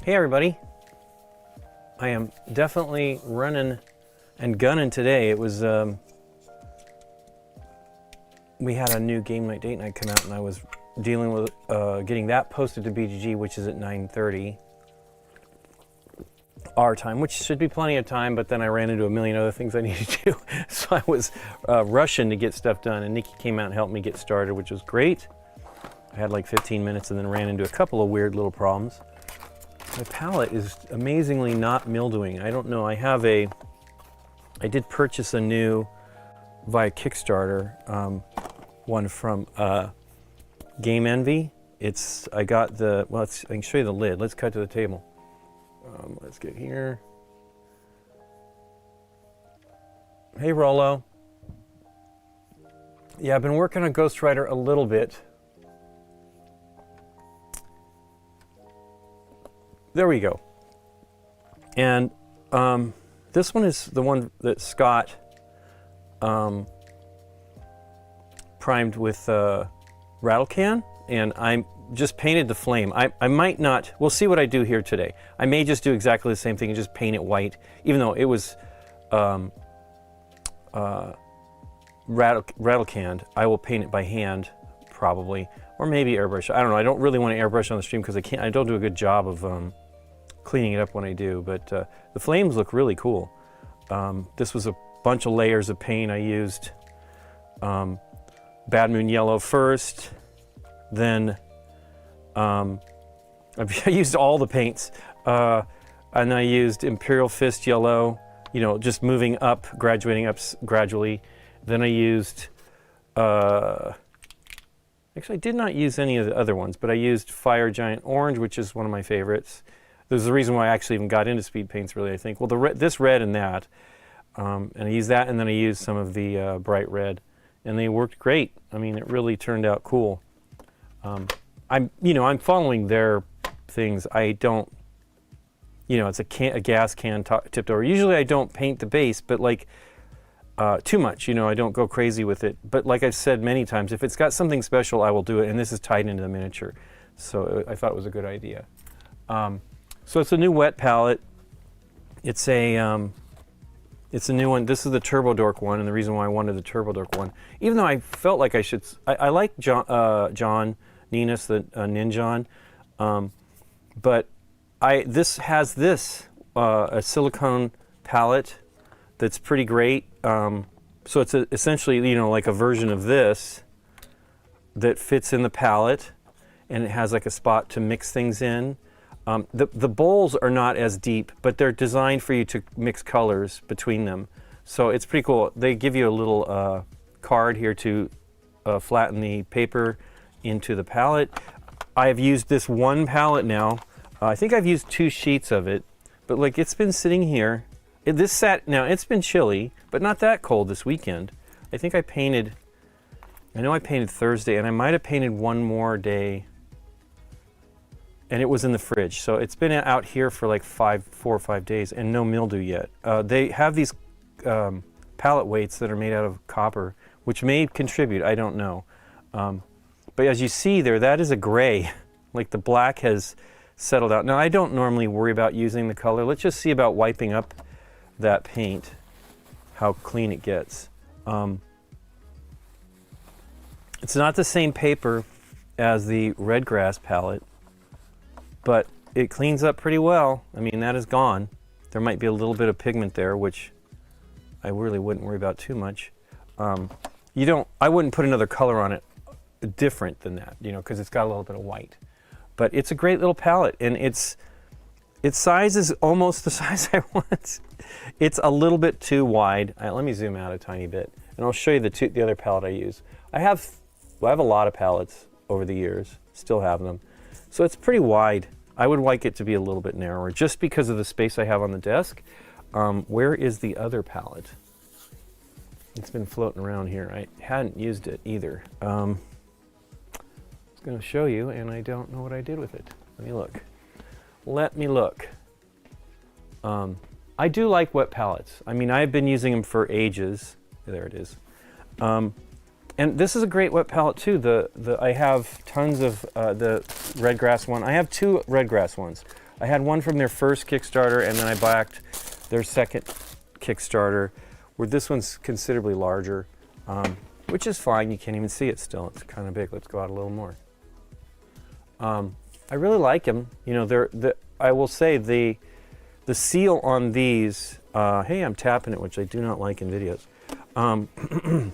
Hey everybody, I am definitely running and gunning today. It was, we had a new GameNight date night come out and I was dealing with getting that posted to BGG, which is at 9:30 our time, which should be plenty of time, but then I ran into a million other things I needed to do. So I was rushing to get stuff done, and Nikki came out and helped me get started, which was great. I had like 15 minutes and then ran into a couple of weird little problems. My palette is amazingly not mildewing. I don't know, I did purchase a new, via Kickstarter, one from Game Envy. I got the, well, I can show you the lid. Let's cut to the table. Let's get here. Hey Rollo. Yeah, I've been working on Ghost Rider a little bit. There we go. And this one is the one that Scott primed with rattle can, and I just painted the flame. I might not, we'll see what I do here today. I may just do exactly the same thing and just paint it white, even though it was rattle canned. I will paint it by hand, probably, or maybe airbrush. I don't know. I don't really want to airbrush on the stream because I don't do a good job of cleaning it up when I do, but the flames look really cool. This was a bunch of layers of paint. I used Bad Moon Yellow first, then I used all the paints, and I used Imperial Fist Yellow, you know, just moving up, graduating up gradually. Then I used, actually I did not use any of the other ones, but I used Fire Giant Orange, which is one of my favorites. There's the reason why I actually even got into speed paints, really, I think. Well, this red and that, and I used that, and then I used some of the bright red, and they worked great. I mean, it really turned out cool. I'm following their things. I don't, it's a gas can tipped over. Usually I don't paint the base, but like too much, I don't go crazy with it. But like I've said many times, if it's got something special, I will do it. And this is tied into the miniature. So I thought it was a good idea. So it's a new wet palette. It's a new one. This is the Turbo Dork one, and the reason why I wanted the Turbo Dork one, even though I felt like I should, I like John Ninus, the Ninjon, but this has a silicone palette that's pretty great. So it's essentially, like a version of this that fits in the palette, and it has like a spot to mix things in. The bowls are not as deep, but they're designed for you to mix colors between them. So it's pretty cool. They give you a little card here to flatten the paper into the palette. I've used this one palette now. I think I've used 2 sheets of it, but like it's been sitting here. Now it's been chilly, but not that cold this weekend. I think I know I painted Thursday, and I might have painted one more day, and it was in the fridge. So it's been out here for like 4 or 5 days and no mildew yet. They have these palette weights that are made out of copper, which may contribute, I don't know. But as you see there, that is a gray. Like the black has settled out. Now I don't normally worry about using the color. Let's just see about wiping up that paint, how clean it gets. It's not the same paper as the Red Grass palette, but it cleans up pretty well. I mean, that is gone. There might be a little bit of pigment there, which I really wouldn't worry about too much. I wouldn't put another color on it different than that, because it's got a little bit of white. But it's a great little palette, and its size is almost the size I want. It's a little bit too wide. Let me zoom out a tiny bit, and I'll show you the other palette I use. I have a lot of palettes over the years, still have them. So it's pretty wide. I would like it to be a little bit narrower, just because of the space I have on the desk. Where is the other palette? It's been floating around here. I hadn't used it either. I was going to show you, and I don't know what I did with it. Let me look. I do like wet palettes. I mean, I've been using them for ages. There it is. And this is a great wet palette too. I have tons of the red grass one. I have 2 red grass ones. I had one from their first Kickstarter, and then I backed their second Kickstarter, where this one's considerably larger, which is fine. You can't even see it still. It's kind of big. Let's go out a little more. I really like them. You know, I will say the seal on these. Hey, I'm tapping it, which I do not like in videos. The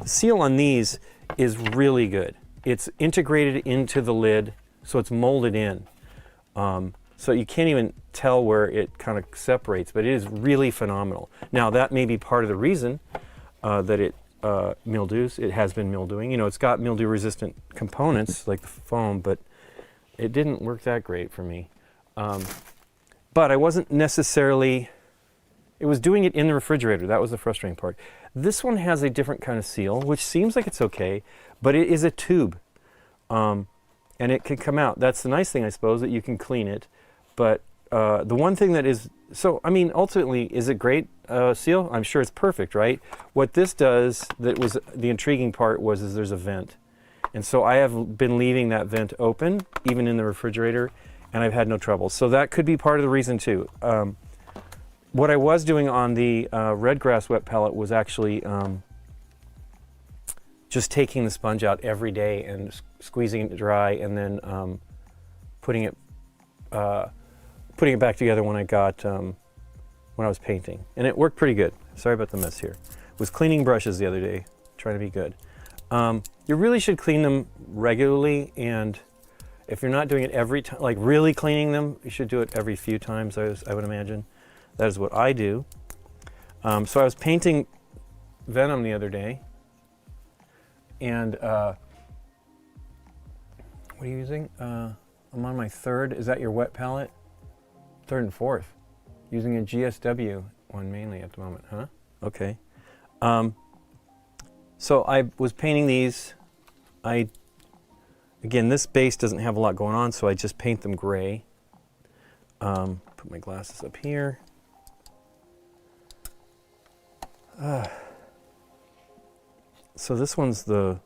seal on these is really good. It's integrated into the lid, so it's molded in. So you can't even tell where it kind of separates, but it is really phenomenal. Now, that may be part of the reason that it mildews. It has been mildewing. You know, it's got mildew-resistant components like the foam, but it didn't work that great for me. But I wasn't necessarily... It was doing it in the refrigerator. That was the frustrating part. This one has a different kind of seal, which seems like it's okay, but it is a tube. And it can come out. That's the nice thing, I suppose, that you can clean it. But the one thing that is... So, I mean, ultimately, is it great seal? I'm sure it's perfect, right? What this does, that was the intriguing part, is there's a vent. And so I have been leaving that vent open, even in the refrigerator, and I've had no trouble. So that could be part of the reason, too. What I was doing on the red grass wet palette was actually just taking the sponge out every day and squeezing it dry, and then putting it back together when I was painting, and it worked pretty good. Sorry about the mess here. Was cleaning brushes the other day, trying to be good. You really should clean them regularly, and if you're not doing it every time, like really cleaning them, you should do it every few times. I would imagine. That is what I do. So I was painting Venom the other day, and what are you using? I'm on my third. Is that your wet palette? Third and fourth. Using a GSW one mainly at the moment, huh? Okay. So I was painting these. Again, this base doesn't have a lot going on, so I just paint them gray. Put my glasses up here. So this one's the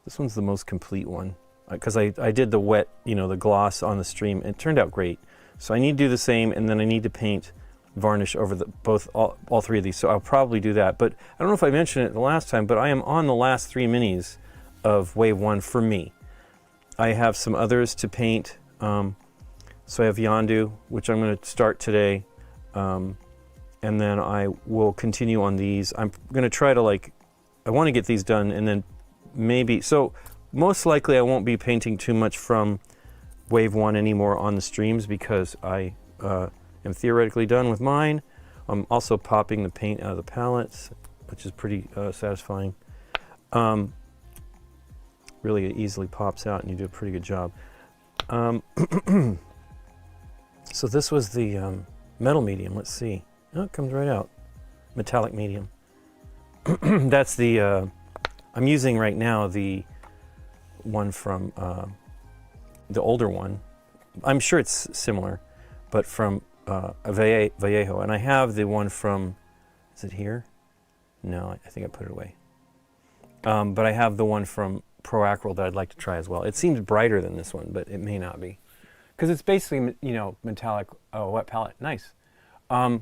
most complete one, because I did the wet, you know, the gloss on the stream, and it turned out great. So I need to do the same, and then I need to paint varnish over all three of these. So I'll probably do that. But I don't know if I mentioned it the last time, but I am on the last 3 minis of Wave 1 for me. I have some others to paint. So I have Yondu, which I'm going to start today. And then I will continue on these. I'm going to try to I want to get these done, and then maybe, so most likely I won't be painting too much from Wave 1 anymore on the streams, because I am theoretically done with mine. I'm also popping the paint out of the palettes, which is pretty satisfying. Really, it easily pops out, and you do a pretty good job. So this was the metal medium. Let's see. Oh, it comes right out. Metallic medium. That's the, I'm using right now the one from the older one. I'm sure it's similar, but from Vallejo. And I have the one from, is it here? No, I think I put it away. But I have the one from Proacryl that I'd like to try as well. It seems brighter than this one, but it may not be. Because it's basically, you know, metallic wet palette. Nice. I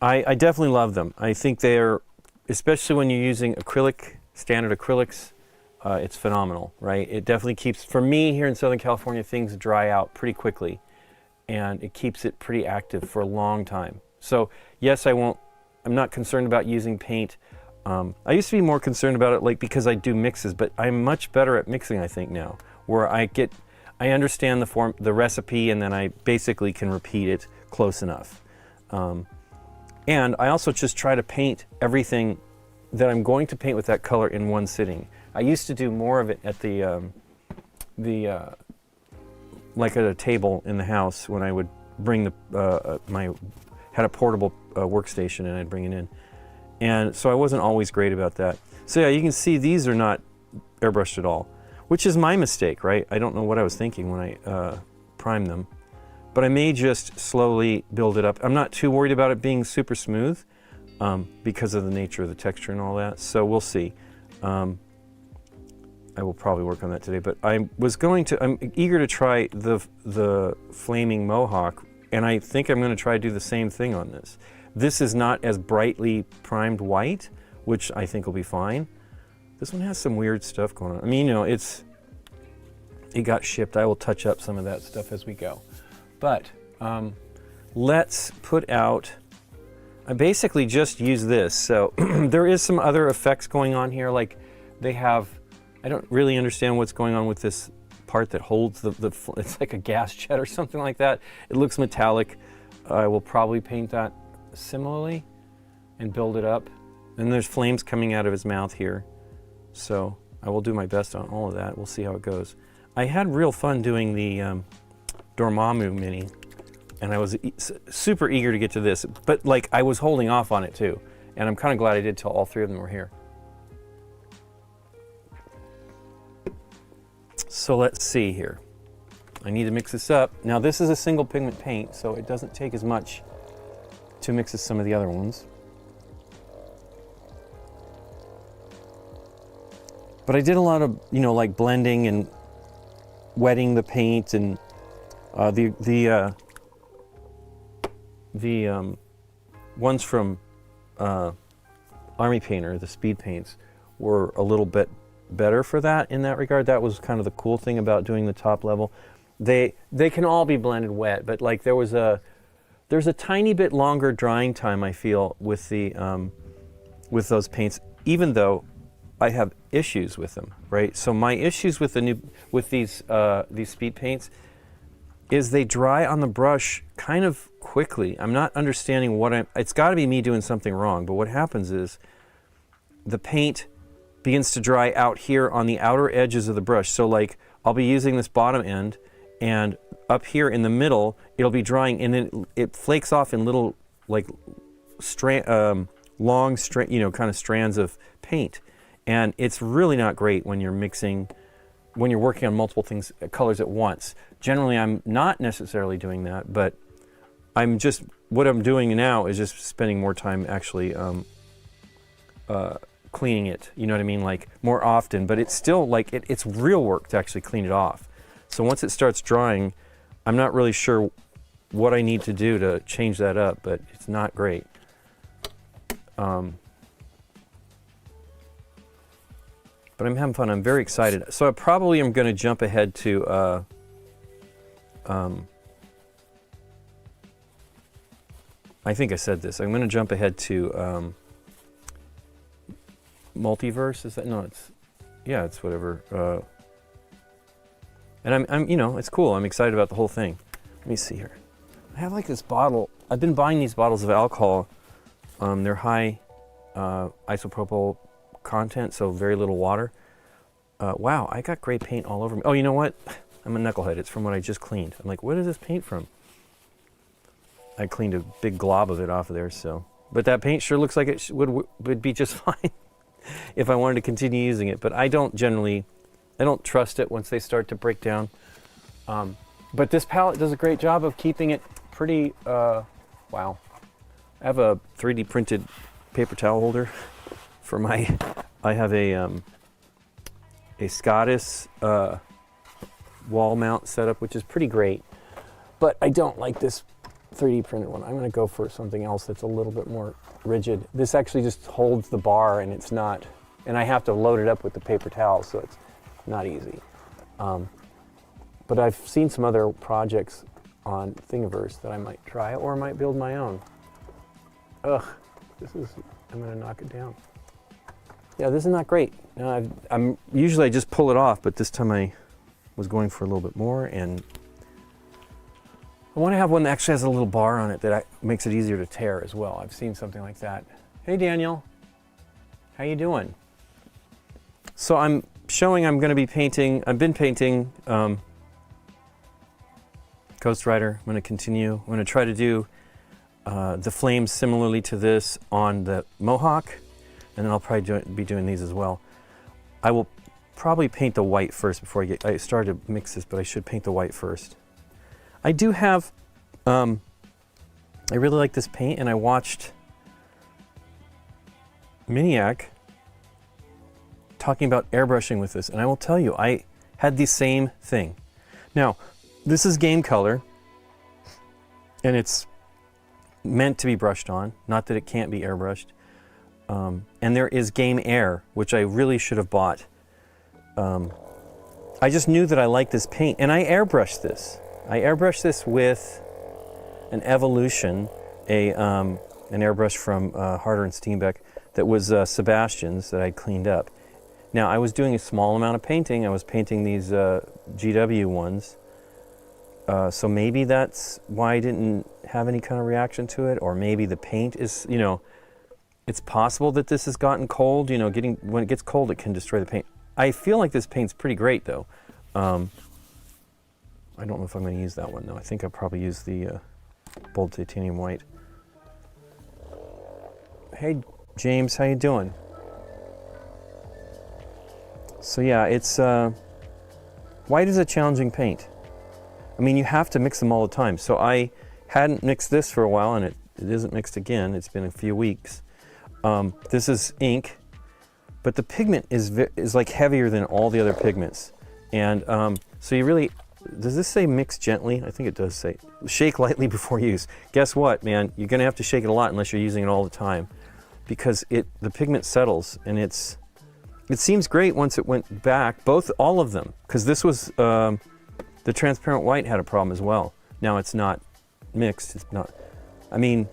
definitely love them. I think they're, especially when you're using acrylic, standard acrylics, it's phenomenal, right? It definitely keeps, for me here in Southern California, things dry out pretty quickly, and it keeps it pretty active for a long time. So yes, I'm not concerned about using paint. I used to be more concerned about it because I do mixes, but I'm much better at mixing, I think, now, where I understand the recipe, and then I basically can repeat it close enough. And I also just try to paint everything that I'm going to paint with that color in one sitting. I used to do more of it at like at a table in the house when I would bring had a portable workstation, and I'd bring it in. And so I wasn't always great about that. So yeah, you can see these are not airbrushed at all, which is my mistake, right? I don't know what I was thinking when I primed them. But I may just slowly build it up. I'm not too worried about it being super smooth because of the nature of the texture and all that. So we'll see. I will probably work on that today, but I'm eager to try the Flaming Mohawk, and I think I'm going to try to do the same thing on this. This is not as brightly primed white, which I think will be fine. This one has some weird stuff going on. I mean, you know, it got shipped. I will touch up some of that stuff as we go. But let's put out, I basically just use this. So there is some other effects going on here. Like they have, I don't really understand what's going on with this part that holds it's like a gas jet or something like that. It looks metallic. I will probably paint that similarly and build it up. And there's flames coming out of his mouth here. So I will do my best on all of that. We'll see how it goes. I had real fun doing the Dormammu mini, and I was super eager to get to this, but like I was holding off on it too. And I'm kind of glad I did till all three of them were here. So let's see here. I need to mix this up. Now this is a single pigment paint, so it doesn't take as much to mix as some of the other ones. But I did a lot of, you know, like blending and wetting the paint, and the ones from Army Painter, the speed paints, were a little bit better for that in that regard. That was kind of the cool thing about doing the top level. They can all be blended wet, but like there's a tiny bit longer drying time, I feel, with with those paints, even though I have issues with them, right? So my issues with these speed paints is they dry on the brush kind of quickly. I'm not understanding it's got to be me doing something wrong, but what happens is the paint begins to dry out here on the outer edges of the brush. So like I'll be using this bottom end, and up here in the middle it'll be drying, and then it flakes off in little like long kind of strands of paint. And it's really not great when you're working on multiple colors at once. Generally, I'm not necessarily doing that, but what I'm doing now is just spending more time actually cleaning it, you know what I mean? Like more often, but it's still like, it's real work to actually clean it off. So once it starts drying, I'm not really sure what I need to do to change that up, but it's not great. But I'm having fun. I'm very excited. So I probably am going to jump ahead to I think I said this. I'm going to jump ahead to Multiverse. Is that, no? It's whatever. And I'm you know, it's cool. I'm excited about the whole thing. Let me see here. I have like this bottle. I've been buying these bottles of alcohol. They're high isopropyl content, so very little water. Wow, I got gray paint all over me. Oh, you know what? I'm a knucklehead. It's from what I just cleaned. I'm like, what is this paint from? I cleaned a big glob of it off of there, so. But that paint sure looks like it would be just fine if I wanted to continue using it. But I don't trust it once they start to break down. But this palette does a great job of keeping it pretty, wow. I have a 3D printed paper towel holder for I have a Scottish wall mount setup, which is pretty great, but I don't like this 3D printed one. I'm going to go for something else that's a little bit more rigid. This actually just holds the bar, and it's not, and I have to load it up with the paper towel, so it's not easy. But I've seen some other projects on Thingiverse that I might try, or I might build my own. Ugh, I'm going to knock it down. Yeah, this is not great. Usually I just pull it off, but this time I was going for a little bit more, and I want to have one that actually has a little bar on it that makes it easier to tear as well. I've seen something like that. Hey Daniel, how you doing? So I'm going to be painting, I've been painting Ghost Rider. I'm going to continue. I'm going to try to do the flames similarly to this on the Mohawk, and then I'll probably be doing these as well. I will probably paint the white first before I started to mix this, but I should paint the white first. I do have, I really like this paint, and I watched Miniac talking about airbrushing with this, and I will tell you, I had the same thing. Now, this is game color, and it's meant to be brushed on, not that it can't be airbrushed. And there is Game Air, which I really should have bought. I just knew that I liked this paint, and I airbrushed this. I airbrushed this with an Evolution, an airbrush from Harder and Steenbeck that was Sebastian's that I cleaned up. Now, I was doing a small amount of painting. I was painting these GW ones. So maybe that's why I didn't have any kind of reaction to it, or maybe the paint is, you know, it's possible that this has gotten cold. You know, when it gets cold, it can destroy the paint. I feel like this paint's pretty great, though. I don't know if I'm going to use that one, though. I think I'll probably use the Bold Titanium White. Hey, James, how you doing? So yeah, it's white is a challenging paint. I mean, you have to mix them all the time. So I hadn't mixed this for a while, and it isn't mixed again. It's been a few weeks. This is ink, but the pigment is like heavier than all the other pigments. And so you really, does this say mix gently? I think it does say shake lightly before use. Guess what, man? You're gonna have to shake it a lot unless you're using it all the time, because the pigment settles, and it seems great once it went back, all of them, because this was, the transparent white had a problem as well. Now it's not mixed, it's not, I mean,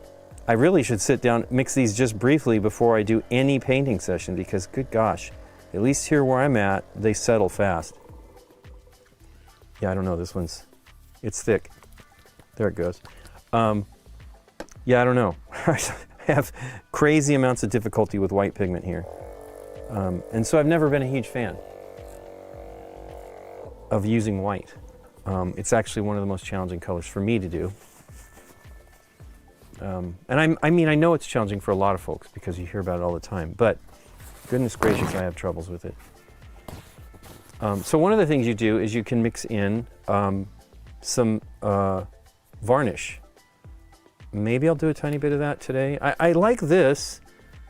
I really should sit down, mix these just briefly before I do any painting session, because good gosh, at least here where I'm at, they settle fast. Yeah, I don't know, it's thick. There it goes. Yeah, I don't know. I have crazy amounts of difficulty with white pigment here. And so I've never been a huge fan of using white. It's actually one of the most challenging colors for me to do. And I mean, I know it's challenging for a lot of folks because you hear about it all the time, but goodness gracious, I have troubles with it. So one of the things you do is you can mix in some varnish. Maybe I'll do a tiny bit of that today. I like this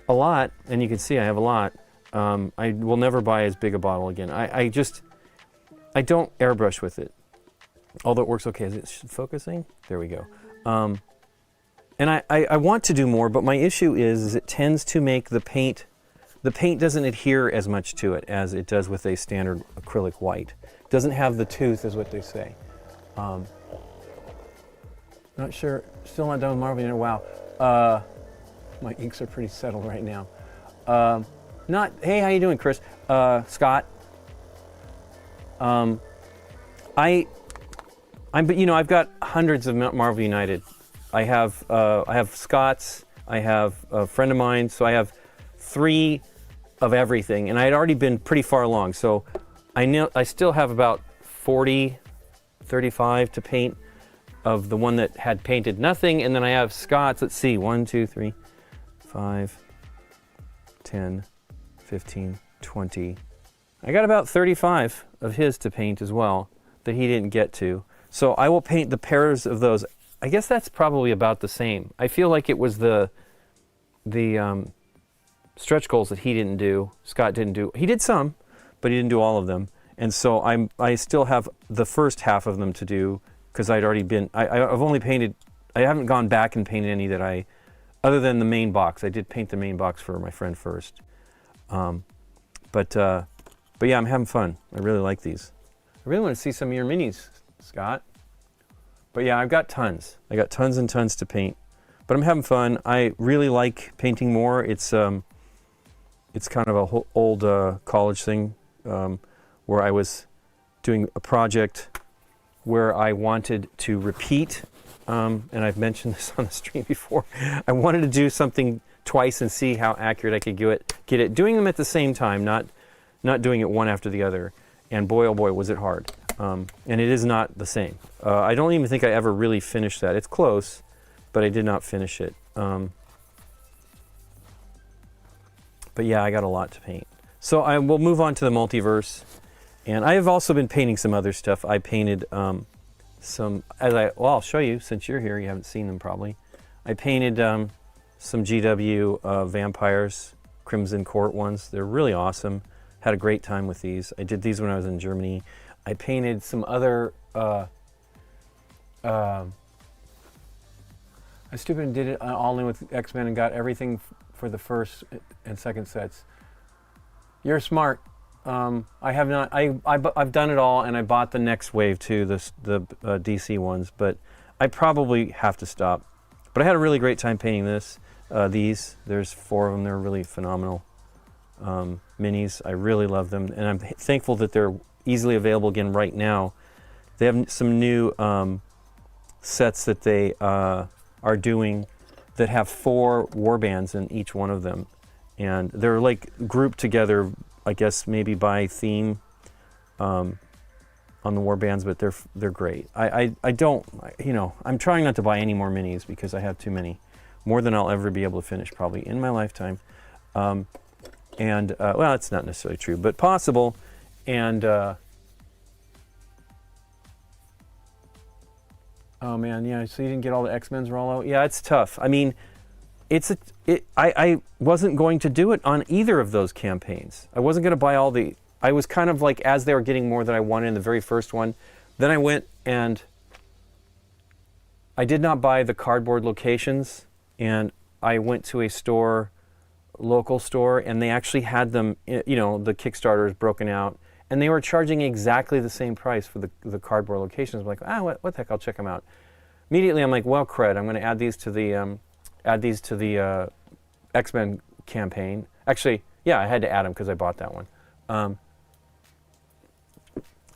a lot, and you can see I have a lot. I will never buy as big a bottle again. I don't airbrush with it, although it works okay. Is it focusing? There we go. And I want to do more, but my issue is it tends to make the paint doesn't adhere as much to it as it does with a standard acrylic white. It doesn't have the tooth, is what they say. Not sure, still not done with Marvel United. Wow. My inks are pretty settled right now. Hey, how you doing, Chris? Scott. But you know, I've got hundreds of Marvel United. I have Scott's, I have a friend of mine, so I have 3 of everything, and I had already been pretty far along, so I know I still have about 35 to paint of the one that had painted nothing, and then I have Scott's, let's see, 1, 2, 3, 5, 10, 15, 20. I got about 35 of his to paint as well that he didn't get to. So I will paint the pairs of those. I guess that's probably about the same. I feel like it was the stretch goals that he didn't do, Scott didn't do. He did some, but he didn't do all of them. And so I still have the first half of them to do, because I'd already been, I've only painted, I haven't gone back and painted any that other than the main box. I did paint the main box for my friend first. But yeah, I'm having fun. I really like these. I really want to see some of your minis, Scott. But yeah, I've got tons. I got tons and tons to paint. But I'm having fun. I really like painting more. It's kind of a old college thing where I was doing a project where I wanted to repeat, and I've mentioned this on the stream before. I wanted to do something twice and see how accurate I could get it. Doing them at the same time, not doing it one after the other. And boy, oh boy, was it hard. And it is not the same. I don't even think I ever really finished that. It's close, but I did not finish it. But yeah, I got a lot to paint. So I will move on to the multiverse. And I have also been painting some other stuff. I painted I'll show you since you're here. You haven't seen them probably. I painted some GW vampires, Crimson Court ones. They're really awesome. Had a great time with these. I did these when I was in Germany. I painted some other, I stupid and did it all in with X-Men and got everything for the first and second sets. You're smart. I have not, I've done it all, and I bought the next wave too, the DC ones, but I probably have to stop. But I had a really great time painting these. There's 4 of them. They're really phenomenal minis. I really love them, and I'm thankful that they're easily available again right now. They have some new sets that they are doing that have 4 warbands in each one of them, and they're like grouped together, I guess maybe by theme on the warbands, but they're great. I don't, I'm trying not to buy any more minis because I have too many, more than I'll ever be able to finish probably in my lifetime. Well, it's not necessarily true, but possible. And oh man, yeah. So you didn't get all the X-Men's Rollo? Yeah, it's tough. I mean, I wasn't going to do it on either of those campaigns. I wasn't going to buy all the. I was kind of like, as they were getting more than I wanted in the very first one, then I went and I did not buy the cardboard locations, and I went to a store, local store, and they actually had them, the Kickstarters broken out, and they were charging exactly the same price for the cardboard locations. I'm like, what the heck, I'll check them out. Immediately I'm like, well, crud, I'm going to add these to the X-Men campaign. Actually, yeah, I had to add them because I bought that one.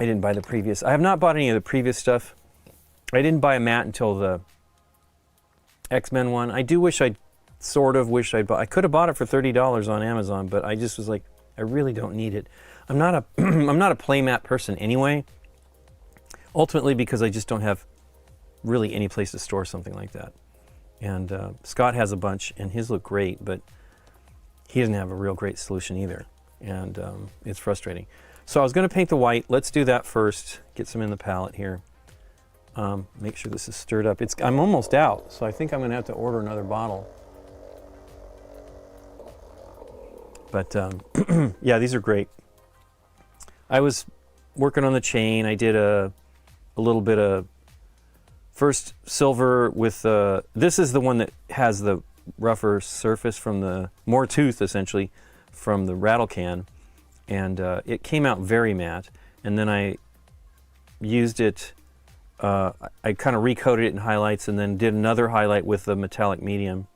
I didn't buy the previous. I have not bought any of the previous stuff. I didn't buy a mat until the X-Men one. I do wish I'd bought. I could have bought it for $30 on Amazon, but I just was like, I really don't need it. I'm not a I'm not a playmat person anyway. Ultimately, because I just don't have really any place to store something like that. And Scott has a bunch, and his look great, but he doesn't have a real great solution either, and it's frustrating. So I was going to paint the white. Let's do that first. Get some in the palette here. Make sure this is stirred up. I'm almost out, so I think I'm going to have to order another bottle. But yeah, these are great. I was working on the chain. I did a little bit of first silver with this is the one that has the rougher surface from the more tooth, essentially, from the rattle can, and it came out very matte. And then I used it. I kind of recoated it in highlights, and then did another highlight with the metallic medium,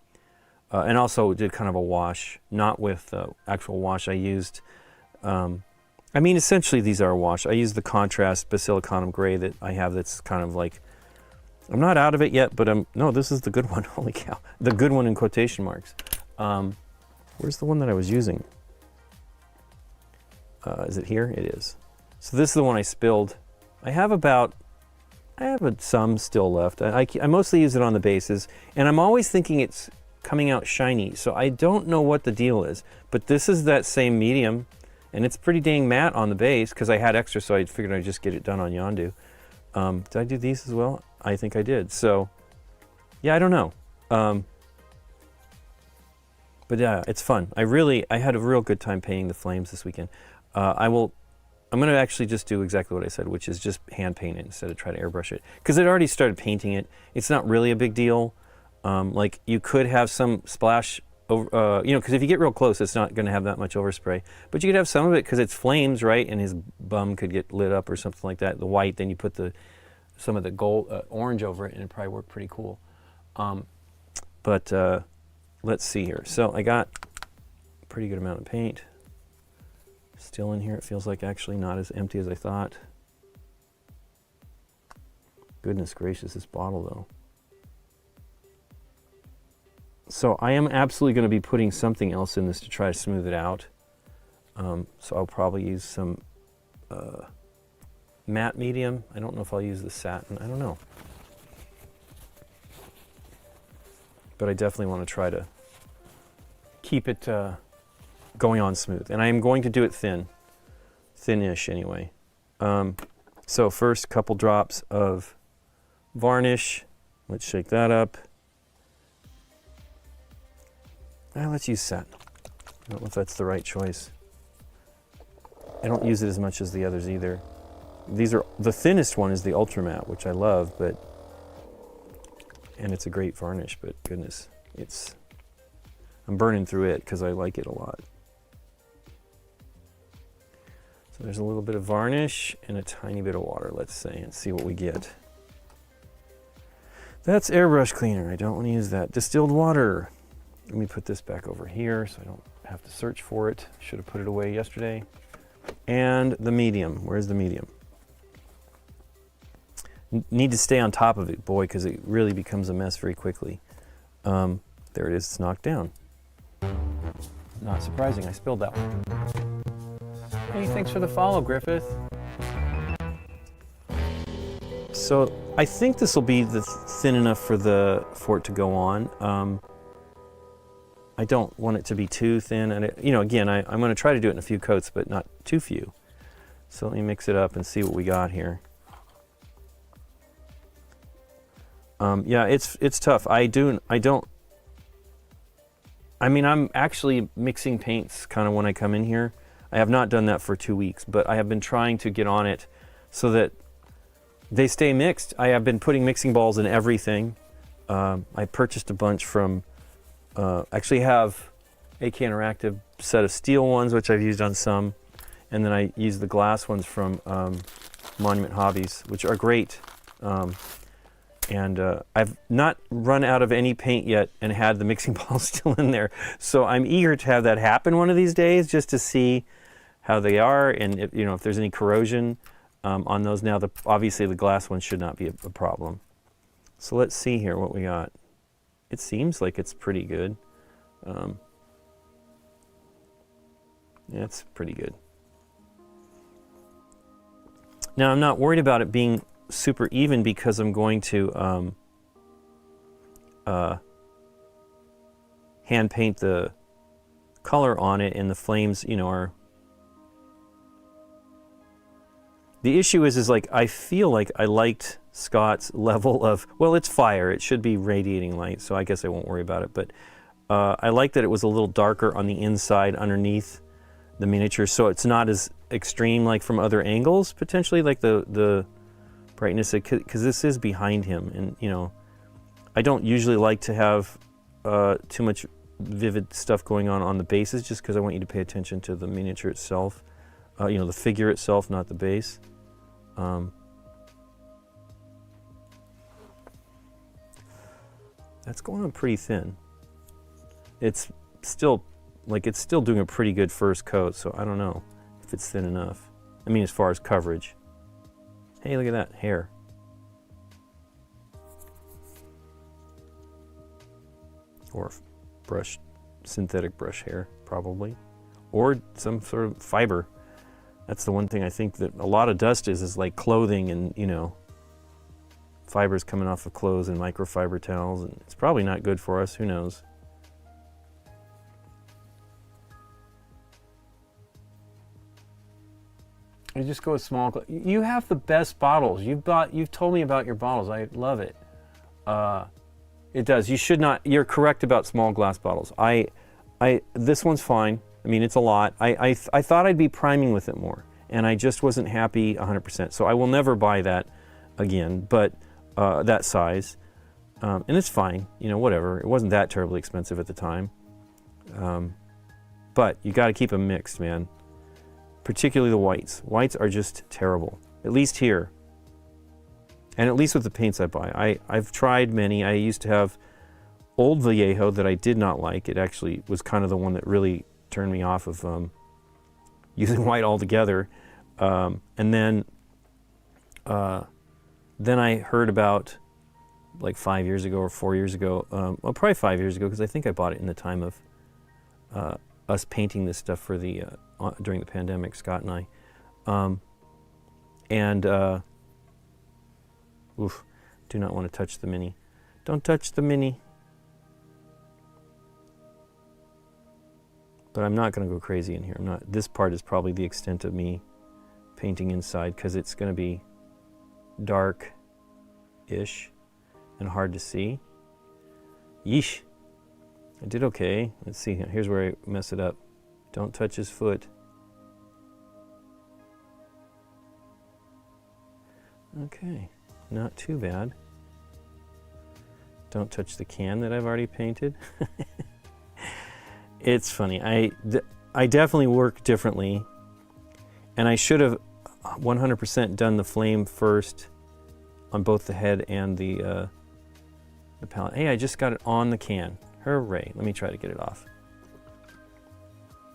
and also did kind of a wash, not with actual wash. I used. I mean, essentially, these are a wash. I use the contrast basilicanum gray that I have that's kind of like, I'm not out of it yet, but no, this is the good one. Holy cow. The good one in quotation marks. Where's the one that I was using? Is it here? It is. So this is the one I spilled. I have some still left. I mostly use it on the bases, and I'm always thinking it's coming out shiny, so I don't know what the deal is. But this is that same medium, and it's pretty dang matte on the base because I had extra, so I figured I'd just get it done on Yondu. Did I do these as well? I think I did. So, yeah, I don't know. But yeah, it's fun. I had a real good time painting the flames this weekend. I'm going to actually just do exactly what I said, which is just hand paint it instead of try to airbrush it. Because I'd already started painting it. It's not really a big deal. Like, you could have some splash over, because if you get real close, it's not going to have that much overspray. But you could have some of it because it's flames, right? And his bum could get lit up or something like that. The white, then you put some of the gold, orange over it, and it probably worked pretty cool. But let's see here. So I got a pretty good amount of paint. Still in here. It feels like actually not as empty as I thought. Goodness gracious, this bottle though. So I am absolutely going to be putting something else in this to try to smooth it out. So I'll probably use some matte medium. I don't know if I'll use the satin. I don't know. But I definitely want to try to keep it going on smooth. And I am going to do it thin-ish anyway. So first, couple drops of varnish. Let's shake that up. Let's use satin. I don't know if that's the right choice. I don't use it as much as the others either. These are, the thinnest one is the Ultra Matte, which I love, and it's a great varnish, but goodness, I'm burning through it because I like it a lot. So there's a little bit of varnish and a tiny bit of water, let's say, and see what we get. That's airbrush cleaner. I don't want to use that. Distilled water. Let me put this back over here so I don't have to search for it. Should have put it away yesterday. And the medium. Where's the medium? Need to stay on top of it, boy, because it really becomes a mess very quickly. There it is. It's knocked down. Not surprising. I spilled that one. Hey, thanks for the follow, Griffith. So I think this will be thin enough for it to go on. I don't want it to be too thin, and again, I'm going to try to do it in a few coats, but not too few. So let me mix it up and see what we got here. Yeah, it's tough. I'm actually mixing paints kind of when I come in here. I have not done that for 2 weeks, but I have been trying to get on it so that they stay mixed. I have been putting mixing balls in everything. I purchased a bunch from, actually have AK Interactive set of steel ones, which I've used on some. And then I use the glass ones from Monument Hobbies, which are great. I've not run out of any paint yet and had the mixing balls still in there. So I'm eager to have that happen one of these days, just to see how they are and if there's any corrosion on those. Now, obviously the glass ones should not be a problem. So let's see here what we got. It seems like it's pretty good. Yeah, it's pretty good. Now, I'm not worried about it being super even because I'm going to hand paint the color on it, and the flames, are. The issue is like I feel like I liked Scott's level of, well, it's fire. It should be radiating light, so I guess I won't worry about it. But I like that it was a little darker on the inside underneath the miniature, so it's not as extreme like from other angles, potentially, like the brightness, because this is behind him, and I don't usually like to have too much vivid stuff going on the bases, just because I want you to pay attention to the miniature itself, the figure itself, not the base. That's going on pretty thin. It's still doing a pretty good first coat, so I don't know if it's thin enough. I mean, as far as coverage. Hey, look at that hair. Or synthetic brush hair, probably. Or some sort of fiber. That's the one thing I think that a lot of dust is like clothing and, fibers coming off of clothes and microfiber towels, and it's probably not good for us, who knows. You just go with small. You have the best bottles. You've told me about your bottles. I love it. It does. You should not. You're correct about small glass bottles. This one's fine. I mean, it's a lot. I thought I'd be priming with it more, and I just wasn't happy 100%. So I will never buy that again. But that size, and it's fine. Whatever. It wasn't that terribly expensive at the time. But you got to keep them mixed, man. Particularly the whites. Whites are just terrible, at least here. And at least with the paints I buy. I've tried many. I used to have old Vallejo that I did not like. It actually was kind of the one that really turned me off of using white altogether. And then I heard about, like 5 years ago or 4 years ago, well, probably 5 years ago, because I think I bought it in the time of us painting this stuff for the during the pandemic, Scott and I. Oof, do not want to touch the mini. Don't touch the mini. But I'm not going to go crazy in here. This part is probably the extent of me painting inside, because it's going to be dark-ish and hard to see. Yeesh. I did okay. Let's see. Here's where I mess it up. Don't touch his foot. Okay, not too bad. Don't touch the can that I've already painted. It's funny. I definitely work differently, and I should have 100% done the flame first on both the head and the palette. Hey, I just got it on the can. Hooray. Let me try to get it off.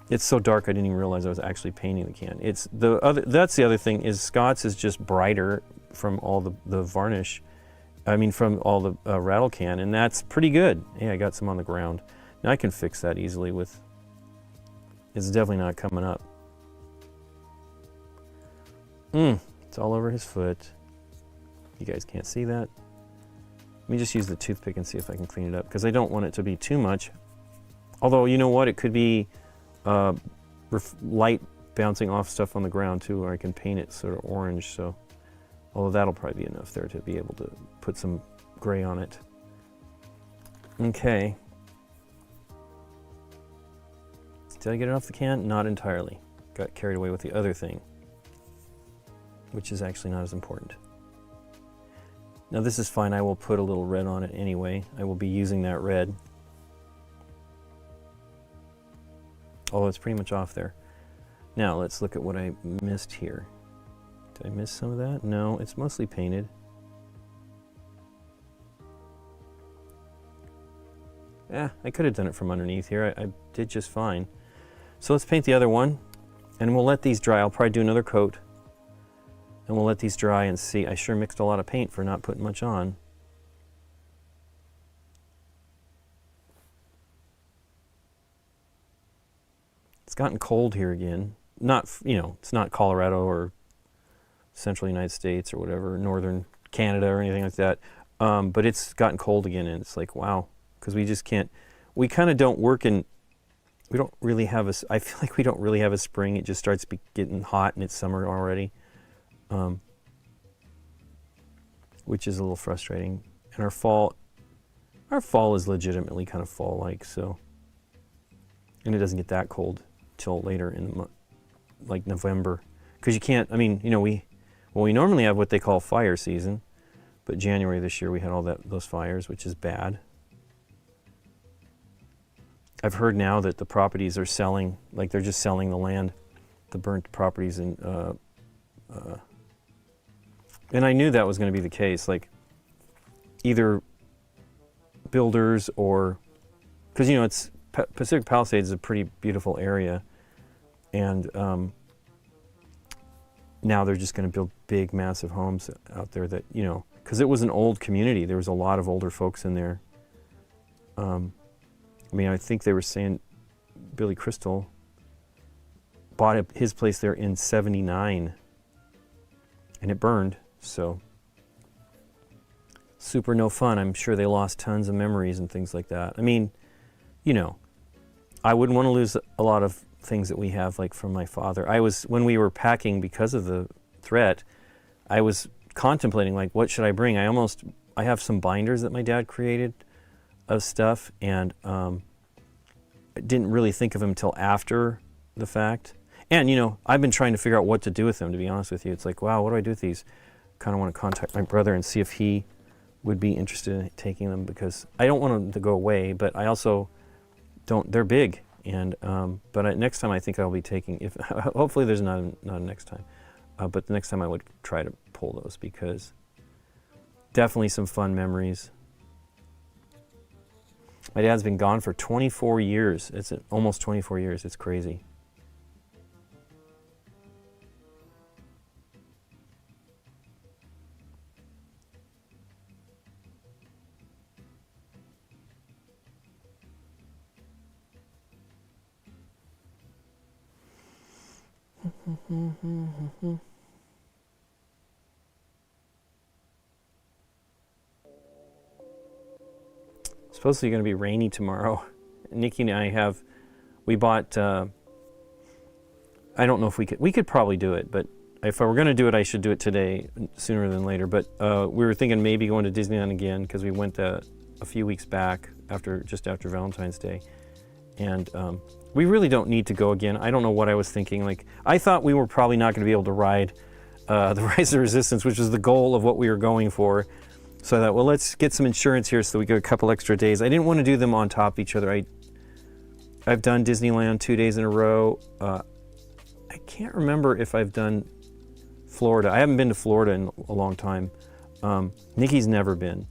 It's so dark I didn't even realize I was actually painting the can. That's the other thing, is Scott's is just brighter from all the varnish. I mean, from all the rattle can, and that's pretty good. Hey, I got some on the ground. Now I can fix that easily with, it's definitely not coming up. It's all over his foot. You guys can't see that. Let me just use the toothpick and see if I can clean it up, because I don't want it to be too much. Although, you know what, it could be light bouncing off stuff on the ground too, or I can paint it sort of orange, so, although that'll probably be enough there to be able to put some gray on it. Okay. Did I get it off the can? Not entirely. Got carried away with the other thing, which is actually not as important. Now this is fine, I will put a little red on it anyway. I will be using that red. Although it's pretty much off there. Now let's look at what I missed here. Did I miss some of that? No, it's mostly painted. I could have done it from underneath here. I did just fine. So let's paint the other one, and we'll let these dry. I'll probably do another coat, and we'll let these dry and see. I sure mixed a lot of paint for not putting much on. It's gotten cold here again. Not, you know, it's not Colorado or central United States or whatever, northern Canada or anything like that. But it's gotten cold again, and it's like, wow, because we just can't, we kind of don't work in, we don't really have a, I feel like we don't really have a spring. It just starts getting hot and it's summer already, which is a little frustrating. And our fall is legitimately kind of fall-like, so, and it doesn't get that cold till later in the month, like November, because you can't, I mean, you know, we normally have what they call fire season, but January this year we had all those fires, which is bad. I've heard now that the properties are selling, like they're just selling the land, the burnt properties, and I knew that was going to be the case, like either builders or, because, you know, it's Pacific Palisades is a pretty beautiful area, and now they're just going to build big, massive homes out there that, you know, because it was an old community. There was a lot of older folks in there. I mean, I think they were saying Billy Crystal bought his place there in '79, and it burned, so super no fun. I'm sure they lost tons of memories and things like that. I mean, you know, I wouldn't want to lose a lot of things that we have, like from my father. When we were packing because of the threat, I was contemplating, like, what should I bring? I have some binders that my dad created of stuff, and I didn't really think of them until after the fact. And, you know, I've been trying to figure out what to do with them, to be honest with you. It's like, wow, what do I do with these? Kind of want to contact my brother and see if he would be interested in taking them, because I don't want them to go away, but I also don't, they're big. And, but next time I think I'll be taking, hopefully there's not a next time, but the next time I would try to pull those, because definitely some fun memories. My dad's been gone for 24 years. It's almost 24 years. It's crazy. Supposedly going to be rainy tomorrow. Nikki and I we bought, I don't know if we could probably do it, but if I were going to do it, I should do it today sooner than later. But we were thinking maybe going to Disneyland again, because we went a few weeks back just after Valentine's Day. And we really don't need to go again. I don't know what I was thinking. Like, I thought we were probably not going to be able to ride the rise of resistance, which was the goal of what we were going for. So I thought, well, let's get some insurance here so we get a couple extra days. I didn't want to do them on top of each other. I've done Disneyland 2 days in a row. I can't remember if I've done Florida. I haven't been to Florida in a long time. Nikki's never been.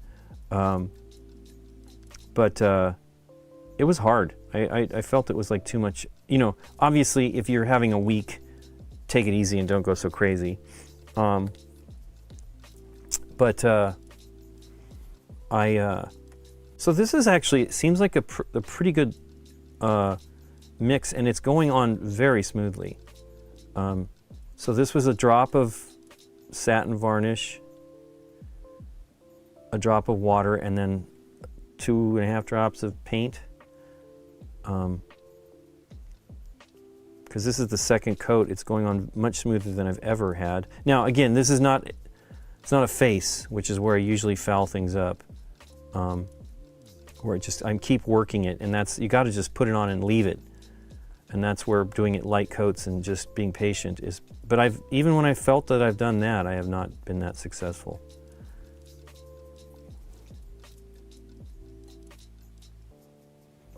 But it was hard. I felt it was like too much. You know, obviously, if you're having a week, take it easy and don't go so crazy. So this is actually, it seems like a pretty good mix, and it's going on very smoothly. So this was a drop of satin varnish, a drop of water, and then 2.5 drops of paint. Because this is the second coat, it's going on much smoother than I've ever had. Now, again, this is not, it's not a face, which is where I usually foul things up. Where I keep working it, and that's, you got to just put it on and leave it. And that's where doing it light coats and just being patient is. But even when I felt that I've done that, I have not been that successful.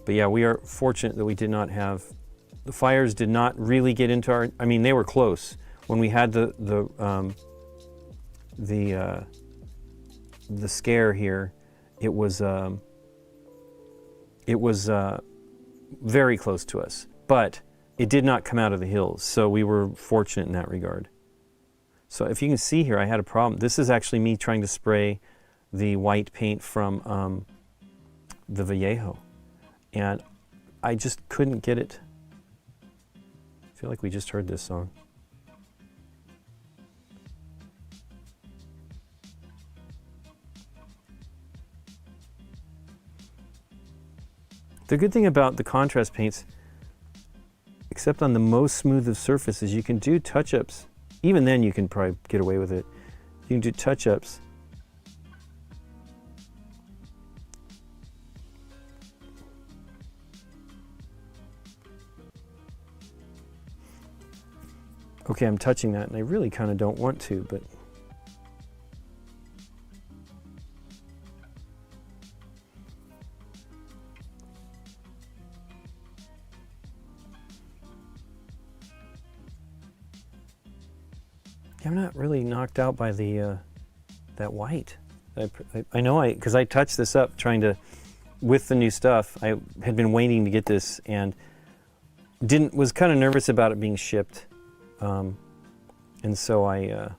But yeah, we are fortunate that we did not have, the fires did not really get into our, I mean, they were close. When we had the scare here, it was very close to us, but it did not come out of the hills, so we were fortunate in that regard. So if you can see here, I had a problem. This is actually me trying to spray the white paint from the Vallejo, and I just couldn't get it. I feel like we just heard this song. The good thing about the contrast paints, except on the most smooth of surfaces, you can do touch-ups. Even then you can probably get away with it. You can do touch-ups. Okay, I'm touching that, and I really kind of don't want to, but I'm not really knocked out by the that white. I know because I touched this up trying to, with the new stuff. I had been waiting to get this and was kind of nervous about it being shipped, and so I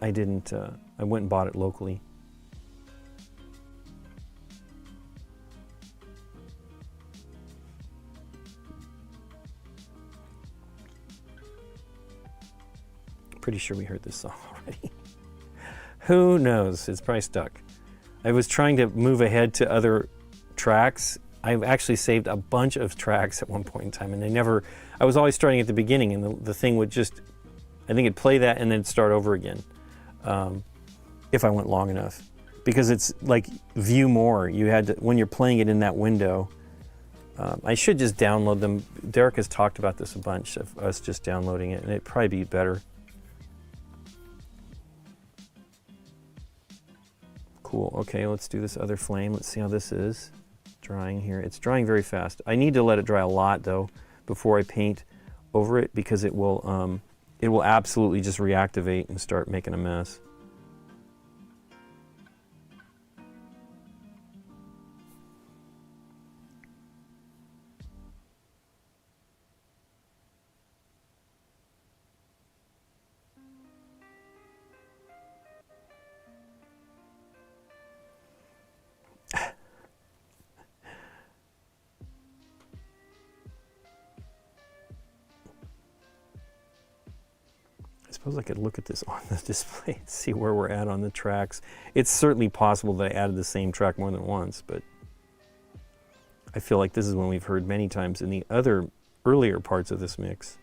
didn't. I went and bought it locally. Pretty sure we heard this song already. Who knows? It's probably stuck. I was trying to move ahead to other tracks. I've actually saved a bunch of tracks at one point in time, and I was always starting at the beginning, and the thing would just, I think it'd play that and then start over again, if I went long enough. Because it's like view more. You had to, when you're playing it in that window, I should just download them. Derek has talked about this a bunch, of us just downloading it, and it'd probably be better. Cool. Okay, let's do this other flame. Let's see how this is drying here. It's drying very fast. I need to let it dry a lot though before I paint over it, because it will absolutely just reactivate and start making a mess. I suppose I could look at this on the display and see where we're at on the tracks. It's certainly possible that I added the same track more than once, but I feel like this is one we've heard many times in the other earlier parts of this mix.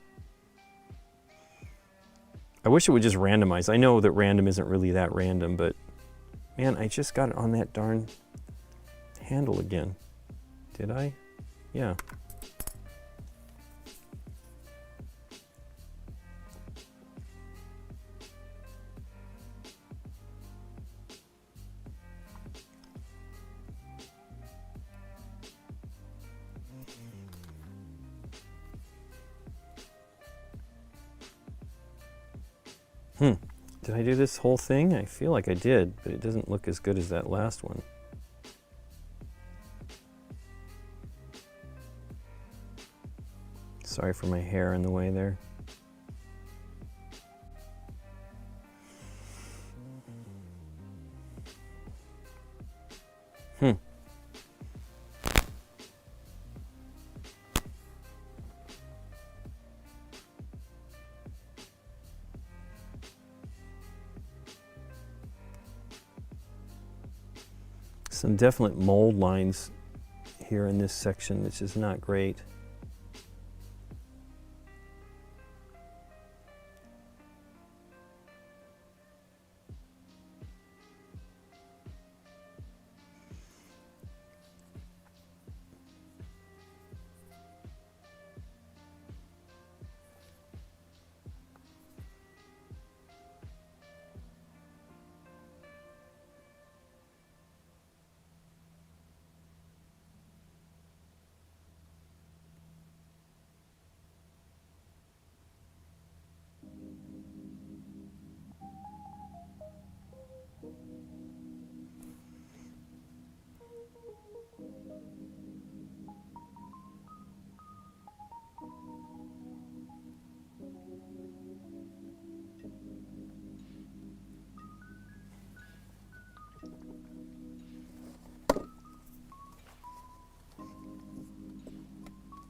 I wish it would just randomize. I know that random isn't really that random, but man, I just got it on that darn handle again. Did I? Yeah. Did I do this whole thing? I feel like I did, but it doesn't look as good as that last one. Sorry for my hair in the way there. Some definite mold lines here in this section, which is not great.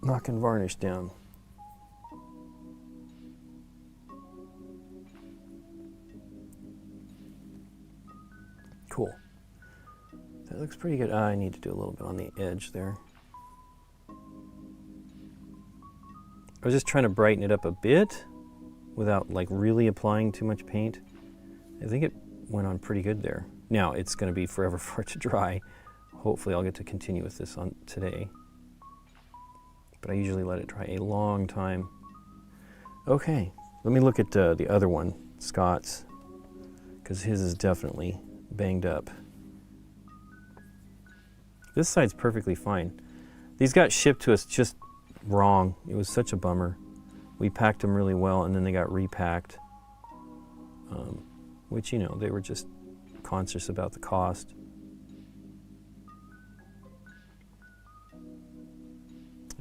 Knocking varnish down. Cool. That looks pretty good. I need to do a little bit on the edge there. I was just trying to brighten it up a bit without like really applying too much paint. I think it went on pretty good there. Now it's going to be forever for it to dry. Hopefully I'll get to continue with this on today. But I usually let it dry a long time. Okay, let me look at the other one, Scott's, because his is definitely banged up. This side's perfectly fine. These got shipped to us just wrong. It was such a bummer. We packed them really well and then they got repacked, which, you know, they were just conscious about the cost.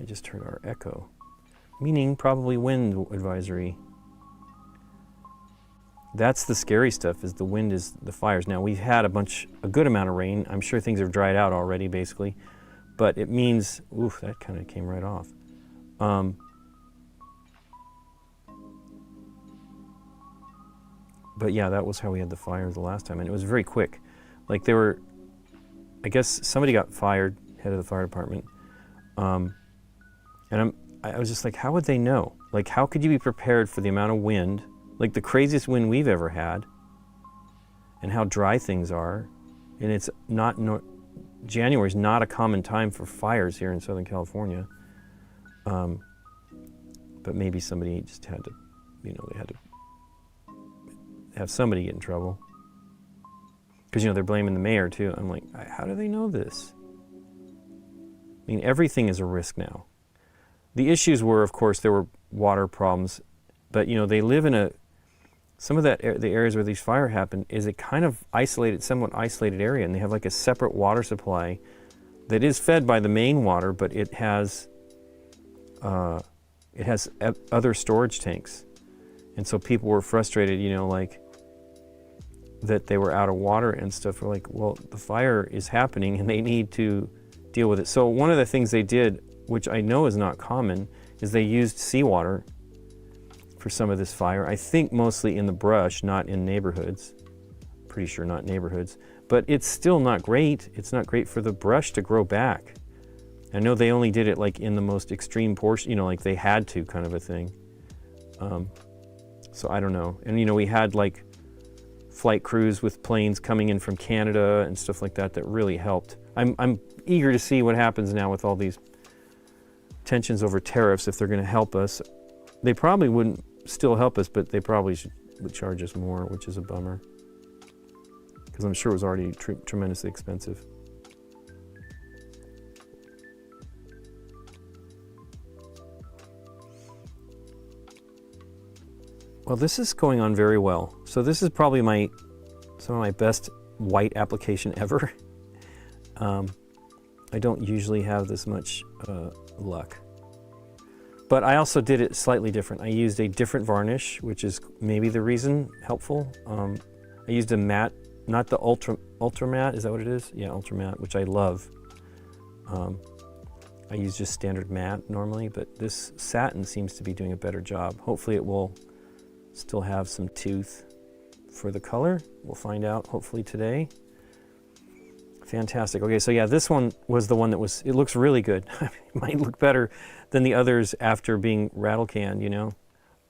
I just heard our echo, meaning probably wind advisory. That's the scary stuff, is the wind is the fires. Now we've had a good amount of rain. I'm sure things have dried out already basically, but it means, oof, that kind of came right off. But yeah, that was how we had the fires the last time, and it was very quick. Like they were, I guess somebody got fired, head of the fire department, and I was just like, how would they know? Like, how could you be prepared for the amount of wind, like the craziest wind we've ever had, and how dry things are? And it's not, January's not a common time for fires here in Southern California. But maybe somebody just had to, you know, they had to have somebody get in trouble. Because, you know, they're blaming the mayor too. I'm like, how do they know this? I mean, everything is a risk now. The issues were, of course, there were water problems, but, you know, they live in some of that, the areas where these fires happen is a kind of somewhat isolated area, and they have like a separate water supply that is fed by the main water, but it has other storage tanks. And so people were frustrated, you know, like that they were out of water and stuff. We're like, well, the fire is happening and they need to deal with it. So one of the things they did, which I know is not common, is they used seawater for some of this fire. I think mostly in the brush, not in neighborhoods. Pretty sure not neighborhoods. But it's still not great. It's not great for the brush to grow back. I know they only did it like in the most extreme portion, you know, like they had to kind of a thing. So I don't know. And, you know, we had like flight crews with planes coming in from Canada and stuff like that really helped. I'm eager to see what happens now with all these tensions over tariffs, if they're going to help us. They probably wouldn't still help us, but they probably would charge us more, which is a bummer. Because I'm sure it was already tremendously expensive. Well, this is going on very well. So this is probably some of my best white application ever. I don't usually have this much luck. But I also did it slightly different. I used a different varnish, which is maybe the reason helpful. I used a matte, not the ultra matte, is that what it is? Yeah, ultra matte, which I love. I use just standard matte normally, but this satin seems to be doing a better job. Hopefully it will still have some tooth for the color. We'll find out hopefully today. Fantastic. Okay, so yeah, this one was the one that was, it looks really good. It might look better than the others after being rattle canned, you know.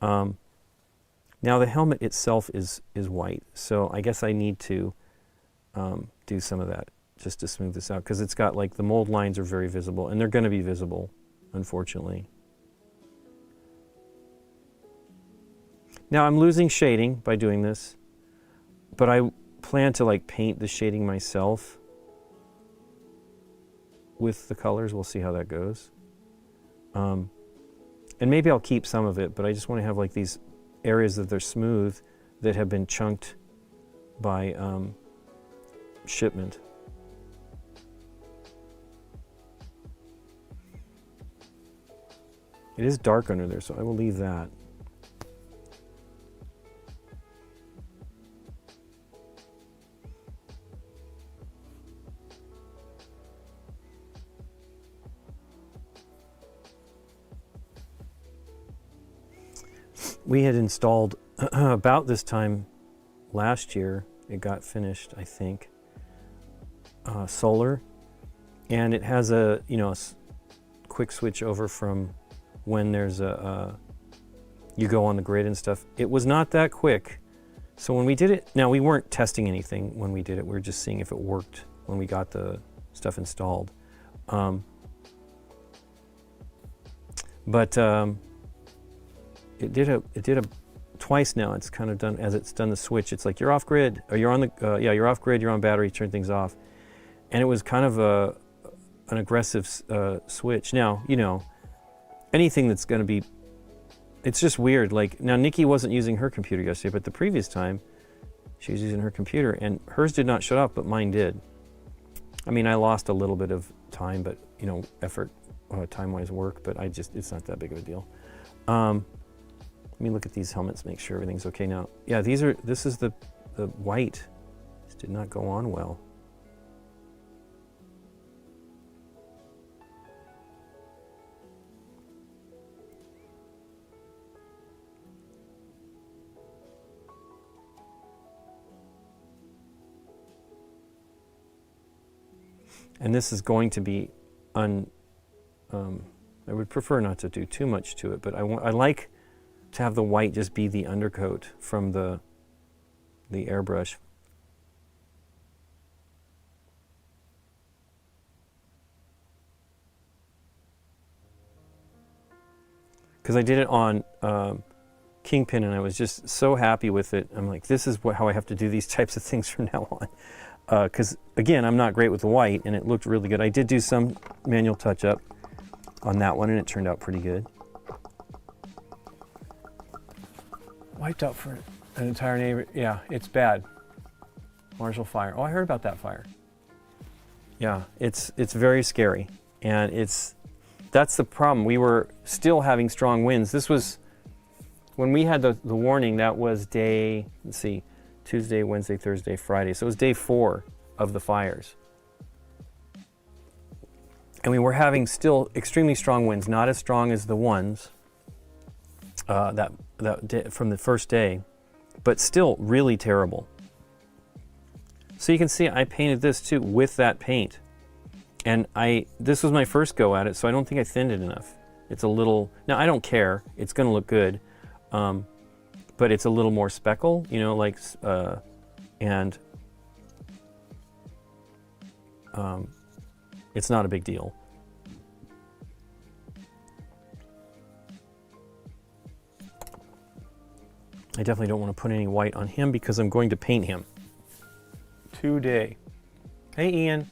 Now the helmet itself is white, so I guess I need to do some of that just to smooth this out, because it's got like the mold lines are very visible, and they're going to be visible, unfortunately. Now I'm losing shading by doing this, but I plan to like paint the shading myself with the colors. We'll see how that goes. And maybe I'll keep some of it, but I just want to have like these areas that they're smooth that have been chunked by shipment. It is dark under there, so I will leave that. We had installed about this time last year, it got finished, I think, solar, and it has a, you know, a quick switch over from when there's you go on the grid and stuff. It was not that quick. So when we did it, now we weren't testing anything when we did it, we were just seeing if it worked when we got the stuff installed. It did a twice now. It's kind of done as it's done the switch. It's like you're off grid, or you're on the yeah, you're off grid. You're on battery. Turn things off, and it was kind of an aggressive switch. Now you know anything that's going to be. It's just weird. Like now, Nikki wasn't using her computer yesterday, but the previous time she was using her computer, and hers did not shut off, but mine did. I mean, I lost a little bit of time, but you know, effort, time-wise work, but it's not that big of a deal. Let me look at these helmets, make sure everything's okay now. Yeah, this is the white. This did not go on well. And this is going to be I would prefer not to do too much to it, but I like to have the white just be the undercoat from the airbrush. Because I did it on Kingpin, and I was just so happy with it. I'm like, this is how I have to do these types of things from now on. Because again, I'm not great with the white, and it looked really good. I did do some manual touch-up on that one, and it turned out pretty good. Wiped out for an entire neighbor. Yeah, it's bad. Marshall fire. Oh, I heard about that fire. Yeah, it's very scary, and that's the problem. We were still having strong winds. This was when we had the warning. That was day, let's see, Tuesday, Wednesday, Thursday, Friday. So it was day 4 of the fires. And we were having still extremely strong winds, not as strong as the ones that day, from the first day, but still really terrible. So you can see I painted this too with that paint. And this was my first go at it, so I don't think I thinned it enough. It's a little, now I don't care, it's gonna look good, but it's a little more speckle, you know, like, it's not a big deal. I definitely don't want to put any white on him because I'm going to paint him today. Hey Ian,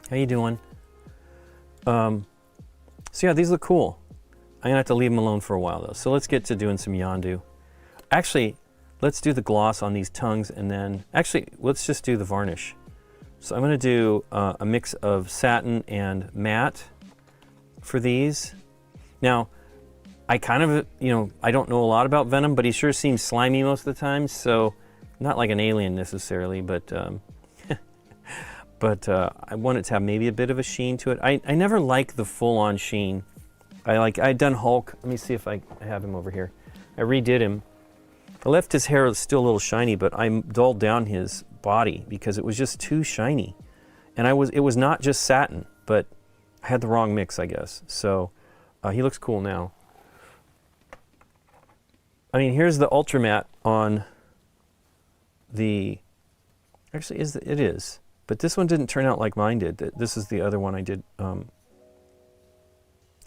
how you doing? So yeah, these look cool. I'm gonna have to leave them alone for a while though. So let's get to doing some Yondu. Actually, let's do the gloss on these tongues, and then actually let's just do the varnish. So I'm going to do a mix of satin and matte for these. Now, I kind of, you know, I don't know a lot about Venom, but he sure seems slimy most of the time, so not like an alien necessarily, but I want it to have maybe a bit of a sheen to it. I never like the full-on sheen. I'd done Hulk. Let me see if I have him over here. I redid him. I left his hair still a little shiny, but I dulled down his body because it was just too shiny. And it was not just satin, but I had the wrong mix, I guess. So he looks cool now. I mean, here's the Ultra Matte on the, actually it is, but this one didn't turn out like mine did. This is the other one I did.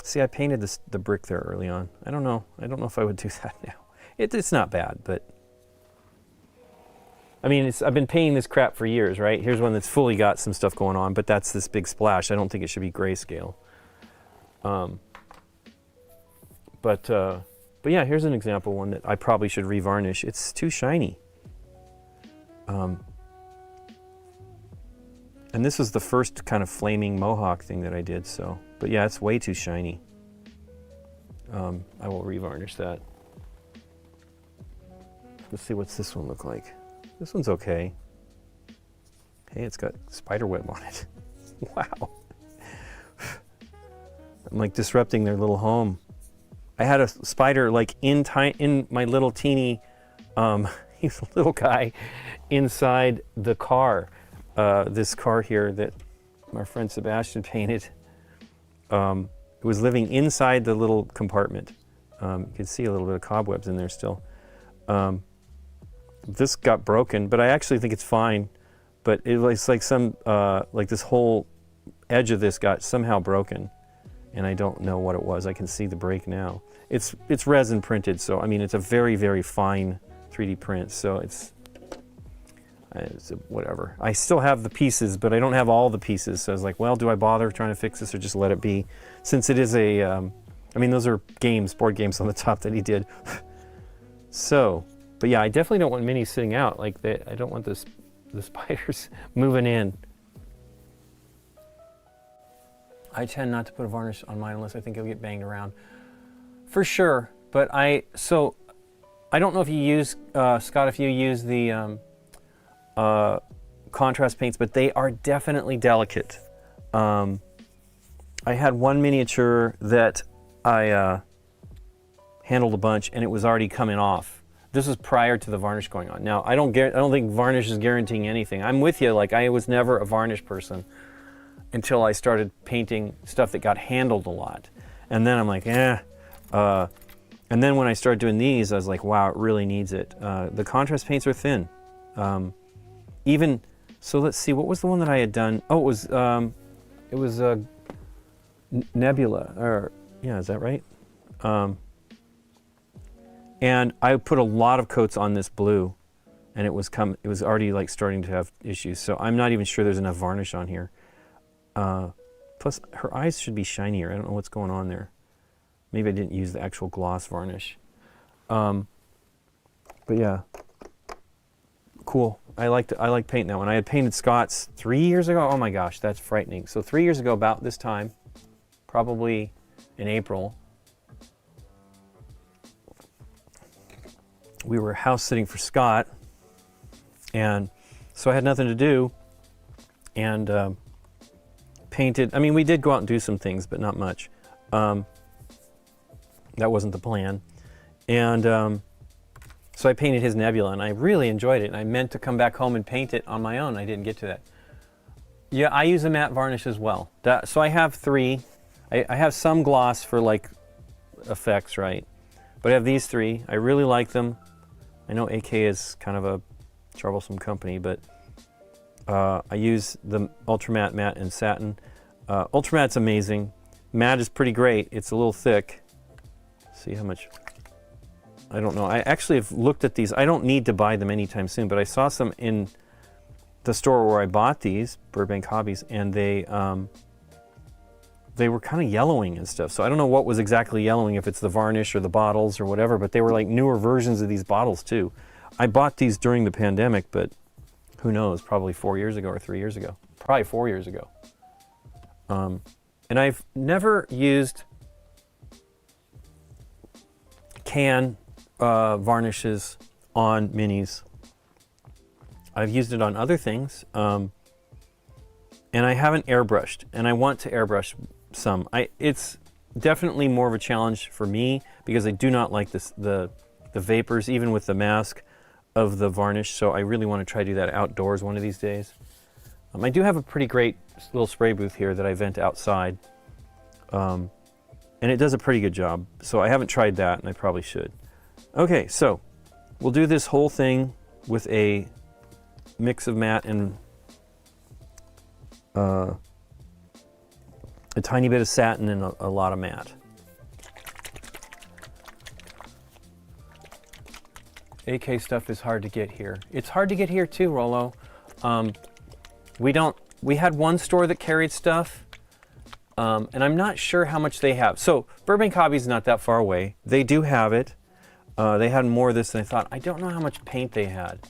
See, I painted the brick there early on. I don't know if I would do that now. It's not bad, but I mean, I've been painting this crap for years, right? Here's one that's fully got some stuff going on, but that's this big splash. I don't think it should be grayscale. But yeah, here's an example one that I probably should revarnish. It's too shiny. And this was the first kind of flaming mohawk thing that I did, so. But yeah, it's way too shiny. I will revarnish that. Let's see what's this one look like. This one's okay. Hey, it's got spider web on it. Wow. I'm like disrupting their little home. I had a spider like in my little teeny, he's a little guy inside the car. This car here that my friend Sebastian painted. It was living inside the little compartment. You can see a little bit of cobwebs in there still. This got broken, but I actually think it's fine. But it was like some, like this whole edge of this got somehow broken, and I don't know what it was. I can see the break now. It's resin printed, so I mean it's a very, very fine 3D print. So it's whatever. I still have the pieces, but I don't have all the pieces. So I was like, well, do I bother trying to fix this or just let it be? Since it is a, I mean, those are board games on the top that he did. So, but yeah, I definitely don't want minis sitting out like that. I don't want the spiders moving in. I tend not to put a varnish on mine unless I think it'll get banged around. For sure, but I don't know if you use, Scott, if you use the contrast paints, but they are definitely delicate. I had one miniature that I handled a bunch, and it was already coming off. This was prior to the varnish going on. Now, I don't think varnish is guaranteeing anything. I'm with you. Like, I was never a varnish person until I started painting stuff that got handled a lot, and then I'm like, and then when I started doing these, I was like, wow, it really needs it. The contrast paints are thin. Even so, let's see. What was the one that I had done? Oh, it was Nebula, or yeah, is that right? And I put a lot of coats on this blue, and it was already like starting to have issues. So I'm not even sure there's enough varnish on here. Plus, her eyes should be shinier. I don't know what's going on there. Maybe I didn't use the actual gloss varnish. But yeah, cool. I like painting that one. I had painted Scott's 3 years ago. Oh my gosh, that's frightening. So 3 years ago, about this time, probably in April, we were house sitting for Scott, and so I had nothing to do, and painted. I mean, we did go out and do some things, but not much. That wasn't the plan, and so I painted his Nebula, and I really enjoyed it, and I meant to come back home and paint it on my own. I didn't get to that. Yeah, I use a matte varnish as well. So I have three. I have some gloss for like effects, right? But I have these three. I really like them. I know AK is kind of a troublesome company, but I use the Ultra Matte, Matte, and Satin. Ultra Matte's amazing. Matte is pretty great. It's a little thick. See how much... I don't know. I actually have looked at these. I don't need to buy them anytime soon, but I saw some in the store where I bought these, Burbank Hobbies, and they they were kind of yellowing and stuff. So I don't know what was exactly yellowing, if it's the varnish or the bottles or whatever, but they were like newer versions of these bottles too. I bought these during the pandemic, but who knows, probably 4 years ago or 3 years ago. Probably 4 years ago. And I've never used can varnishes on minis. I've used it on other things, and I haven't airbrushed, and I want to airbrush some. It's definitely more of a challenge for me because I do not like the vapors, even with the mask, of the varnish, so I really want to try to do that outdoors one of these days. I do have a pretty great little spray booth here that I vent outside, and it does a pretty good job, so I haven't tried that, and I probably should. Okay, so we'll do this whole thing with a mix of matte and a tiny bit of satin and a lot of matte. AK stuff is hard to get here. It's hard to get here too, Rollo. We had one store that carried stuff, and I'm not sure how much they have. So Burbank Hobby's not that far away. They do have it. They had more of this than I thought. I don't know how much paint they had.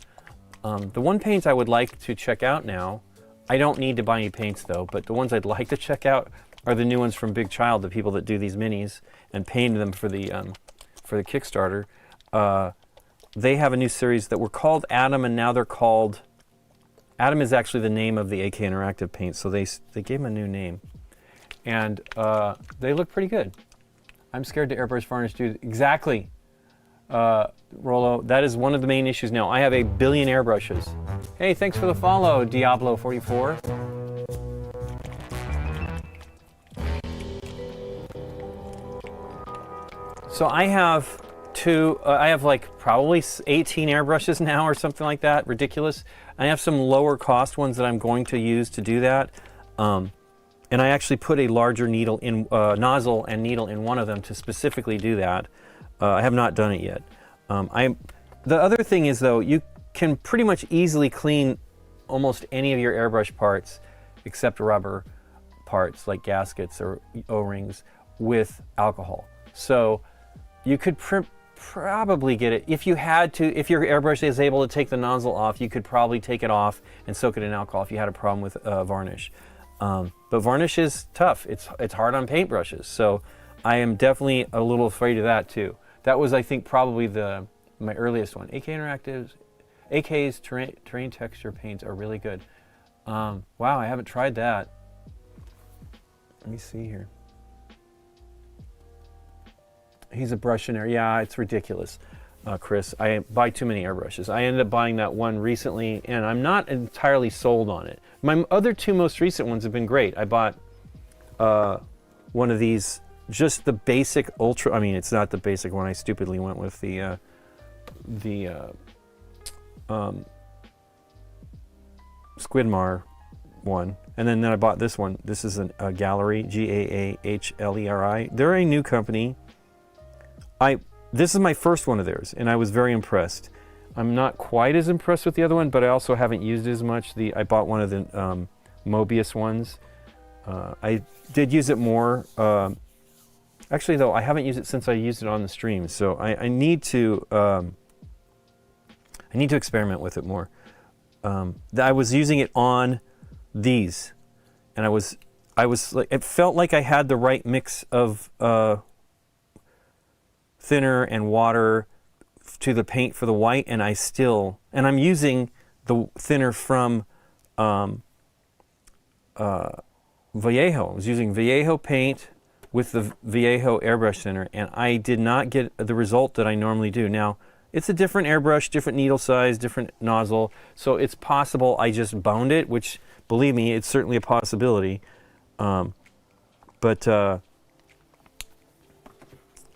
The one paint I would like to check out now, I don't need to buy any paints though, but the ones I'd like to check out are the new ones from Big Child, the people that do these minis and paint them for the Kickstarter. They have a new series that were called Atom, and now they're called... Atom is actually the name of the AK Interactive paint, so they gave them a new name. And they look pretty good. I'm scared to airbrush varnish, dude. Exactly, Rollo. That is one of the main issues now. I have a billion airbrushes. Hey, thanks for the follow, Diablo44. So I have I have like probably 18 airbrushes now or something like that, ridiculous. I have some lower cost ones that I'm going to use to do that. And I actually put a larger needle in, nozzle and needle in one of them to specifically do that. I have not done it yet. The other thing is though, you can pretty much easily clean almost any of your airbrush parts except rubber parts like gaskets or O-rings with alcohol. So you could probably get it, if you had to, if your airbrush is able to take the nozzle off, you could probably take it off and soak it in alcohol if you had a problem with varnish. But varnish is tough. It's hard on paintbrushes. So I am definitely a little afraid of that too. That was, I think, probably my earliest one. AK Interactive's, AK's terrain texture paints are really good. Wow, I haven't tried that. Let me see here. He's a brushionaire. Yeah, it's ridiculous, Chris. I buy too many airbrushes. I ended up buying that one recently, and I'm not entirely sold on it. My other two most recent ones have been great. I bought one of these, just the basic ultra. I mean, it's not the basic one. I stupidly went with the Squidmar one, and then I bought this one. This is a Gallery, G-A-A-H-L-E-R-I. They're a new company. This is my first one of theirs, and I was very impressed. I'm not quite as impressed with the other one, but I also haven't used it as much. I bought one of the Mobius ones. I did use it more. Actually, though, I haven't used it since I used it on the stream, so I need to experiment with it more. I was using it on these, and I was like, it felt like I had the right mix of thinner and water to the paint for the white, and I'm using the thinner from Vallejo. I was using Vallejo paint with the Vallejo airbrush thinner, and I did not get the result that I normally do. Now, it's a different airbrush, different needle size, different nozzle, so it's possible I just boned it, which, believe me, it's certainly a possibility. But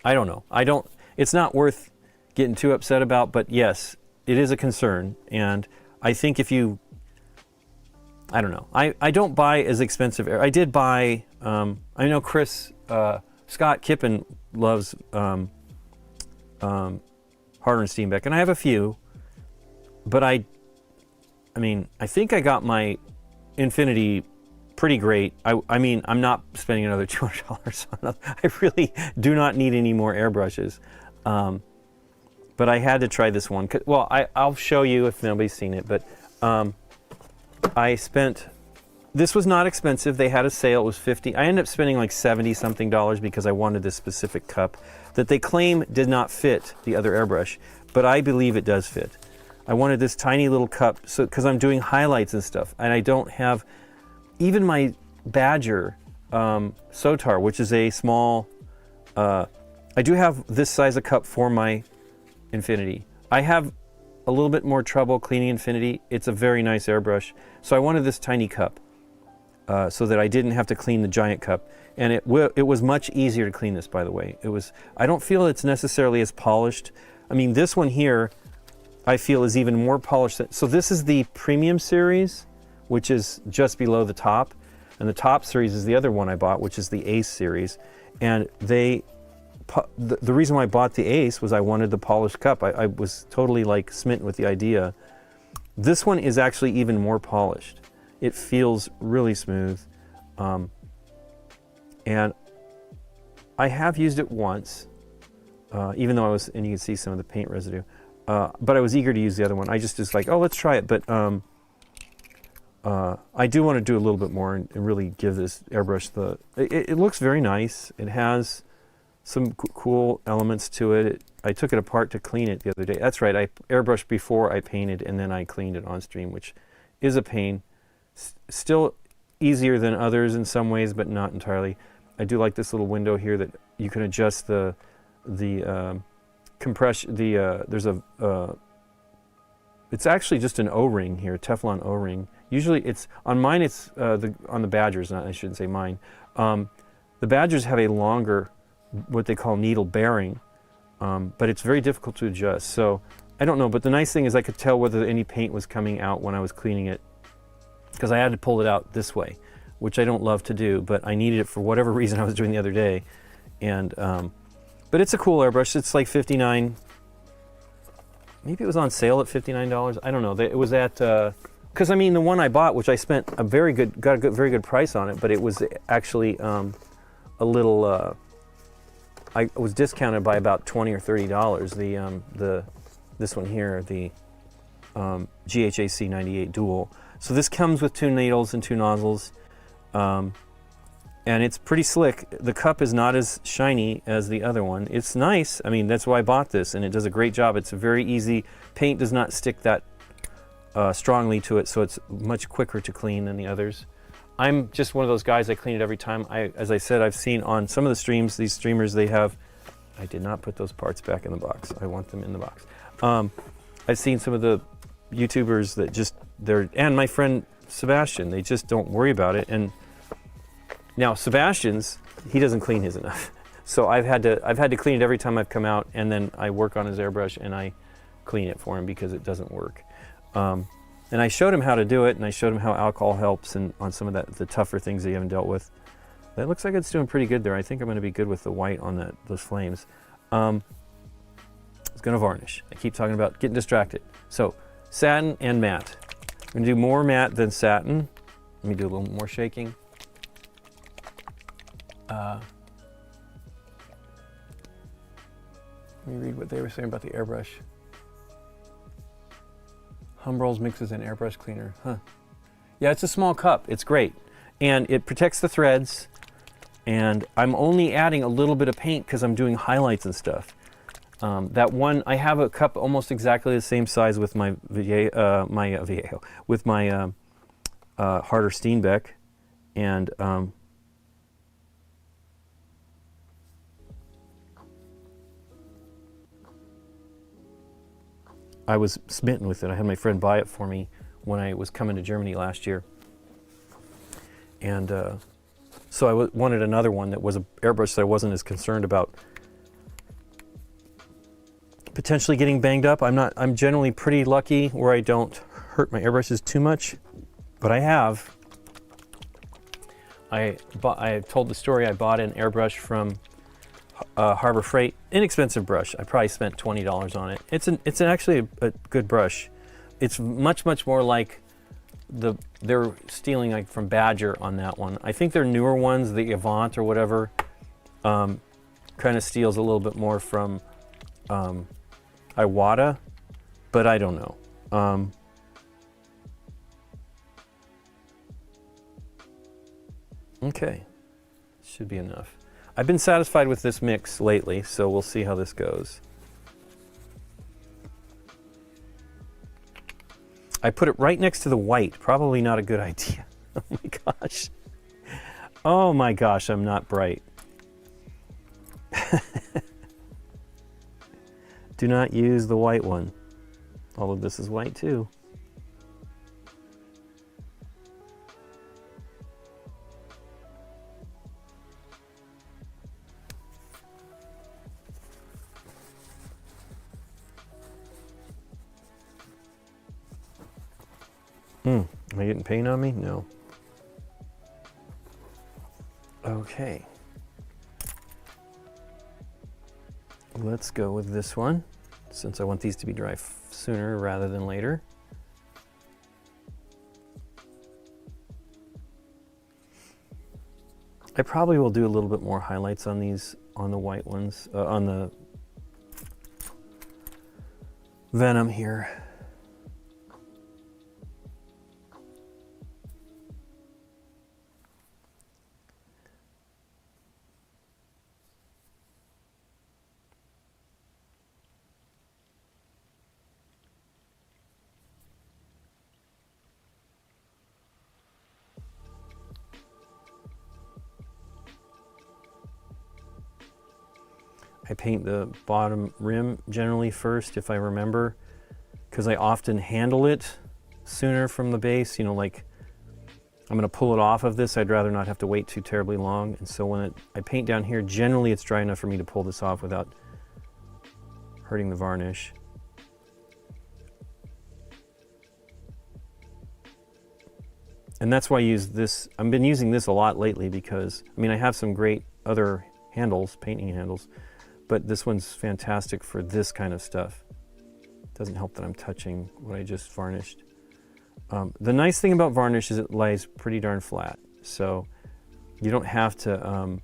I don't know. It's not worth getting too upset about, but yes, it is a concern. And I think if you, I don't know. I don't buy as expensive. I did buy, I know Scott Kippen loves Harder and Steenbeck, and I have a few, but I mean, I think I got my Infinity pretty great. I mean, I'm not spending another $200 on it. I really do not need any more airbrushes. But I had to try this one. Well, I'll show you if nobody's seen it, but I spent, this was not expensive. They had a sale, it was 50. I ended up spending like 70 something dollars because I wanted this specific cup that they claim did not fit the other airbrush, but I believe it does fit. I wanted this tiny little cup so because I'm doing highlights and stuff, and I don't have even my Badger Sotar, which is a small, I do have this size of cup for my Infinity. I have a little bit more trouble cleaning Infinity. It's a very nice airbrush. So I wanted this tiny cup so that I didn't have to clean the giant cup. And it was much easier to clean this, by the way. I don't feel it's necessarily as polished. I mean, this one here, I feel is even more polished. So this is the Premium series, which is just below the top. And the top series is the other one I bought, which is the Ace series. And the reason why I bought the Ace was I wanted the polished cup. I was totally like smitten with the idea. This one is actually even more polished. It feels really smooth. And I have used it once, even though and you can see some of the paint residue, but I was eager to use the other one. I just like, oh, let's try it. But I do want to do a little bit more and really give this airbrush it looks very nice. It has some cool elements to it. I took it apart to clean it the other day. That's right, I airbrushed before I painted and then I cleaned it on stream, which is a pain. Still easier than others in some ways, but not entirely. I do like this little window here that you can adjust the compression. There's it's actually just an O-ring here, Teflon O-ring. Usually it's on mine. It's on the Badgers. I shouldn't say mine. The Badgers have a longer, what they call needle bearing, but it's very difficult to adjust. So I don't know. But the nice thing is I could tell whether any paint was coming out when I was cleaning it, because I had to pull it out this way, which I don't love to do, but I needed it for whatever reason I was doing the other day. And but it's a cool airbrush. It's like $59. Maybe it was on sale at $59. I don't know. It was at because I mean the one I bought, which I spent got a very good price on it, but it was actually a little. I was discounted by about $20 or $30. This one here, the GHAC 98 Dual. So this comes with 2 needles and 2 nozzles, and it's pretty slick. The cup is not as shiny as the other one. It's nice. I mean, that's why I bought this, and it does a great job. It's very easy. Paint does not stick that strongly to it, so it's much quicker to clean than the others. I'm just one of those guys, I clean it every time. As I said, I've seen on some of the streams, these streamers, they have, I did not put those parts back in the box. I want them in the box. I've seen some of the YouTubers that and my friend Sebastian, they just don't worry about it. And now Sebastian's, he doesn't clean his enough. So I've had to clean it every time I've come out, and then I work on his airbrush and I clean it for him because it doesn't work. And I showed him how to do it, and I showed him how alcohol helps and on some of the tougher things that you haven't dealt with. That looks like it's doing pretty good there. I think I'm going to be good with the white on those flames. It's going to varnish. I keep talking about getting distracted. So satin and matte. I'm going to do more matte than satin. Let me do a little more shaking. Let me read what they were saying about the airbrush. Humbrolls mixes an airbrush cleaner. Huh. Yeah, it's a small cup. It's great. And it protects the threads. And I'm only adding a little bit of paint because I'm doing highlights and stuff. That one, I have a cup almost exactly the same size with my with my Harder Steenbeck. And I was smitten with it. I had my friend buy it for me when I was coming to Germany last year. And so I wanted another one that was an airbrush that I wasn't as concerned about potentially getting banged up. I'm generally pretty lucky where I don't hurt my airbrushes too much, but I have. I told the story, I bought an airbrush from Harbor Freight, inexpensive brush. I probably spent $20 on it. It's actually a good brush. It's much more like they're stealing like from Badger on that one. I think their newer ones, the Avant or whatever, kind of steals a little bit more from Iwata, but I don't know. Okay, should be enough. I've been satisfied with this mix lately, so we'll see how this goes. I put it right next to the white. Probably not a good idea. Oh my gosh. Oh my gosh, I'm not bright. Do not use the white one. Although this is white too. Am I getting paint on me? No. Okay. Let's go with this one, since I want these to be dry sooner rather than later. I probably will do a little bit more highlights on these, on the white ones, on the Venom here. I paint the bottom rim generally first, if I remember, because I often handle it sooner from the base. You know, like I'm going to pull it off of this. I'd rather not have to wait too terribly long. And so when I paint down here, generally it's dry enough for me to pull this off without hurting the varnish. And that's why I use this. I've been using this a lot lately because, I mean, I have some great other handles, painting handles, but this one's fantastic for this kind of stuff. Doesn't help that I'm touching what I just varnished. The nice thing about varnish is it lies pretty darn flat, so you don't have to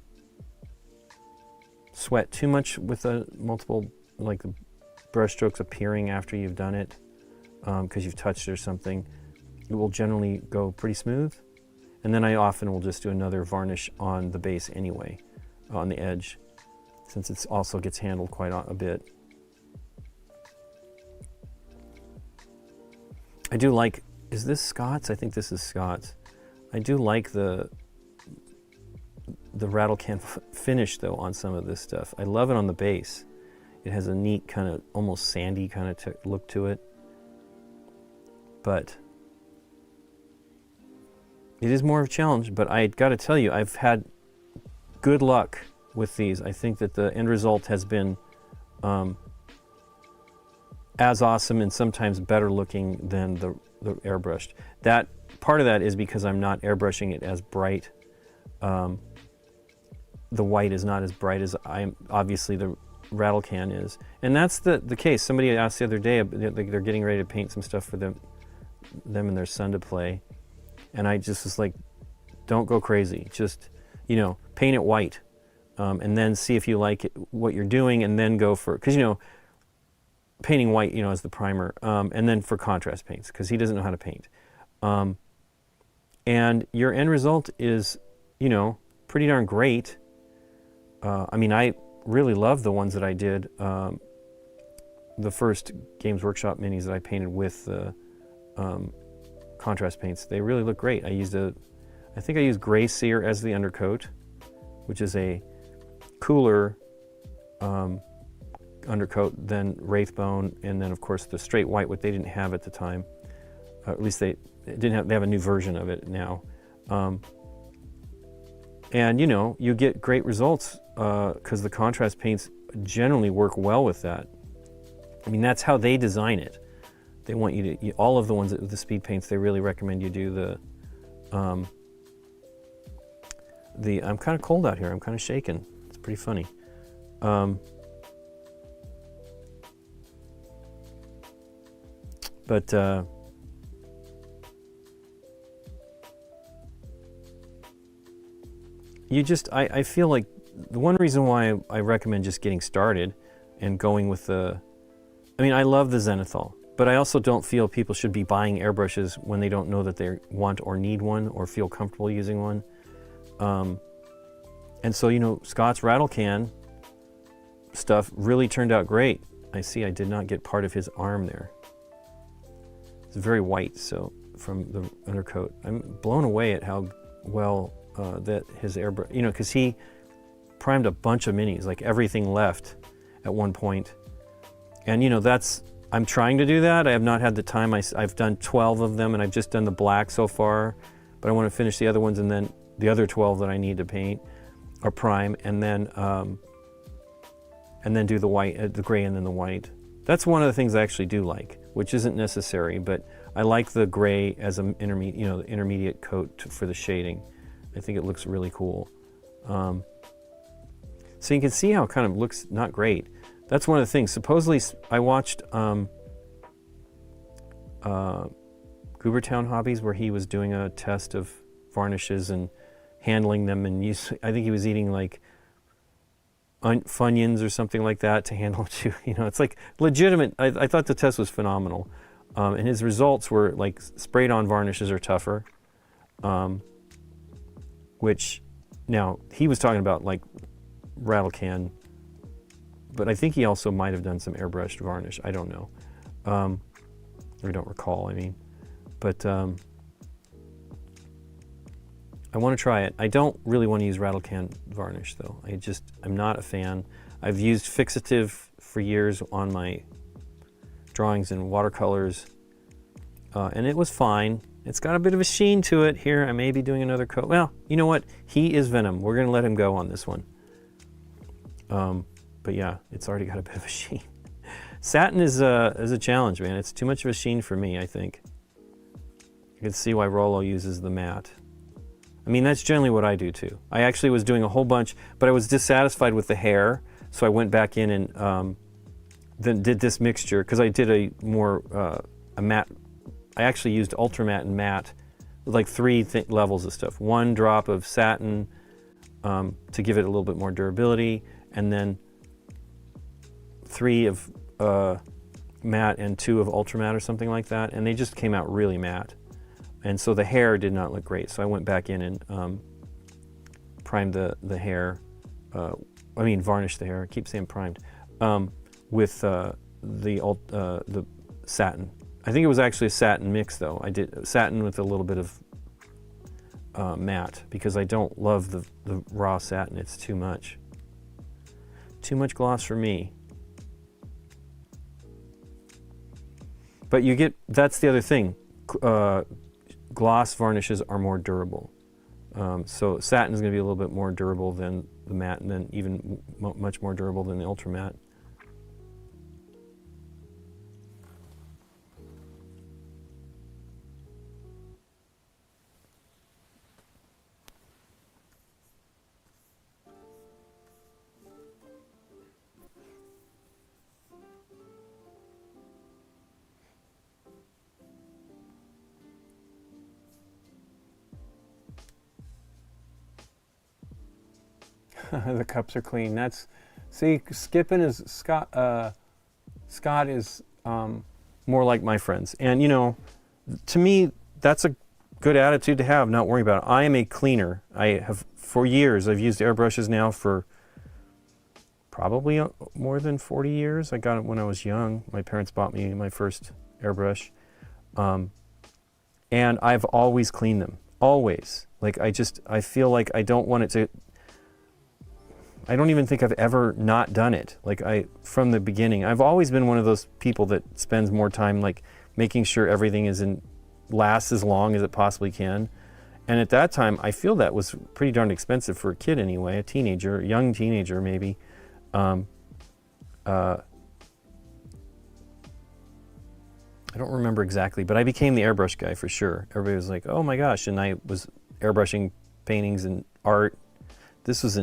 sweat too much with the multiple, like the brush strokes appearing after you've done it, because you've touched it or something. It will generally go pretty smooth, and then I often will just do another varnish on the base anyway, on the edge, since it also gets handled quite a bit. I do like, is this Scott's? I think this is Scott's. I do like the rattle can finish though on some of this stuff. I love it on the base. It has a neat kind of almost sandy kind of look to it. But it is more of a challenge, but I got to tell you, I've had good luck with these. I think that the end result has been as awesome and sometimes better looking than the airbrushed. That part of that is because I'm not airbrushing it as bright. The white is not as bright as obviously the rattle can is, and that's the case. Somebody asked the other day, they're getting ready to paint some stuff for them and their son to play, and I just was like, don't go crazy. Just, you know, paint it white, and then see if you like it, what you're doing, and then go for, because, you know, painting white, you know, as the primer, and then for contrast paints, because he doesn't know how to paint. And your end result is, you know, pretty darn great. I mean, I really love the ones that I did, the first Games Workshop minis that I painted with the contrast paints. They really look great. I think I used Gray Seer as the undercoat, which is a cooler undercoat than Wraithbone, and then of course the straight white, what they didn't have at the time. At least they have a new version of it now. And you know, you get great results because the contrast paints generally work well with that. I mean, that's how they design it. They want you to, all of the ones that the speed paints, they really recommend you do the I'm kind of cold out here, I'm kind of shaking. It's pretty funny. But I feel like the one reason why I recommend just getting started and going with I mean, I love the Zenithal, but I also don't feel people should be buying airbrushes when they don't know that they want or need one or feel comfortable using one. And so, you know, Scott's rattle can stuff really turned out great. I see I did not get part of his arm there. It's very white, so from the undercoat. I'm blown away at how well that his airbrush, you know, because he primed a bunch of minis, like everything left at one point. And, you know, I'm trying to do that. I have not had the time. I've done 12 of them, and I've just done the black so far, but I want to finish the other ones, and then the other 12 that I need to paint or prime, and then do the white, the gray, and then the white. That's one of the things I actually do like, which isn't necessary, but I like the gray as an intermediate, you know, the intermediate coat for the shading. I think it looks really cool. So you can see how it kind of looks not great. That's one of the things. Supposedly, I watched Goobertown Hobbies, where he was doing a test of varnishes and handling them, and I think he was eating like Funyuns or something like that to handle it too. You know, it's like legitimate. I thought the test was phenomenal, and his results were like sprayed-on varnishes are tougher, which now he was talking about like rattle can, but I think he also might have done some airbrushed varnish. I don't know, I don't recall. I mean, but I want to try it. I don't really want to use rattle can varnish though. I'm not a fan. I've used fixative for years on my drawings and watercolors, and it was fine. It's got a bit of a sheen to it here. I may be doing another coat. Well, you know what? He is Venom. We're going to let him go on this one. But yeah, it's already got a bit of a sheen. Satin is a challenge, man. It's too much of a sheen for me, I think. You can see why Rollo uses the matte. I mean, that's generally what I do too. I actually was doing a whole bunch, but I was dissatisfied with the hair, so I went back in and then did this mixture, because I did a matte. I actually used ultra matte and matte with like three levels of stuff. One drop of satin to give it a little bit more durability, and then 3 of matte and 2 of ultra matte or something like that, and they just came out really matte. And so the hair did not look great, so I went back in and primed the hair. Varnished the hair. I keep saying primed with the satin. I think it was actually a satin mix, though. I did satin with a little bit of matte, because I don't love the raw satin. It's too much. Too much gloss for me. But you get, that's the other thing. Gloss varnishes are more durable. So satin is going to be a little bit more durable than the matte, and then even much more durable than the ultra matte. The cups are clean. See, Skippin is Scott. Scott is more like my friends, and you know, to me, that's a good attitude to have. Not worrying about it. I am a cleaner. I have for years. I've used airbrushes now for probably more than 40 years. I got it when I was young. My parents bought me my first airbrush, and I've always cleaned them. Always. Like I feel like I don't want it to. I don't even think I've ever not done it. Like from the beginning, I've always been one of those people that spends more time like making sure everything lasts as long as it possibly can. And at that time, I feel that was pretty darn expensive for a kid anyway, a teenager, a young teenager maybe. I don't remember exactly, but I became the airbrush guy for sure. Everybody was like, oh my gosh, and I was airbrushing paintings and art. This was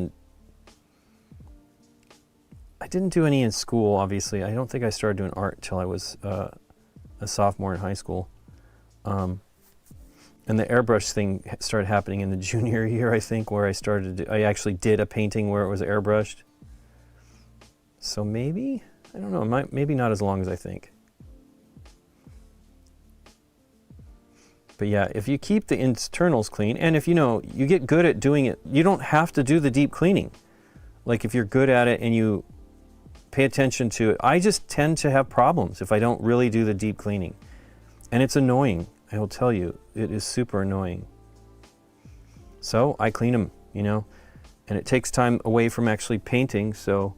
I didn't do any in school, obviously. I don't think I started doing art until I was a sophomore in high school. And And the airbrush thing started happening in the junior year, I think, where I actually did a painting where it was airbrushed. So maybe, I don't know, maybe not as long as I think. But yeah, if you keep the internals clean, and if you get good at doing it, you don't have to do the deep cleaning. Like if you're good at it and you pay attention to it, I just tend to have problems if I don't really do the deep cleaning. And it's annoying, I will tell you, it is super annoying. So I clean them, and it takes time away from actually painting, so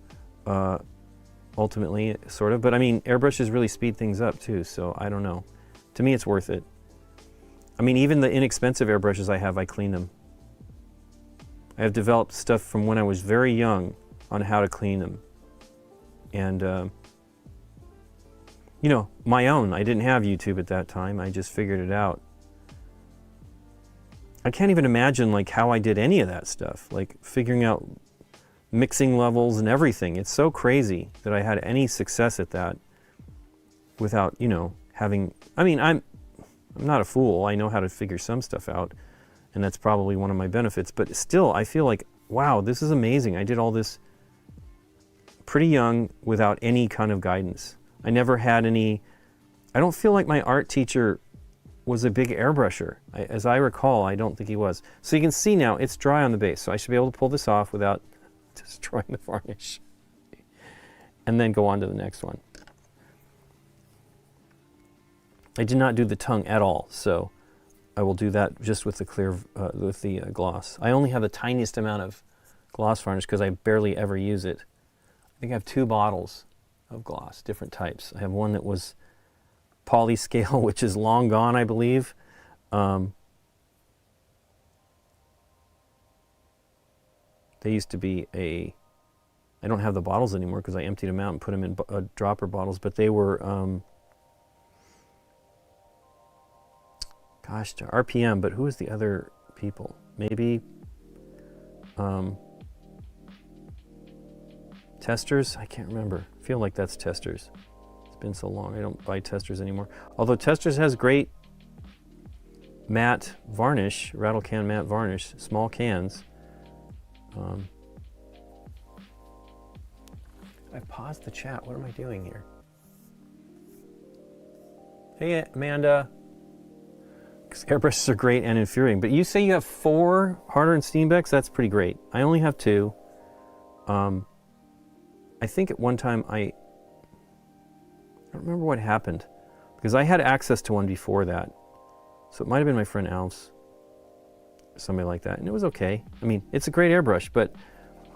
ultimately, sort of. But I mean, airbrushes really speed things up too, so I don't know. To me, it's worth it. I mean, even the inexpensive airbrushes I have, I clean them. I have developed stuff from when I was very young on how to clean them. And, my own. I didn't have YouTube at that time. I just figured it out. I can't even imagine, like, how I did any of that stuff. Like, figuring out mixing levels and everything. It's so crazy that I had any success at that without, having... I mean, I'm not a fool. I know how to figure some stuff out, and that's probably one of my benefits. But still, I feel like, wow, this is amazing. I did all this pretty young without any kind of guidance. I never had any... I don't feel like my art teacher was a big airbrusher. As I recall, I don't think he was. So you can see now, it's dry on the base, so I should be able to pull this off without destroying the varnish. And then go on to the next one. I did not do the tongue at all, so I will do that just with the clear, with the gloss. I only have the tiniest amount of gloss varnish because I barely ever use it. I think I have 2 bottles of gloss, different types. I have one that was polyscale, which is long gone, I believe. They used to be I don't have the bottles anymore because I emptied them out and put them in dropper bottles, but they were, gosh, RPM, but who was the other people? Maybe Testers? I can't remember. I feel like that's Testers. It's been so long. I don't buy Testers anymore. Although Testers has great matte varnish, rattle can matte varnish, small cans. I paused the chat. What am I doing here? Hey, Amanda. Airbrushes are great and infuriating, but you say you have 4 harder and Steenbecks? That's pretty great. I only have 2. I think at one time I don't remember what happened because I had access to one before that. So it might have been my friend Alf's, somebody like that, and it was okay. I mean, it's a great airbrush, but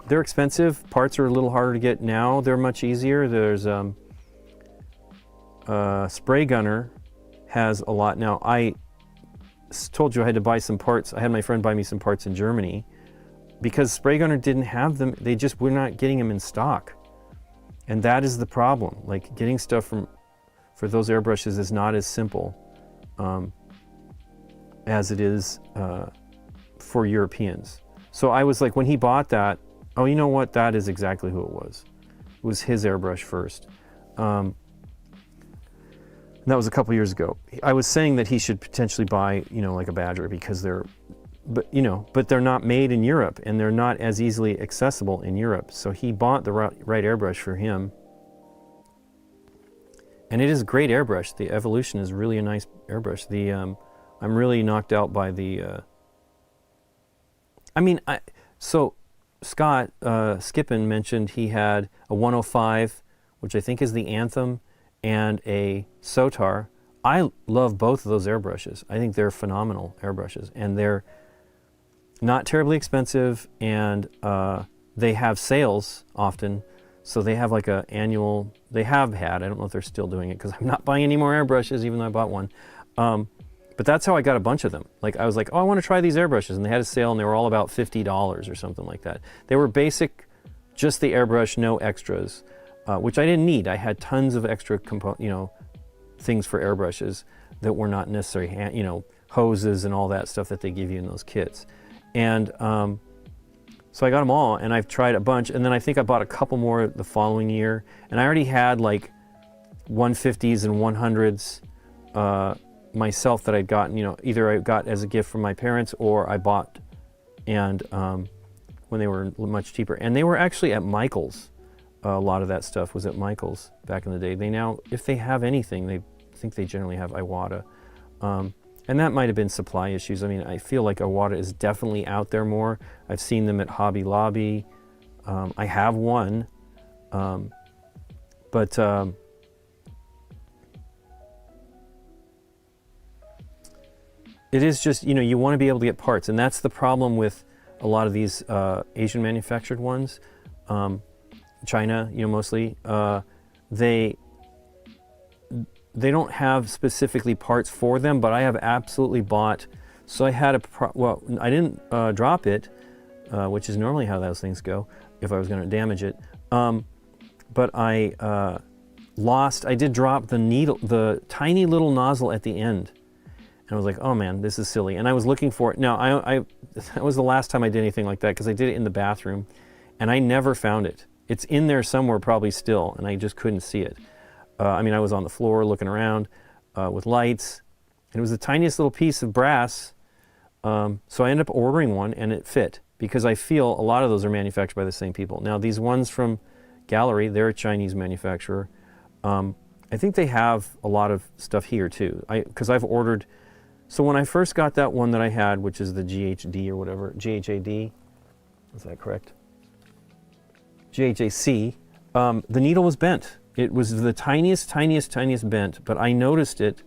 they're expensive. Parts are a little harder to get now. They're much easier. There's Spray Gunner has a lot. Now, I told you I had to buy some parts. I had my friend buy me some parts in Germany because Spray Gunner didn't have them. They just were not getting them in stock. And that is the problem. Like, getting stuff for those airbrushes is not as simple as it is for Europeans. So I was like, when he bought that, oh, you know what? That is exactly who it was. It was his airbrush first. And that was a couple years ago. I was saying that he should potentially buy, like a Badger because but they're not made in Europe and they're not as easily accessible in Europe. So he bought the right airbrush for him. And it is a great airbrush. The Evolution is really a nice airbrush. I'm really knocked out by the, so Scott Skippin mentioned he had a 105, which I think is the Anthem, and a Sotar. I love both of those airbrushes. I think they're phenomenal airbrushes, and they're not terribly expensive, and they have sales often. So they have like a annual, they have had, I don't know if they're still doing it because I'm not buying any more airbrushes even though I bought one. But that's how I got a bunch of them. Like, I was like, oh, I want to try these airbrushes, and they had a sale and they were all about $50 or something like that. They were basic, just the airbrush, no extras, which I didn't need. I had tons of extra things for airbrushes that were not necessary, hoses and all that stuff that they give you in those kits. And so I got them all, and I've tried a bunch, and then I think I bought a couple more the following year, and I already had like 150s and 100s, myself that I'd gotten, either I got as a gift from my parents or I bought, and when they were much cheaper. And they were actually at Michael's. A lot of that stuff was at Michael's back in the day. They now, if they have anything, they think they generally have Iwata. And that might have been supply issues. I mean, I feel like Iwata is definitely out there more. I've seen them at Hobby Lobby. I have one, but it is just, you want to be able to get parts, and that's the problem with a lot of these Asian manufactured ones. China, mostly, they don't have specifically parts for them, but I have absolutely bought. So I had I didn't drop it, which is normally how those things go if I was going to damage it. But I did drop the needle, the tiny little nozzle at the end. And I was like, oh man, this is silly. And I was looking for it. Now, that was the last time I did anything like that, because I did it in the bathroom and I never found it. It's in there somewhere probably still, and I just couldn't see it. I mean, I was on the floor looking around with lights, and it was the tiniest little piece of brass. So I ended up ordering one, and it fit, because I feel a lot of those are manufactured by the same people. Now, these ones from Gallery, they're a Chinese manufacturer. I think they have a lot of stuff here too, because I've ordered. So when I first got that one that I had, which is the GHD or whatever, GHAD, is that correct? GHAC, the needle was bent. It was the tiniest bent, but I noticed it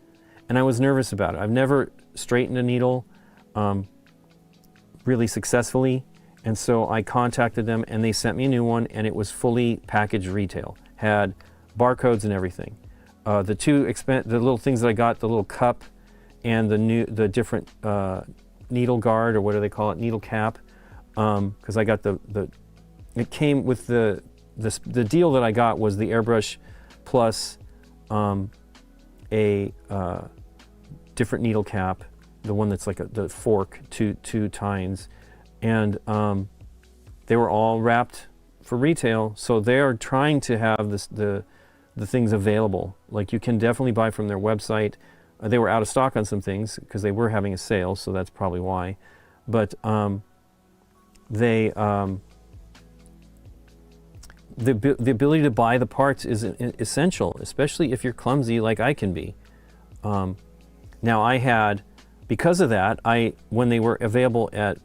and I was nervous about it. I've never straightened a needle really successfully, and so I contacted them and they sent me a new one, and it was fully packaged retail, had barcodes and everything. The little things that I got, the little cup and the different needle guard, or what do they call it, needle cap, because I got it came with the deal that I got was the Airbrush plus a different needle cap, the one that's like the fork, two tines, and they were all wrapped for retail. So they are trying to have the things available. Like, you can definitely buy from their website. They were out of stock on some things because they were having a sale, so that's probably why. But the ability to buy the parts is essential, especially if you're clumsy like I can be. Now I had, because of that, when they were available at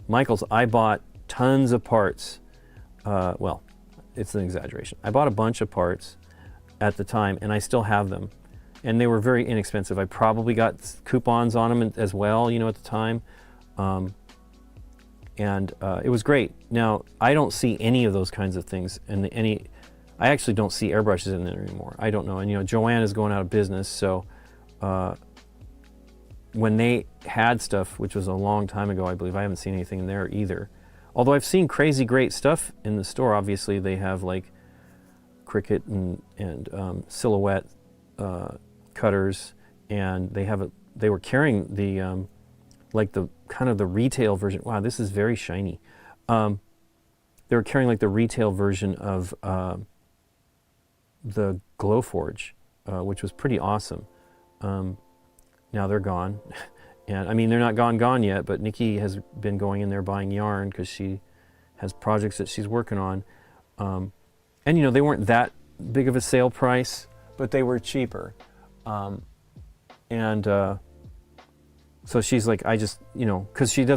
Michael's, I bought tons of parts. Well, it's an exaggeration. I bought a bunch of parts at the time, and I still have them. And they were very inexpensive. I probably got coupons on them as well, at the time. And it was great. Now, I don't see any of those kinds of things, and I actually don't see airbrushes in there anymore. I don't know. And Joanne is going out of business, so when they had stuff, which was a long time ago, I believe, I haven't seen anything in there either. Although I've seen crazy great stuff in the store. Obviously, they have like Cricut and Silhouette cutters, and they were carrying the like the kind of the retail version. Wow, this is very shiny. They were carrying like the retail version of the Glowforge, which was pretty awesome. Now they're gone. And I mean, they're not gone yet, but Nikki has been going in there buying yarn because she has projects that she's working on. And they weren't that big of a sale price, but they were cheaper. So she's like, because she's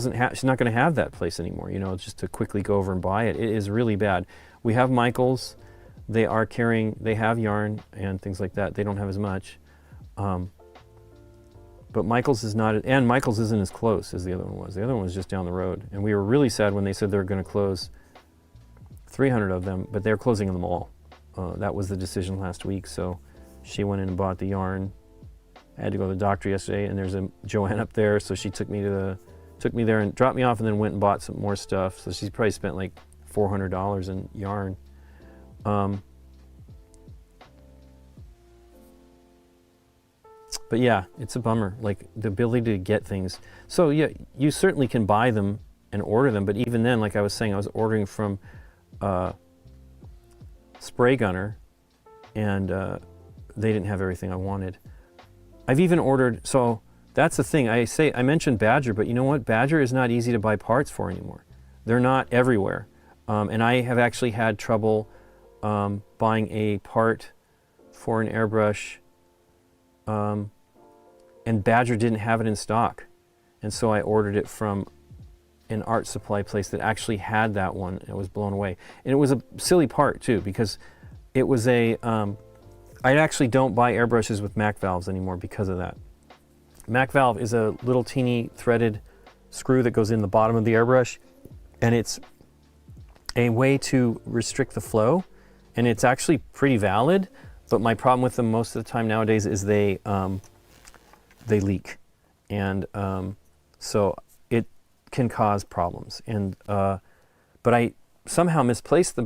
not going to have that place anymore, just to quickly go over and buy it. It is really bad. We have Michael's. They have yarn and things like that. They don't have as much. But Michael's Michael's isn't as close as the other one was. The other one was just down the road. And we were really sad when they said they were going to close 300 of them, but they're closing them all. That was the decision last week. So she went in and bought the yarn. I had to go to the doctor yesterday, and there's a Joanne up there, so she took me there and dropped me off, and then went and bought some more stuff. So she's probably spent like $400 in yarn. But yeah, it's a bummer, like the ability to get things. So yeah, you certainly can buy them and order them, but even then, like I was saying, I was ordering from Spray Gunner, and they didn't have everything I wanted. I've even ordered, so that's the thing. I mentioned Badger, but you know what? Badger is not easy to buy parts for anymore. They're not everywhere. And I have actually had trouble buying a part for an airbrush, and Badger didn't have it in stock. And so I ordered it from an art supply place that actually had that one, and I was blown away. And it was a silly part too, because it was a, I actually don't buy airbrushes with Mac valves anymore because of that. Mac valve is a little teeny threaded screw that goes in the bottom of the airbrush, and it's a way to restrict the flow, and it's actually pretty valid, but my problem with them most of the time nowadays is they leak, and so it can cause problems. And but I somehow misplaced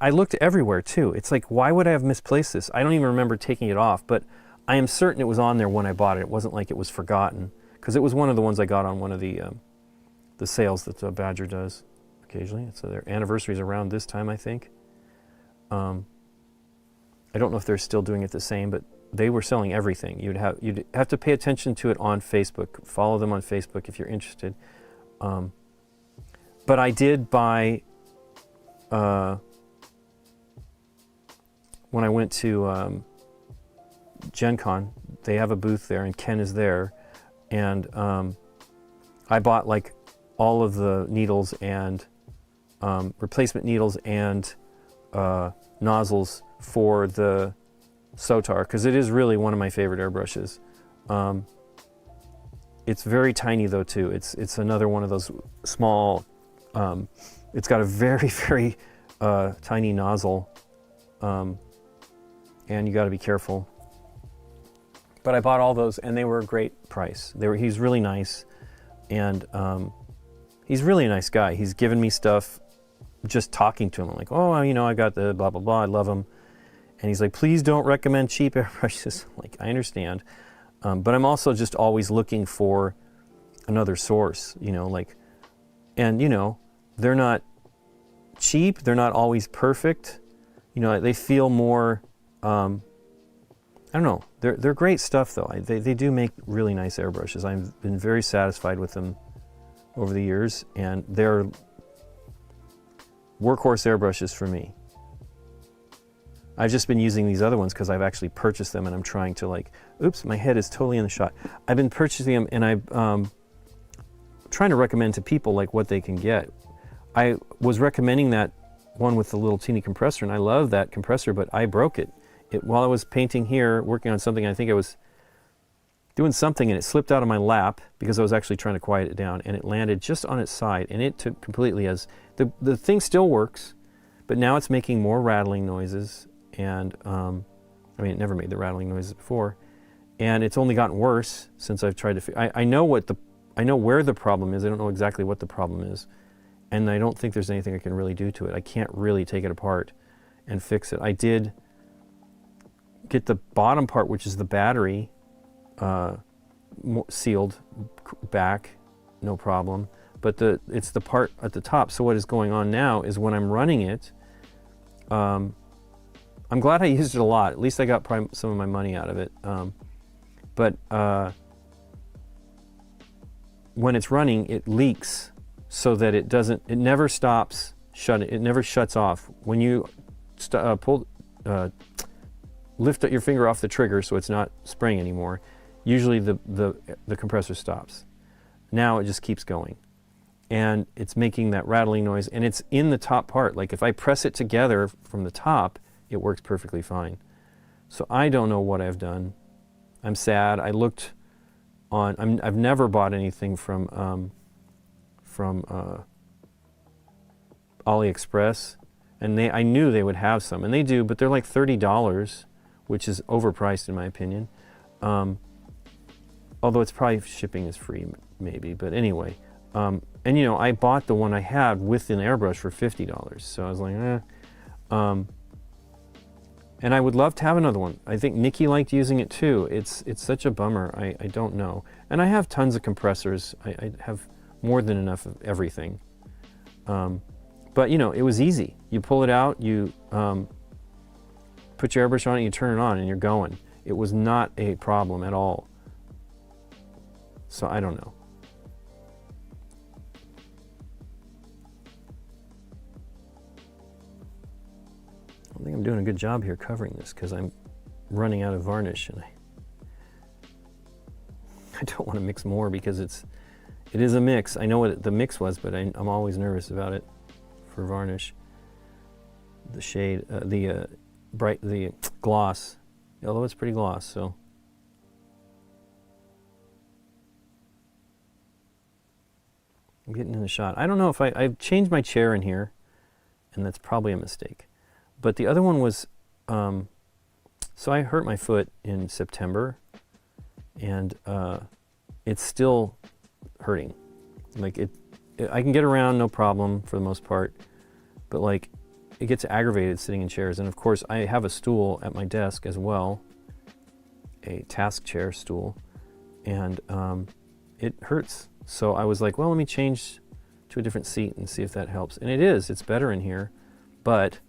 I looked everywhere too. It's like, why would I have misplaced this? I don't even remember taking it off, but I am certain it was on there when I bought it. It wasn't like it was forgotten, because it was one of the ones I got on one of the sales that Badger does occasionally. So their anniversary's around this time, I think. I don't know if they're still doing it the same, but they were selling everything. You'd have to pay attention to it on Facebook. Follow them on Facebook if you're interested. But I did buy, when I went to Gen Con, they have a booth there, and Ken is there, and I bought like all of the needles and replacement needles and nozzles for the Sotar, because it is really one of my favorite airbrushes. It's very tiny though too. It's another one of those small, it's got a very, very tiny nozzle, and you got to be careful. But I bought all those, and they were a great price. He's really nice, and he's really a nice guy. He's given me stuff just talking to him. I'm like, oh, you know, I got the blah, blah, blah. I love him. And he's like, please don't recommend cheap airbrushes. Like, I understand. But I'm also just always looking for another source, you know, like, and, you know, they're not cheap. They're not always perfect. You know, they feel more, I don't know. They're great stuff, though. They do make really nice airbrushes. I've been very satisfied with them over the years, and they're workhorse airbrushes for me. I've just been using these other ones because I've actually purchased them, and I'm trying to, like, oops, my head is totally in the shot. I've been purchasing them, and I'm trying to recommend to people like what they can get. I was recommending that one with the little teeny compressor, and I love that compressor, but I broke it. While I was painting here, working on something, I think I was doing something, and it slipped out of my lap because I was actually trying to quiet it down, and it landed just on its side, and it took completely as the thing still works, but now it's making more rattling noises, and I mean, it never made the rattling noises before, and it's only gotten worse since I've tried to. I know where the problem is. I don't know exactly what the problem is, and I don't think there's anything I can really do to it. I can't really take it apart and fix it. I did get the bottom part, which is the battery, sealed back, no problem. But it's the part at the top. So what is going on now is when I'm running it, I'm glad I used it a lot. At least I got some of my money out of it. But when it's running, it leaks so that it never stops shutting. It never shuts off. When you lift your finger off the trigger so it's not spraying anymore, usually the compressor stops. Now it just keeps going. And it's making that rattling noise, and it's in the top part. Like, if I press it together from the top, it works perfectly fine. So I don't know what I've done. I'm sad. I looked on, I've never bought anything from AliExpress, and I knew they would have some, and they do, but they're like $30, which is overpriced in my opinion. Although it's probably shipping is free, maybe, but anyway. And you know, I bought the one I had with an airbrush for $50, so I was like, and I would love to have another one. I think Nikki liked using it too. It's such a bummer. I don't know. And I have tons of compressors. I have more than enough of everything. But you know, it was easy. You pull it out, you put your airbrush on it, you turn it on, and you're going. It was not a problem at all. So I don't know. I don't think I'm doing a good job here covering this because I'm running out of varnish, and I don't want to mix more because it is a mix. I know what the mix was, but I'm always nervous about it for varnish. The shade, the gloss, although it's pretty gloss, so. I'm getting in the shot. I don't know if I've changed my chair in here, and that's probably a mistake. But the other one was, so I hurt my foot in September, and it's still hurting. Like I can get around no problem for the most part, but like it gets aggravated sitting in chairs. And of course I have a stool at my desk as well, a task chair stool, and it hurts. So I was like, well, let me change to a different seat and see if that helps. And it's better in here, but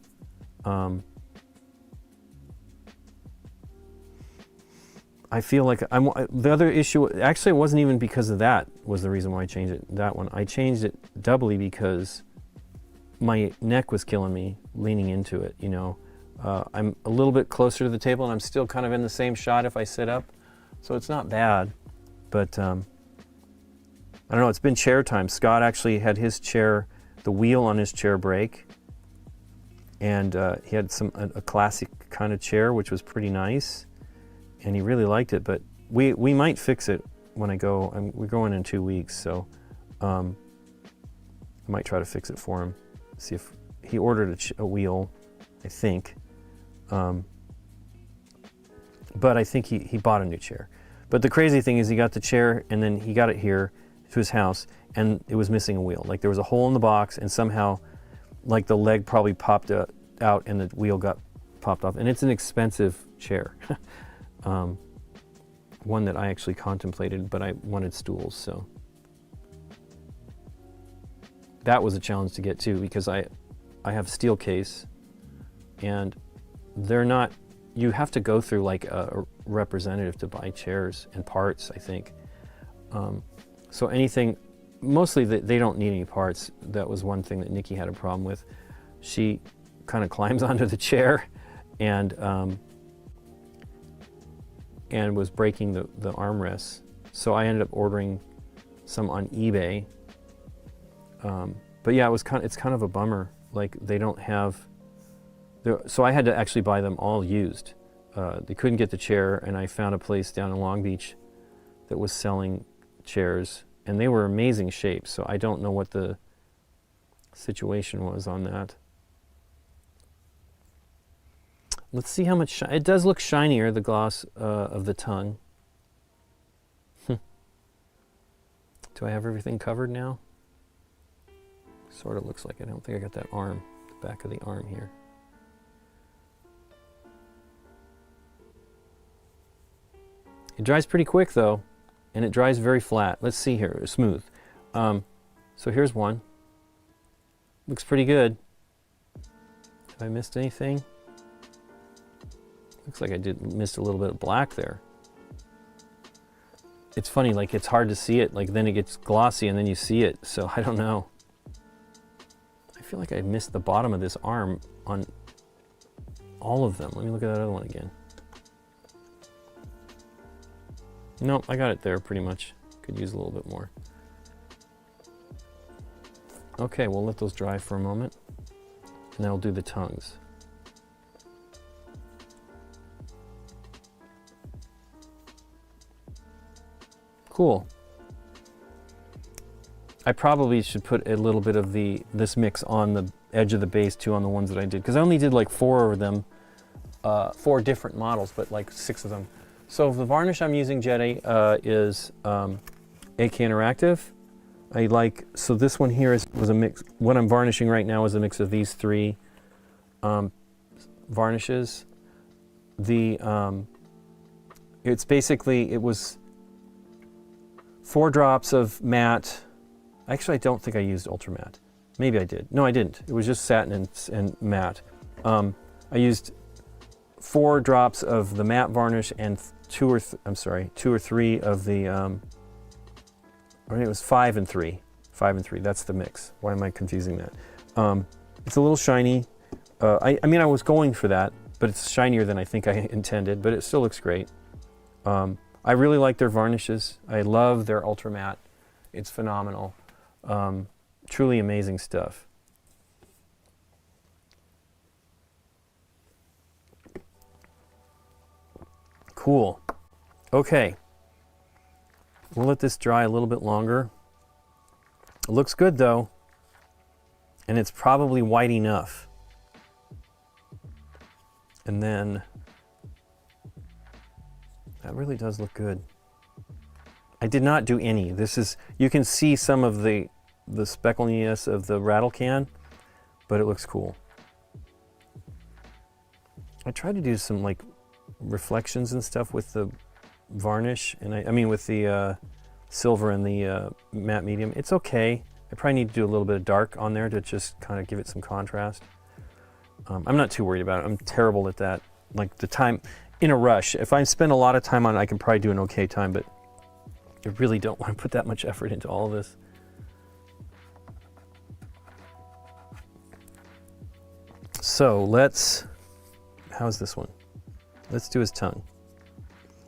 I feel like the other issue, actually it wasn't even because of that was the reason why I changed it, that one. I changed it doubly because my neck was killing me leaning into it, you know. I'm a little bit closer to the table and I'm still kind of in the same shot if I sit up. So it's not bad, but I don't know, it's been chair time. Scott actually had his chair, the wheel on his chair break, and he had a classic kind of chair, which was pretty nice, and he really liked it, but we might fix it when I go. We're going in 2 weeks, so I might try to fix it for him, see if he ordered a wheel, I think, but I think he bought a new chair. But the crazy thing is he got the chair and then he got it here to his house and it was missing a wheel. Like there was a hole in the box and somehow like the leg probably popped out and the wheel got popped off. And it's an expensive chair. One that I actually contemplated, but I wanted stools, so. That was a challenge to get to because I have steel case and they're not, you have to go through like a representative to buy chairs and parts, I think. So anything, mostly they don't need any parts. That was one thing that Nikki had a problem with. She kind of climbs onto the chair and was breaking the armrests. So I ended up ordering some on eBay. But yeah, it's kind of a bummer. Like they don't have, so I had to actually buy them all used. They couldn't get the chair, and I found a place down in Long Beach that was selling chairs, and they were amazing shape, so I don't know what the situation was on that. Let's see how much, it does look shinier, the gloss of the tongue. Do I have everything covered now? Sort of looks like it. I don't think I got that arm, the back of the arm here. It dries pretty quick though, and it dries very flat. Let's see here, smooth. So here's one. Looks pretty good. Have I missed anything? Looks like I missed a little bit of black there. It's funny, like it's hard to see it, like then it gets glossy and then you see it, so I don't know. I feel like I missed the bottom of this arm on all of them. Let me look at that other one again. Nope, I got it there pretty much. Could use a little bit more. Okay, we'll let those dry for a moment, and then I'll do the tongues. Cool. I probably should put a little bit of this mix on the edge of the base too on the ones that I did, because I only did like 4 of them, 4 different models, but like 6 of them. So the varnish I'm using, Jetty, is AK Interactive. So this one here was a mix. What I'm varnishing right now is a mix of these 3 varnishes. It's basically, it was 4 drops of matte. Actually, I don't think I used ultra matte. Maybe I did. No, I didn't. It was just satin and matte. I used 4 drops of the matte varnish and 2 or 3 of the I mean, it was 5 and 3. 5 and 3, that's the mix. Why am I confusing that? It's a little shiny. I mean, I was going for that, but it's shinier than I think I intended, but it still looks great. I really like their varnishes. I love their ultra matte. It's phenomenal. Truly amazing stuff. Cool. Okay. We'll let this dry a little bit longer. It looks good though, and it's probably white enough. And then that really does look good. I did not do any. This is, you can see some of the speckliness of the rattle can, but it looks cool. I tried to do some like reflections and stuff with the varnish, and I mean with the silver and the matte medium. It's okay. I probably need to do a little bit of dark on there to just kind of give it some contrast. I'm not too worried about it. I'm terrible at that. Like the time, in a rush, if I spend a lot of time on it, I can probably do an okay time, but I really don't want to put that much effort into all of this. So let's, how's this one? Let's do his tongue.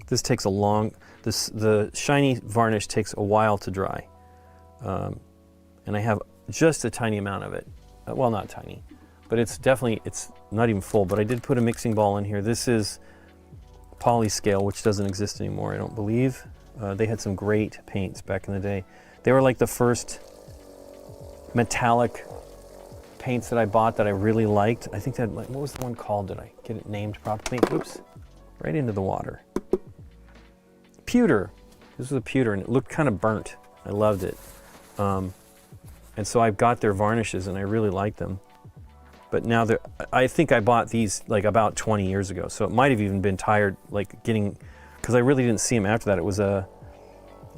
This takes a long, the shiny varnish takes a while to dry. And I have just a tiny amount of it. Well, not tiny, but it's definitely, it's not even full, but I did put a mixing ball in here. This is Polyscale, which doesn't exist anymore, I don't believe. They had some great paints back in the day. They were like the first metallic paints that I bought that I really liked. I think that, what was the one called? Did I get it named properly? Oops, right into the water. Pewter. This was a pewter, and it looked kind of burnt. I loved it. And so I've got their varnishes, and I really like them. But now I think I bought these like about 20 years ago, so it might have even been tired, like getting, because I really didn't see them after that. It was a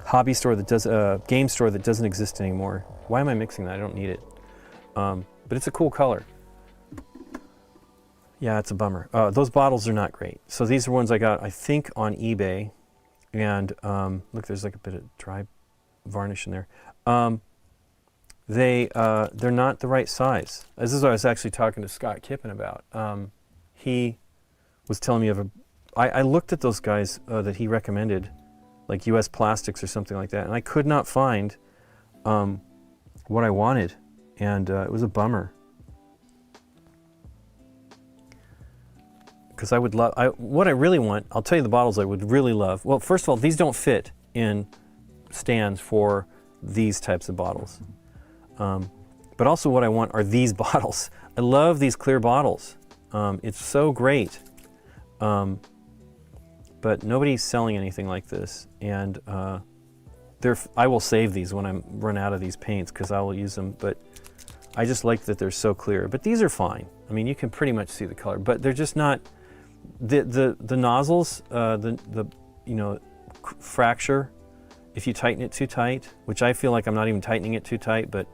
hobby store that does, a game store that doesn't exist anymore. Why am I mixing that? I don't need it. But it's a cool color. Yeah, it's a bummer. Those bottles are not great. So these are ones I got, I think, on eBay. And look, there's like a bit of dry varnish in there. They're not the right size. This is what I was actually talking to Scott Kippen about. He was telling me of I looked at those guys that he recommended, like US Plastics or something like that, and I could not find what I wanted, and it was a bummer. Because I would love, what I really want, I'll tell you the bottles I would really love. Well, first of all, these don't fit in stands for these types of bottles. But also what I want are these bottles. I love these clear bottles. It's so great. But nobody's selling anything like this. And I will save these when I run out of these paints because I will use them. But I just like that they're so clear. But these are fine. I mean, you can pretty much see the color, but they're just not, the nozzles, you know, fracture if you tighten it too tight, which I feel like I'm not even tightening it too tight, but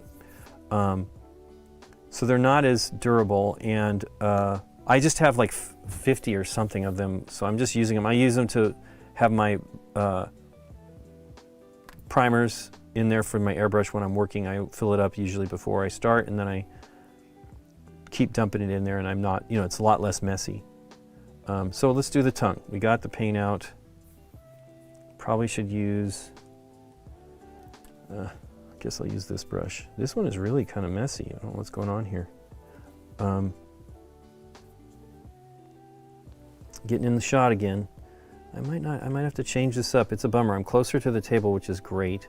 so they're not as durable, and I just have like 50 or something of them, so I'm just using them. I use them to have my primers in there for my airbrush when I'm working. I fill it up usually before I start, and then I keep dumping it in there, and I'm not, you know, it's a lot less messy. So let's do the tongue. We got the paint out. Probably should use, I guess I'll use this brush. This one is really kind of messy. I don't know what's going on here. Getting in the shot again. I might have to change this up. It's a bummer. I'm closer to the table, which is great,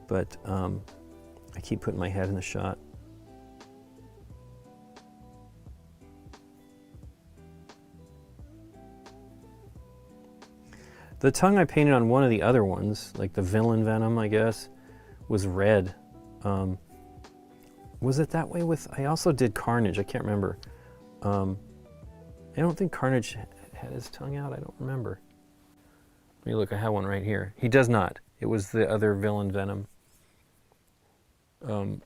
but I keep putting my head in the shot. The tongue I painted on one of the other ones, like the Villain Venom, I guess, was red. Was it that way with, I also did Carnage, I can't remember. I don't think Carnage had his tongue out, I don't remember. Let me look, I have one right here. He does not. It was the other Villain Venom. And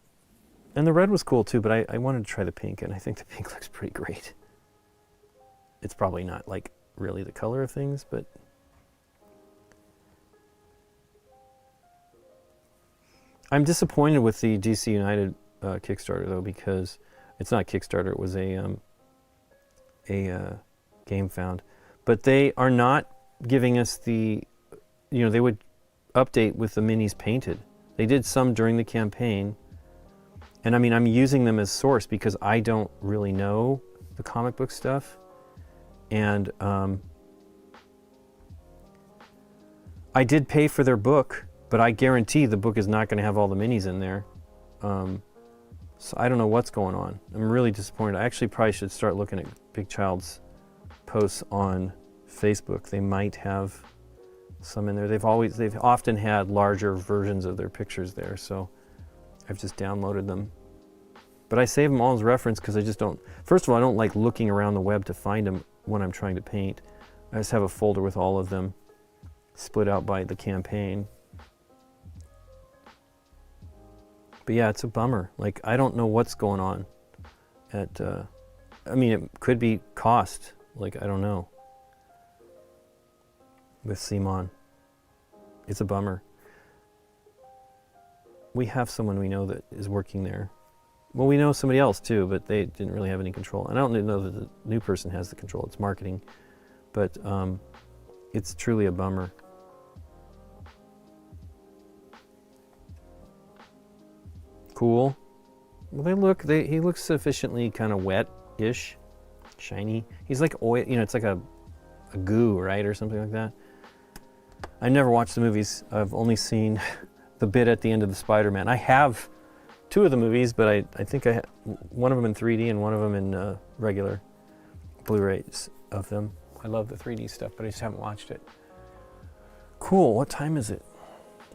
the red was cool too, but I wanted to try the pink, and I think the pink looks pretty great. It's probably not like really the color of things, but I'm disappointed with the DC United Kickstarter though, because it's not Kickstarter. It was a Game Found, but they are not giving us the, they would update with the minis painted. They did some during the campaign, and I mean, I'm using them as source because I don't really know the comic book stuff, and I did pay for their book, but I guarantee the book is not going to have all the minis in there. So I don't know what's going on. I'm really disappointed. I actually probably should start looking at Big Child's posts on Facebook. They might have some in there. They've often had larger versions of their pictures there, so I've just downloaded them. But I save them all as reference because I just don't, first of all, I don't like looking around the web to find them when I'm trying to paint. I just have a folder with all of them split out by the campaign. But yeah, it's a bummer. Like, I don't know what's going on at, I mean, it could be cost. Like, I don't know. With Simon. It's a bummer. We have someone we know that is working there. Well, we know somebody else too, but they didn't really have any control. And I don't know that the new person has the control. It's marketing. But it's truly a bummer. Cool. Well, he looks sufficiently kind of wet-ish, shiny. He's like oil, it's like a goo, right, or something like that. I never watched the movies. I've only seen the bit at the end of the Spider-Man. I have 2 of the movies, but I think I have one of them in 3D and one of them in regular Blu-rays of them. I love the 3D stuff, but I just haven't watched it. Cool. What time is it?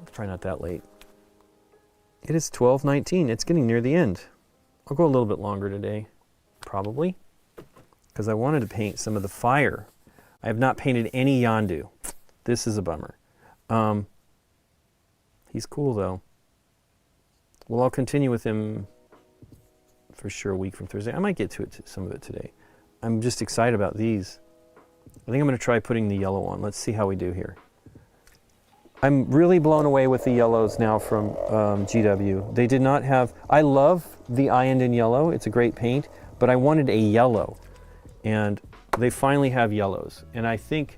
It's probably not that late. It is 12:19. It's getting near the end. I'll go a little bit longer today, probably, because I wanted to paint some of the fire. I have not painted any Yondu. This is a bummer. He's cool, though. Well, I'll continue with him for sure a week from Thursday. I might get to some of it today. I'm just excited about these. I think I'm going to try putting the yellow on. Let's see how we do here. I'm really blown away with the yellows now from GW. They did not have, I love the Iandin yellow. It's a great paint, but I wanted a yellow. And they finally have yellows. And I think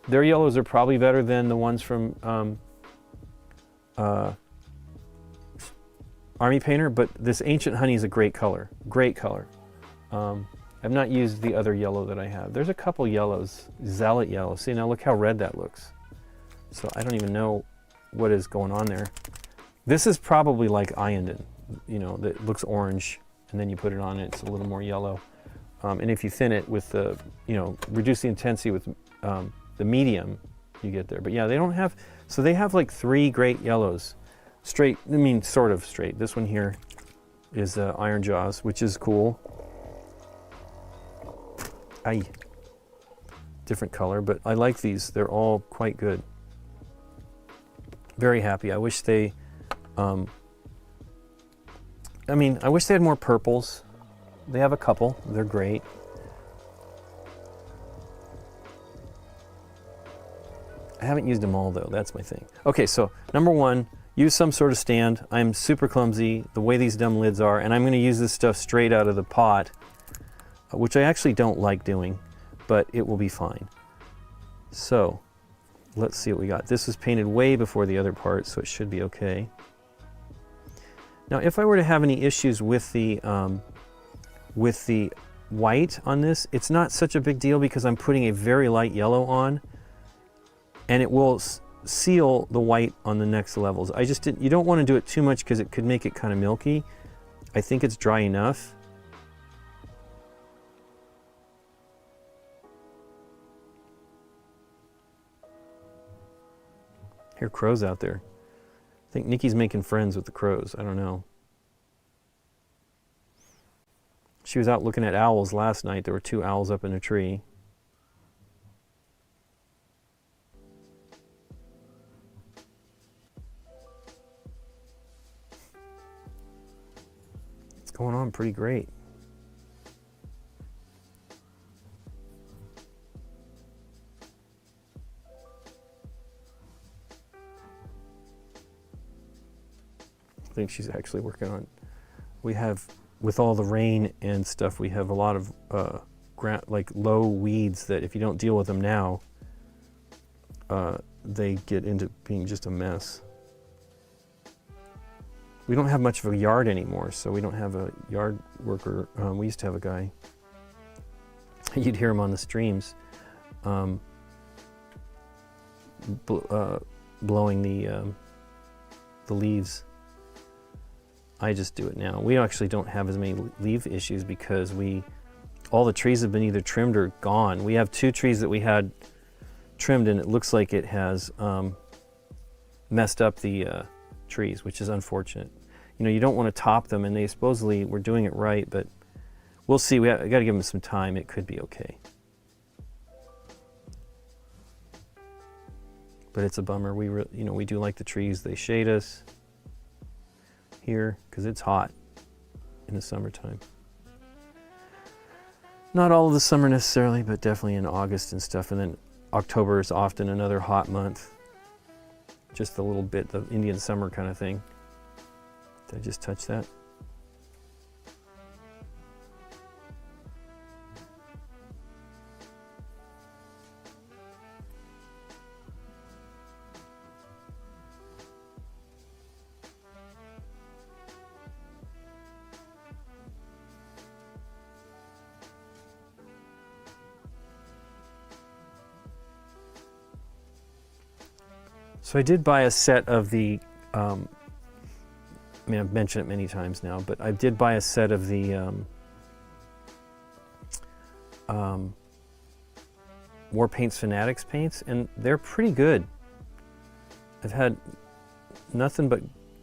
their yellows are probably better than the ones from Army Painter, but this Ancient Honey is a great color. Great color. I've not used the other yellow that I have. There's a couple yellows, Zealot yellow. See, now look how red that looks. So I don't even know what is going on there. This is probably like Iandin, that looks orange, and then you put it on, it's a little more yellow. And if you thin it with the, reduce the intensity with the medium, you get there. But yeah, they don't have, so they have like 3 great yellows. Straight, I mean, sort of straight. This one here is Iron Jaws, which is cool. Different color, but I like these. They're all quite good. Very happy. I wish they, I wish they had more purples. They have a couple. They're great. I haven't used them all though. That's my thing. Okay, so number 1, use some sort of stand. I'm super clumsy the way these dumb lids are, and I'm going to use this stuff straight out of the pot, which I actually don't like doing, but it will be fine. So let's see what we got. This was painted way before the other part, so it should be okay. Now, if I were to have any issues with the white on this, it's not such a big deal because I'm putting a very light yellow on, and it will seal the white on the next levels. You don't want to do it too much because it could make it kind of milky. I think it's dry enough. I hear crows out there. I think Nikki's making friends with the crows. I don't know. She was out looking at owls last night. There were 2 owls up in a tree. It's going on pretty great. think she's actually working on. We have, with all the rain and stuff, we have a lot of like low weeds that if you don't deal with them now, they get into being just a mess. We don't have much of a yard anymore, so we don't have a yard worker. We used to have a guy. You'd hear him on the streams, blowing the leaves. I just do it now. We actually don't have as many leaf issues because all the trees have been either trimmed or gone. We have 2 trees that we had trimmed, and it looks like it has messed up the trees, which is unfortunate. You know, you don't want to top them, and they supposedly were doing it right, but we'll see. We got to give them some time. It could be okay. But it's a bummer. We do like the trees. They shade us here because it's hot in the summertime. Not all of the summer necessarily, but definitely in August and stuff. And then October is often another hot month. Just a little bit, the Indian summer kind of thing. Did I just touch that? So I did buy a set of the, I mean, I've mentioned it many times now, but I did buy a set of the War Paints Fanatics paints, and they're pretty good. I've had nothing but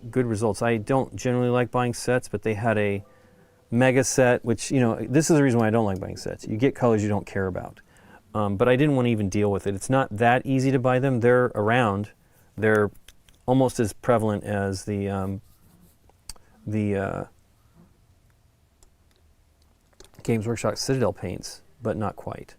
good results. I don't generally like buying sets, but they had a mega set, which, you know, this is the reason why I don't like buying sets. You get colors you don't care about. But I didn't want to even deal with it. It's not that easy to buy them. They're around. They're almost as prevalent as the Games Workshop Citadel paints, but not quite.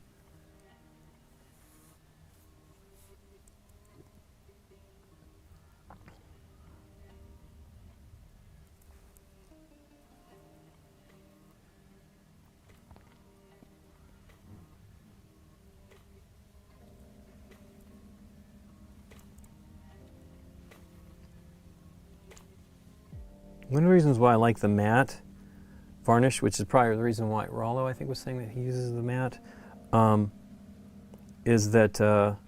One of the reasons why I like the matte varnish, which is probably the reason why Rollo, I think, was saying that he uses the matte, is that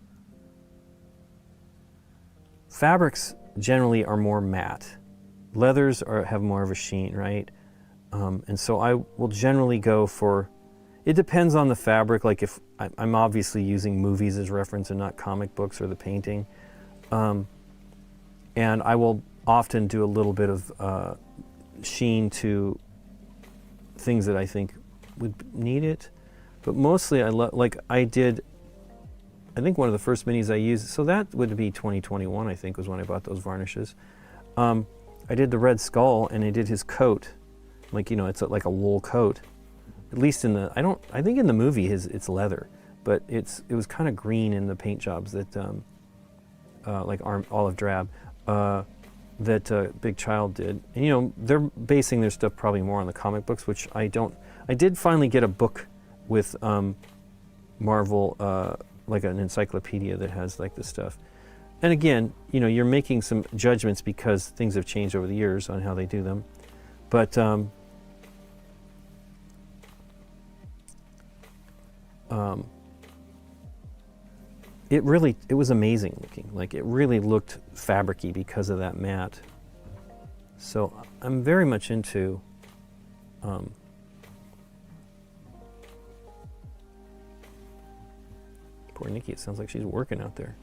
fabrics generally are more matte. Leathers have more of a sheen, right? And so I will generally go for, it depends on the fabric. Like if I'm obviously using movies as reference and not comic books or the painting. And I will often do a little bit of sheen to things that I think would need it, but mostly I think one of the first minis I used, so that would be 2021, I think, was when I bought those varnishes. I did the Red Skull, and I did his coat, like, you know, it's like a wool coat. At least in the, I think in the movie it's leather, but it was kind of green in the paint jobs that like olive drab. That Big Child did. And, you know, they're basing their stuff probably more on the comic books, which I don't. I did finally get a book with Marvel, like an encyclopedia that has like this stuff. And again, you know, you're making some judgments because things have changed over the years on how they do them. But it was amazing looking. Like, it really looked fabricy because of that matte. So I'm very much into poor Nikki, it sounds like she's working out there.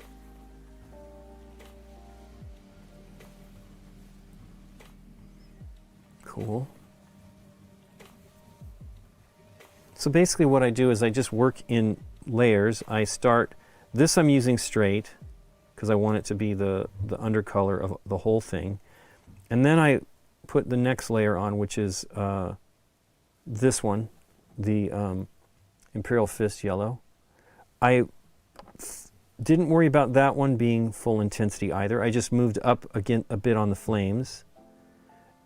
Cool. So basically what I do is I just work in layers. I start, this I'm using straight because I want it to be the undercolor of the whole thing. And then I put the next layer on, which is this one, the Imperial Fist Yellow. I didn't worry about that one being full intensity either. I just moved up again a bit on the flames.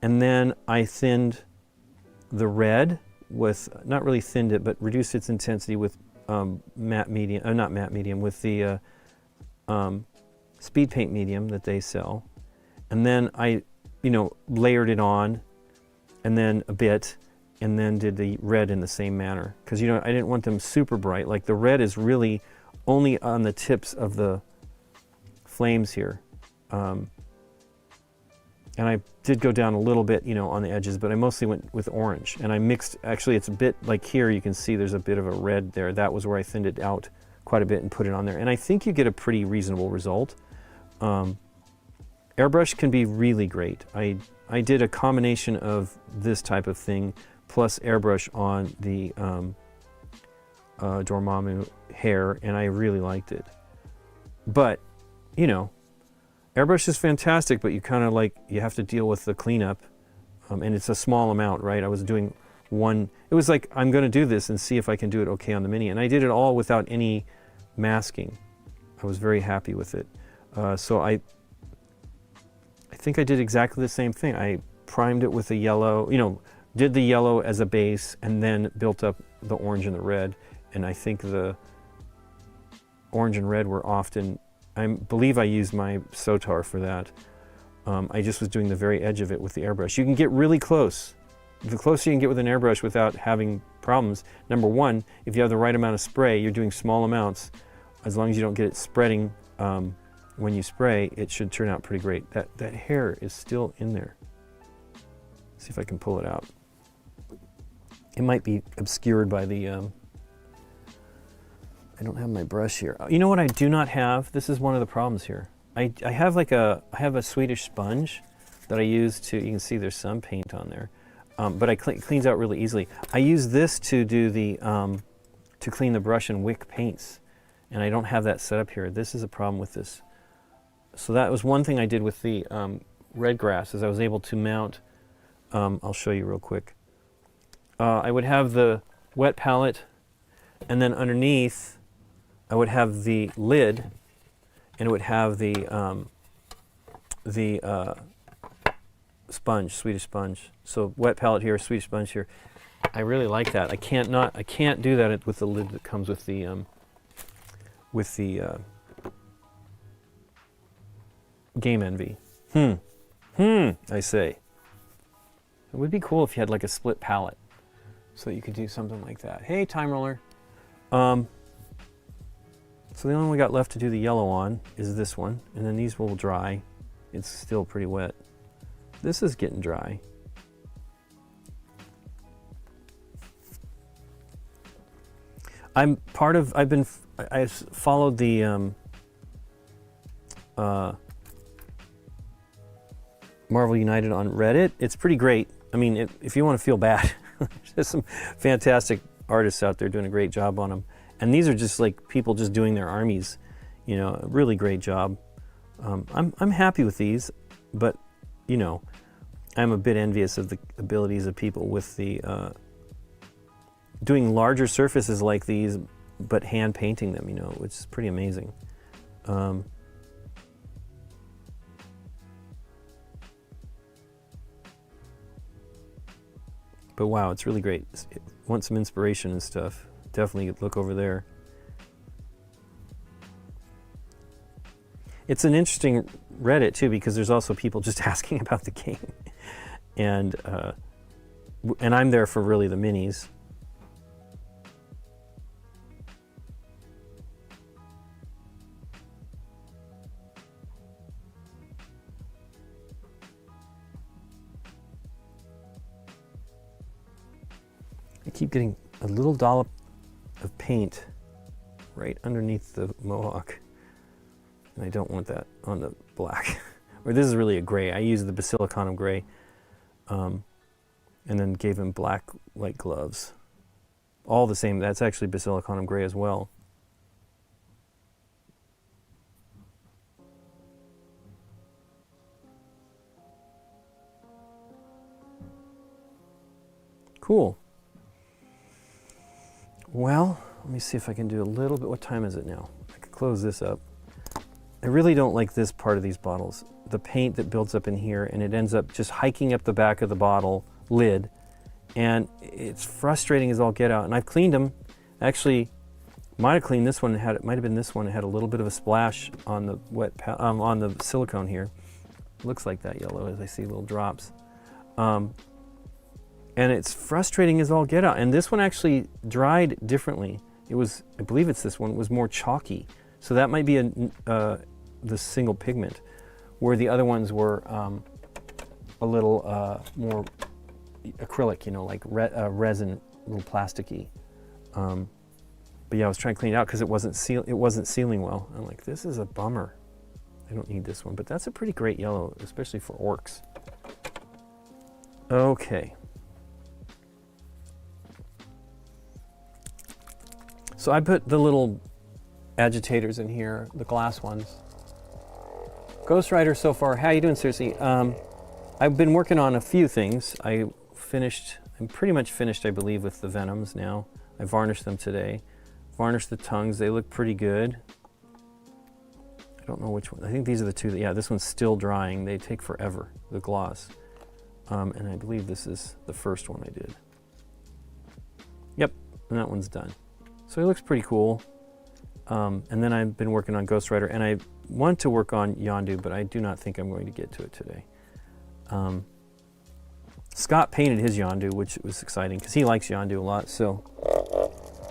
And then I thinned the red with, not really thinned it, but reduced its intensity with matte medium, not matte medium, with the speed paint medium that they sell. And then I, layered it on, and then a bit, and then did the red in the same manner. Because, I didn't want them super bright. Like the red is really only on the tips of the flames here. And I did go down a little bit, on the edges, but I mostly went with orange. And I mixed, actually it's a bit, like here you can see there's a bit of a red there. That was where I thinned it out quite a bit and put it on there. And I think you get a pretty reasonable result. Airbrush can be really great. I did a combination of this type of thing plus airbrush on the Dormammu hair, and I really liked it. But, airbrush is fantastic, but you kind of you have to deal with the cleanup, and it's a small amount, right? I was doing one, it was like, I'm going to do this and see if I can do it okay on the Mini, and I did it all without any masking. I was very happy with it. So I think I did exactly the same thing. I primed it with a yellow, did the yellow as a base, and then built up the orange and the red. And I think the orange and red were often, I believe I used my Sotar for that. I just was doing the very edge of it with the airbrush. You can get really close. The closer you can get with an airbrush without having problems, number one, if you have the right amount of spray, you're doing small amounts. As long as you don't get it spreading when you spray, it should turn out pretty great. That hair is still in there. See if I can pull it out. It might be obscured by the, I don't have my brush here. You know what I do not have? This is one of the problems here. I have I have a Swedish sponge that I use to, you can see there's some paint on there, but it cleans out really easily. I use this to do the, to clean the brush and wick paints, and I don't have that set up here. This is a problem with this. So that was one thing I did with the red grass, is I was able to mount, I'll show you real quick. I would have the wet palette, and then underneath I would have the lid, and it would have the sponge, Swedish sponge. So wet palette here, Swedish sponge here. I really like that. I can't do that with the lid that comes with the Game Envy. I say. It would be cool if you had like a split palette, so that you could do something like that. Hey, time roller. So the only one we got left to do the yellow on is this one, and then these will dry. It's still pretty wet. This is getting dry. I followed the Marvel United on Reddit. It's pretty great. I mean, if you want to feel bad, there's some fantastic artists out there doing a great job on them. And these are just like people just doing their armies, a really great job. I'm happy with these, but I'm a bit envious of the abilities of people with the doing larger surfaces like these, but hand painting them, which is pretty amazing. But wow, it's really great. Want some inspiration and stuff, definitely look over there. It's an interesting Reddit too, because there's also people just asking about the game. And I'm there for really the minis. I keep getting a little dollop of paint right underneath the mohawk, and I don't want that on the black. Or this is really a gray. I used the Basilicanum gray, and then gave him black like gloves. All the same. That's actually Basilicanum gray as well. Cool. Well, let me see if I can do a little bit. What time is it now? I could close this up. I really don't like this part of these bottles. The paint that builds up in here, and it ends up just hiking up the back of the bottle lid, and it's frustrating as all get out. And I've cleaned them. Actually, might have cleaned this one. It might have been this one. It had a little bit of a splash on the on the silicone here. It looks like that yellow as I see little drops. And it's frustrating as all get out. And this one actually dried differently. It was, I believe it's this one, was more chalky. So that might be the single pigment, where the other ones were a little more acrylic, you know, like resin, a little plasticky. But yeah, I was trying to clean it out because it wasn't sealing well. I'm like, this is a bummer. I don't need this one, but that's a pretty great yellow, especially for orcs. Okay. So I put the little agitators in here, the glass ones. Ghost Rider so far, how you doing, Cersei? I've been working on a few things. I'm pretty much finished, I believe, with the venoms now. I varnished them today. Varnished the tongues, they look pretty good. I don't know which one. I think these are the two. Yeah, this one's still drying. They take forever, the gloss. And I believe this is the first one I did. Yep, and that one's done. So it looks pretty cool. And then I've been working on Ghost Rider, and I want to work on Yondu, but I do not think I'm going to get to it today. Scott painted his Yondu, which was exciting, because he likes Yondu a lot, so,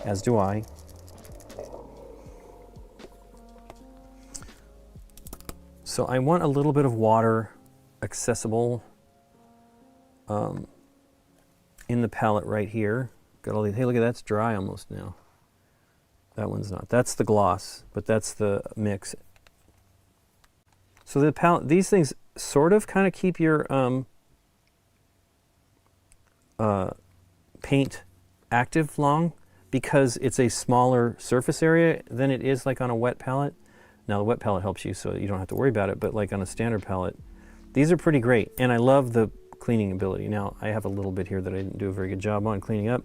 as do I. So I want a little bit of water accessible in the palette right here. Got all these, hey, look at that, it's dry almost now. That one's not. That's the gloss, but that's the mix. So the palette, these things sort of kind of keep your paint active long, because it's a smaller surface area than it is like on a wet palette. Now the wet palette helps you so you don't have to worry about it, but like on a standard palette, these are pretty great. And I love the cleaning ability. Now I have a little bit here that I didn't do a very good job on cleaning up,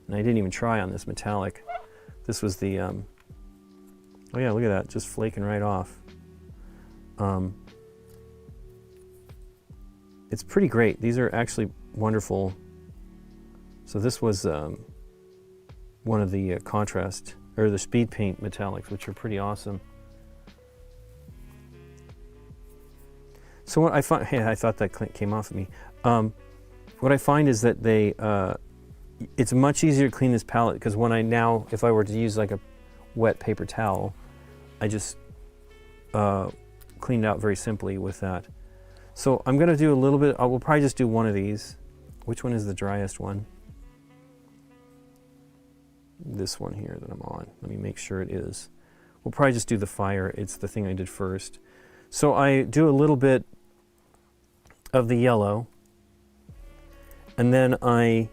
and I didn't even try on this metallic. This was the, oh yeah, look at that, just flaking right off. It's pretty great. These are actually wonderful. So this was one of the contrast, or the speed paint metallics, which are pretty awesome. So what I find, hey, I thought that came off of me. What I find is that they, it's much easier to clean this palette, because when if I were to use like a wet paper towel, I just clean it out very simply with that. So I'm gonna do a little bit, we'll probably just do one of these. Which one is the driest one? This one here that I'm on. Let me make sure it is. We'll probably just do the fire. It's the thing I did first. So I do a little bit of the yellow, and then I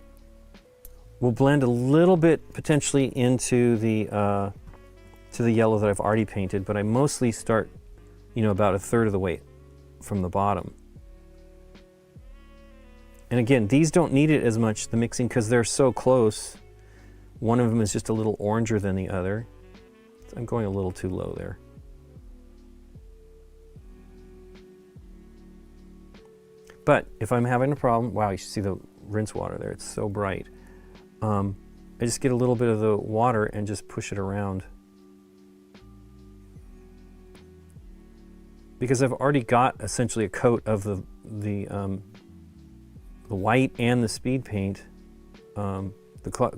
will blend a little bit potentially into the yellow that I've already painted, but I mostly start, you know, about a third of the way from the bottom. And again, these don't need it as much, the mixing, because they're so close. One of them is just a little oranger than the other. I'm going a little too low there. But if I'm having a problem, wow, you should see the rinse water there. It's so bright. I just get a little bit of the water and just push it around. Because I've already got essentially a coat of the white and the speed paint, the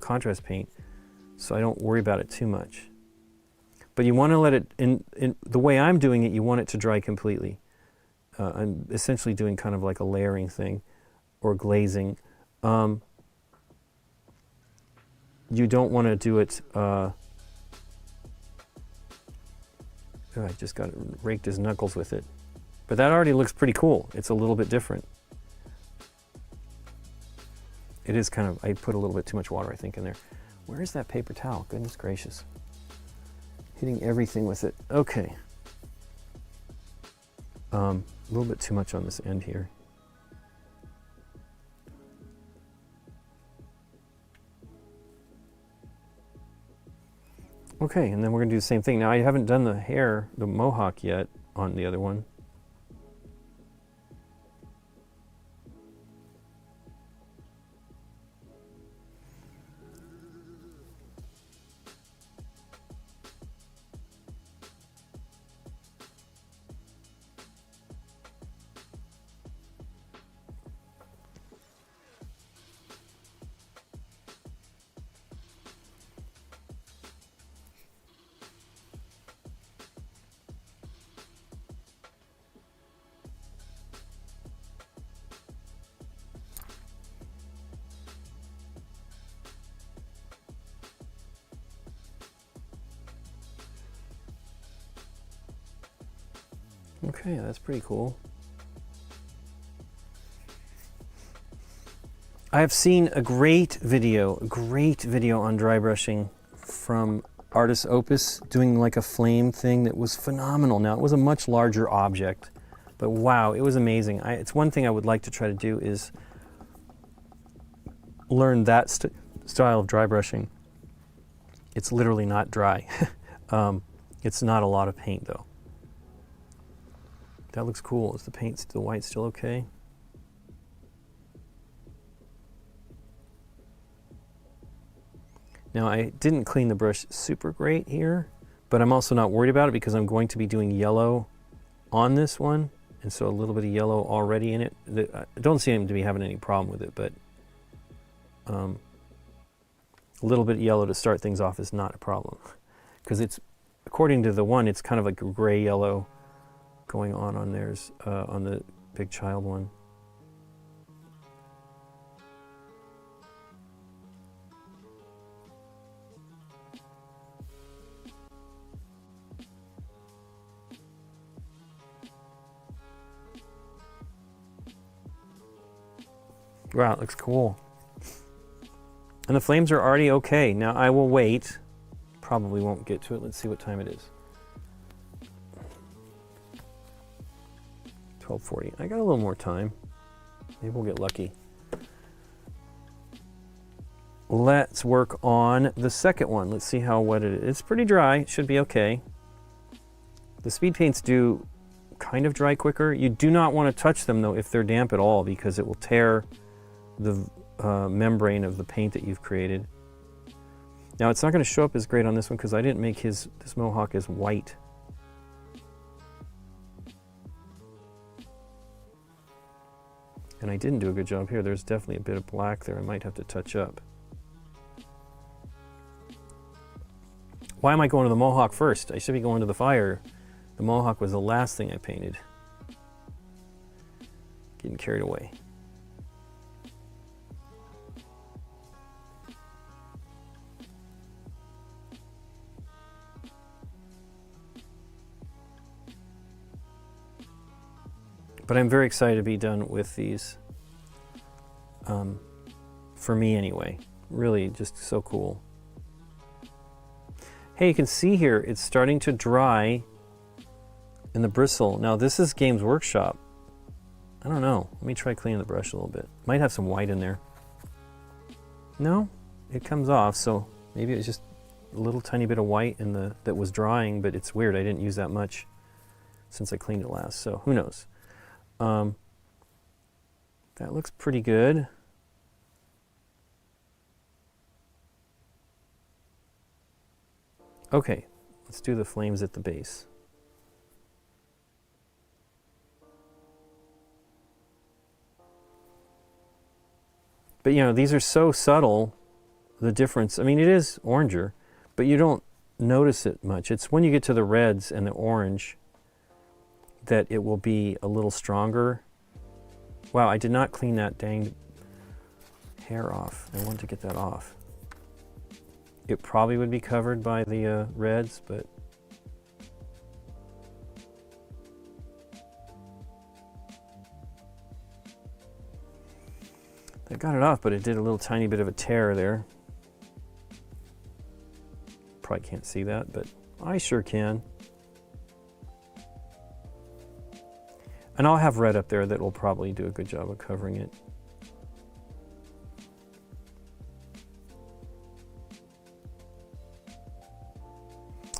contrast paint, so I don't worry about it too much. But you want to let it, in the way I'm doing it, you want it to dry completely. I'm essentially doing kind of like a layering thing, or glazing. You don't want to do it, I just got raked his knuckles with it. But that already looks pretty cool. It's a little bit different. It is kind of, I put a little bit too much water, I think, in there. Where is that paper towel? Goodness gracious. Hitting everything with it. Okay. A little bit too much on this end here. Okay, and then we're gonna do the same thing. Now I haven't done the hair, the mohawk yet. on the other one. Okay, that's pretty cool. I have seen a great video on dry brushing from Artist Opus doing like a flame thing that was phenomenal. Now, it was a much larger object, but wow, it was amazing. It's one thing I would like to try to do is learn that style of dry brushing. It's literally not dry. It's not a lot of paint though. That looks cool. Is the white still okay? Now, I didn't clean the brush super great here, but I'm also not worried about it because I'm going to be doing yellow on this one, and so a little bit of yellow already in it. I don't seem to be having any problem with it, but a little bit of yellow to start things off is not a problem because it's, according to the one, it's kind of like a gray yellow going on theirs, on the big child one. Wow, it looks cool. And the flames are already okay. Now I will wait. Probably won't get to it. Let's see what time it is. 12:40. I got a little more time. Maybe we'll get lucky. Let's work on the second one. Let's see how wet it is. It's pretty dry. It should be okay. The speed paints do kind of dry quicker. You do not want to touch them though if they're damp at all because it will tear the membrane of the paint that you've created. Now it's not going to show up as great on this one because I didn't make this mohawk as white. And I didn't do a good job here. There's definitely a bit of black there I might have to touch up. Why am I going to the mohawk first? I should be going to the fire. The mohawk was the last thing I painted. Getting carried away. But I'm very excited to be done with these. For me anyway. Really just so cool. Hey, you can see here it's starting to dry in the bristle. Now this is Games Workshop. I don't know. Let me try cleaning the brush a little bit. Might have some white in there. No, it comes off, so maybe it's just a little tiny bit of white in that was drying, but it's weird. I didn't use that much since I cleaned it last, so who knows. That looks pretty good. Okay, let's do the flames at the base. But you know, these are so subtle, the difference. I mean, it is oranger, but you don't notice it much. It's when you get to the reds and the orange that it will be a little stronger. Wow, I did not clean that dang hair off. I wanted to get that off. It probably would be covered by the reds, but I got it off, but it did a little tiny bit of a tear there. Probably can't see that, but I sure can. And I'll have red up there that will probably do a good job of covering it.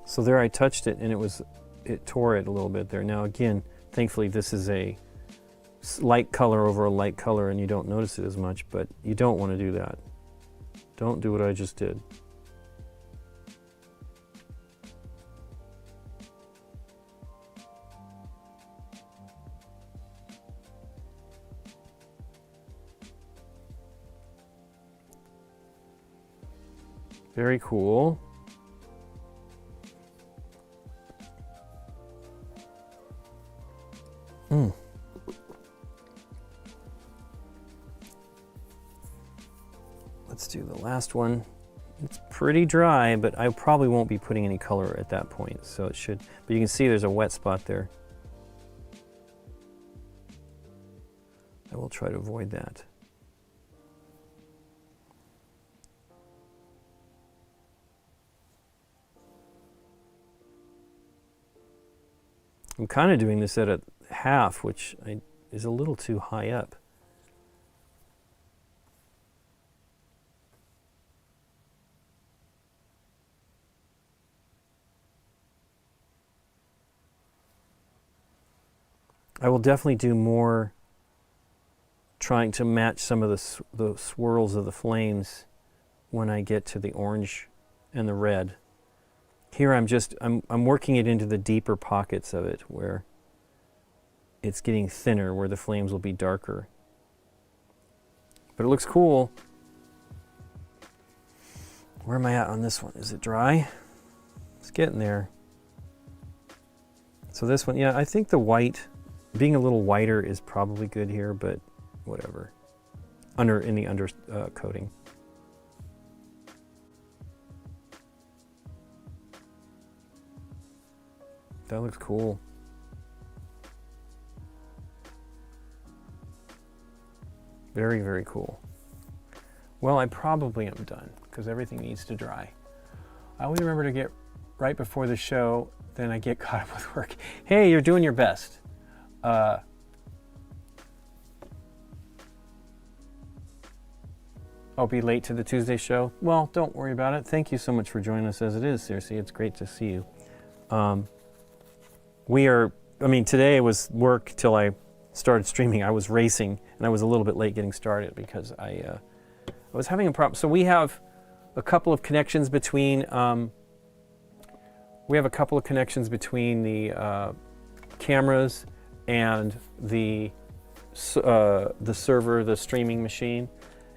So there I touched it and it it tore it a little bit there. Now again, thankfully this is a light color over a light color and you don't notice it as much, but you don't want to do that. Don't do what I just did. Very cool. Let's do the last one. It's pretty dry, but I probably won't be putting any color at that point, so it should, but you can see there's a wet spot there. I will try to avoid that. I'm kind of doing this at a half, which is a little too high up. I will definitely do more trying to match some of the swirls of the flames when I get to the orange and the red. Here I'm working it into the deeper pockets of it where it's getting thinner, where the flames will be darker. But it looks cool. Where am I at on this one? Is it dry? It's getting there. So this one, yeah, I think the white, being a little whiter is probably good here, but whatever. In the under coating. That looks cool. Very, very cool. Well, I probably am done because everything needs to dry. I always remember to get right before the show, then I get caught up with work. Hey, you're doing your best. I'll be late to the Tuesday show. Well, don't worry about it. Thank you so much for joining us as it is. Seriously, it's great to see you. Today was work till I started streaming. I was racing and I was a little bit late getting started because I was having a problem. So we have a couple of connections between the cameras and the server, the streaming machine.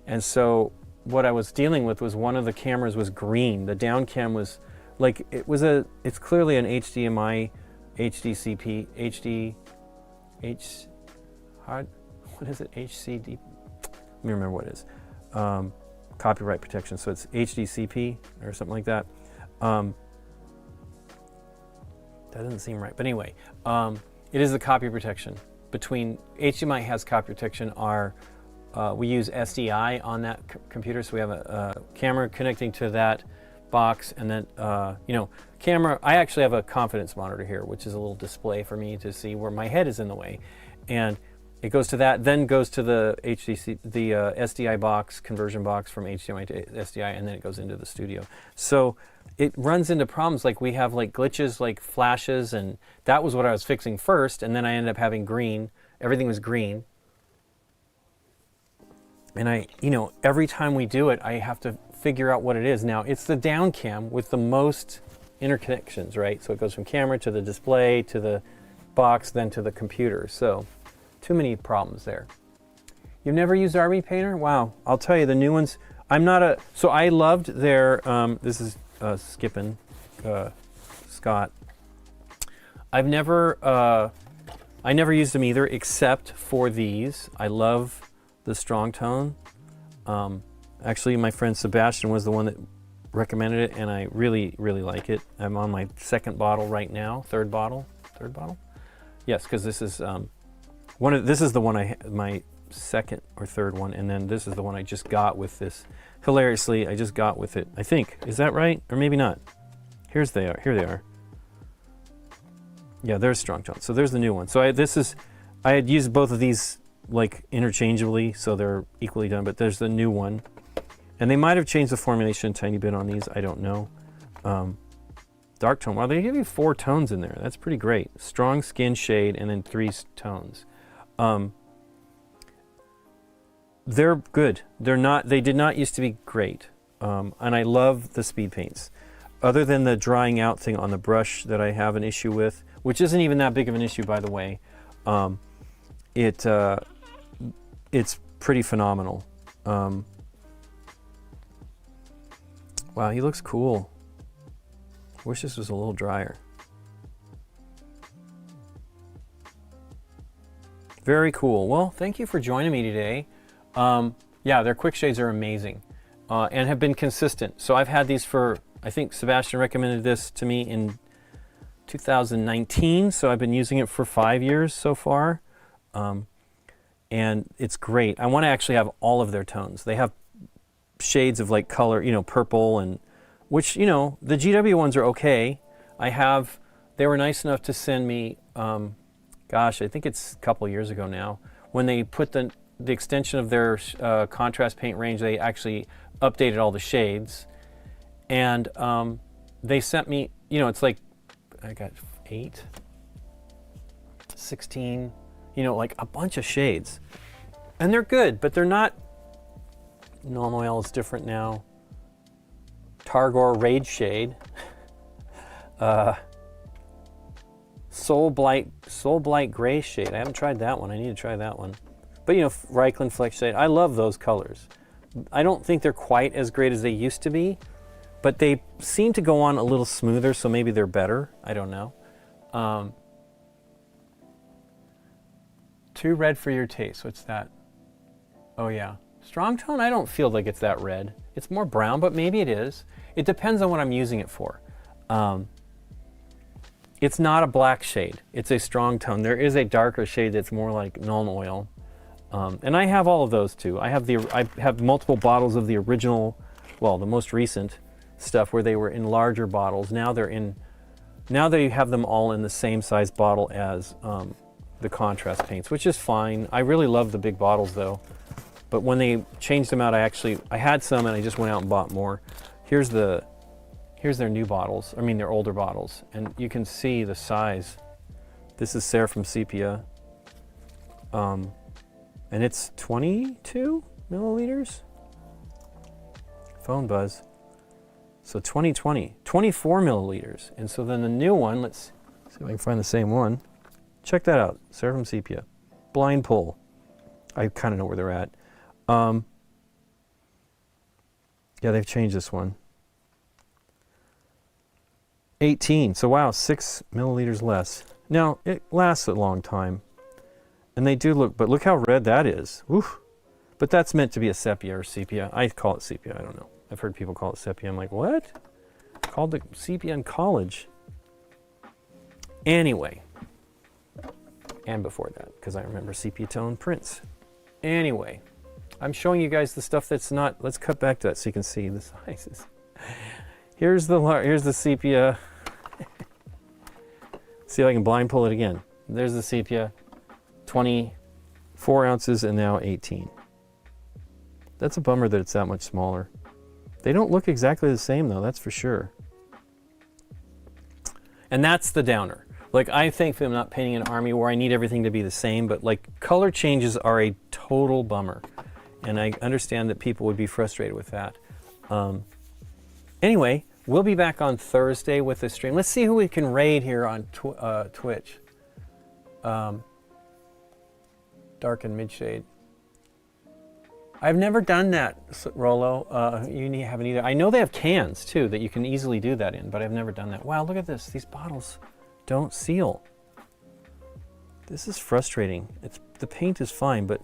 And so what I was dealing with was one of the cameras was green. The down cam was like, it's clearly an HDMI, HDCP, what is it? HCD? Let me remember what it is. Copyright protection. So it's HDCP or something like that. That doesn't seem right. But anyway, it is the copy protection. Between HDMI has copy protection. We use SDI on that computer, so we have a camera connecting to that box, and then camera. I actually have a confidence monitor here, which is a little display for me to see where my head is in the way, and it goes to that, then goes to the SDI box, conversion box from HDMI to SDI, and then it goes into the studio. So it runs into problems like we have like glitches, like flashes, and that was what I was fixing first, and then I ended up having green. Everything was green. And every time we do it, I have to figure out what it is. Now, it's the down cam with the most interconnections, right? So it goes from camera to the display, to the box, then to the computer. So, too many problems there. You've never used Army Painter? Wow, I'll tell you, the new ones, so I loved their, this is Skippin, Scott. I never used them either, except for these. I love the strong tone. Actually, my friend Sebastian was the one that recommended it, and I really, really like it. I'm on my second bottle right now, third bottle? Yes, because this is this is the one my second or third one, and then this is the one I just got with this. Hilariously, I just got with it. I think, is that right? Or maybe not. Here they are. Yeah, there's strong tone. So there's the new one. So I had used both of these like interchangeably, so they're equally done, but there's the new one. And they might have changed the formulation a tiny bit on these, I don't know. dark tone. Well, they give you 4 tones in there. That's pretty great. Strong skin shade and then 3 tones. They're good. They did not used to be great. And I love the speed paints. Other than the drying out thing on the brush that I have an issue with, which isn't even that big of an issue, by the way, it's pretty phenomenal. Wow, he looks cool. Wish this was a little drier. Very cool. Well, thank you for joining me today. Yeah, their quick shades are amazing and have been consistent. So I've had these for, I think Sebastian recommended this to me in 2019. So I've been using it for 5 years so far. And it's great. I want to actually have all of their tones. They have shades of like color, you know, purple, and which, you know, the GW ones are okay. They were nice enough to send me, gosh, I think it's a couple years ago now, when they put the extension of their contrast paint range, they actually updated all the shades. And they sent me, you know, it's like, I got 8, 16, you know, like a bunch of shades. And they're good, but they're not. Normal oil is different now. Targor Rage Shade. Soul Blight Gray Shade. I haven't tried that one. I need to try that one. But, you know, Reichland Flex Shade. I love those colors. I don't think they're quite as great as they used to be, but they seem to go on a little smoother, so maybe they're better. I don't know. Too red for your taste. What's that? Oh, yeah. Strong tone, I don't feel like it's that red. It's more brown, but maybe it is. It depends on what I'm using it for. It's not a black shade. It's a strong tone. There is a darker shade that's more like Nuln Oil. And I have all of those too. I have multiple bottles of the original, well, the most recent stuff where they were in larger bottles. Now they have them all in the same size bottle as the contrast paints, which is fine. I really love the big bottles though. But when they changed them out, I had some and I just went out and bought more. Here's their new bottles, their older bottles, and you can see the size. This is Seraphim Sepia, and it's 22 milliliters. Phone buzz. So 24 milliliters. And so then the new one, let's see if I can find the same one. Check that out, Seraphim Sepia. Blind pull. I kind of know where they're at. Yeah, they've changed this one. 18, so wow, 6 milliliters less. Now, it lasts a long time. And they do look, but look how red that is. Oof. But that's meant to be a sepia or sepia. I call it sepia, I don't know. I've heard people call it sepia. I'm like, what? Called it sepia in college. Anyway. And before that, because I remember sepia tone prints. Anyway. I'm showing you guys the stuff that's not, let's cut back to that so you can see the sizes. Here's the sepia. See if I can blind pull it again. There's the sepia, 24 ounces and now 18. That's a bummer that it's that much smaller. They don't look exactly the same though, that's for sure. And that's the downer. Like, I thankfully I'm not painting an army where I need everything to be the same, but like color changes are a total bummer. And I understand that people would be frustrated with that. Anyway, we'll be back on Thursday with the stream. Let's see who we can raid here on Twitch. Dark and mid-shade. I've never done that, Rolo. You haven't either. I know they have cans, too, that you can easily do that in, but I've never done that. Wow, look at this. These bottles don't seal. This is frustrating. The paint is fine, but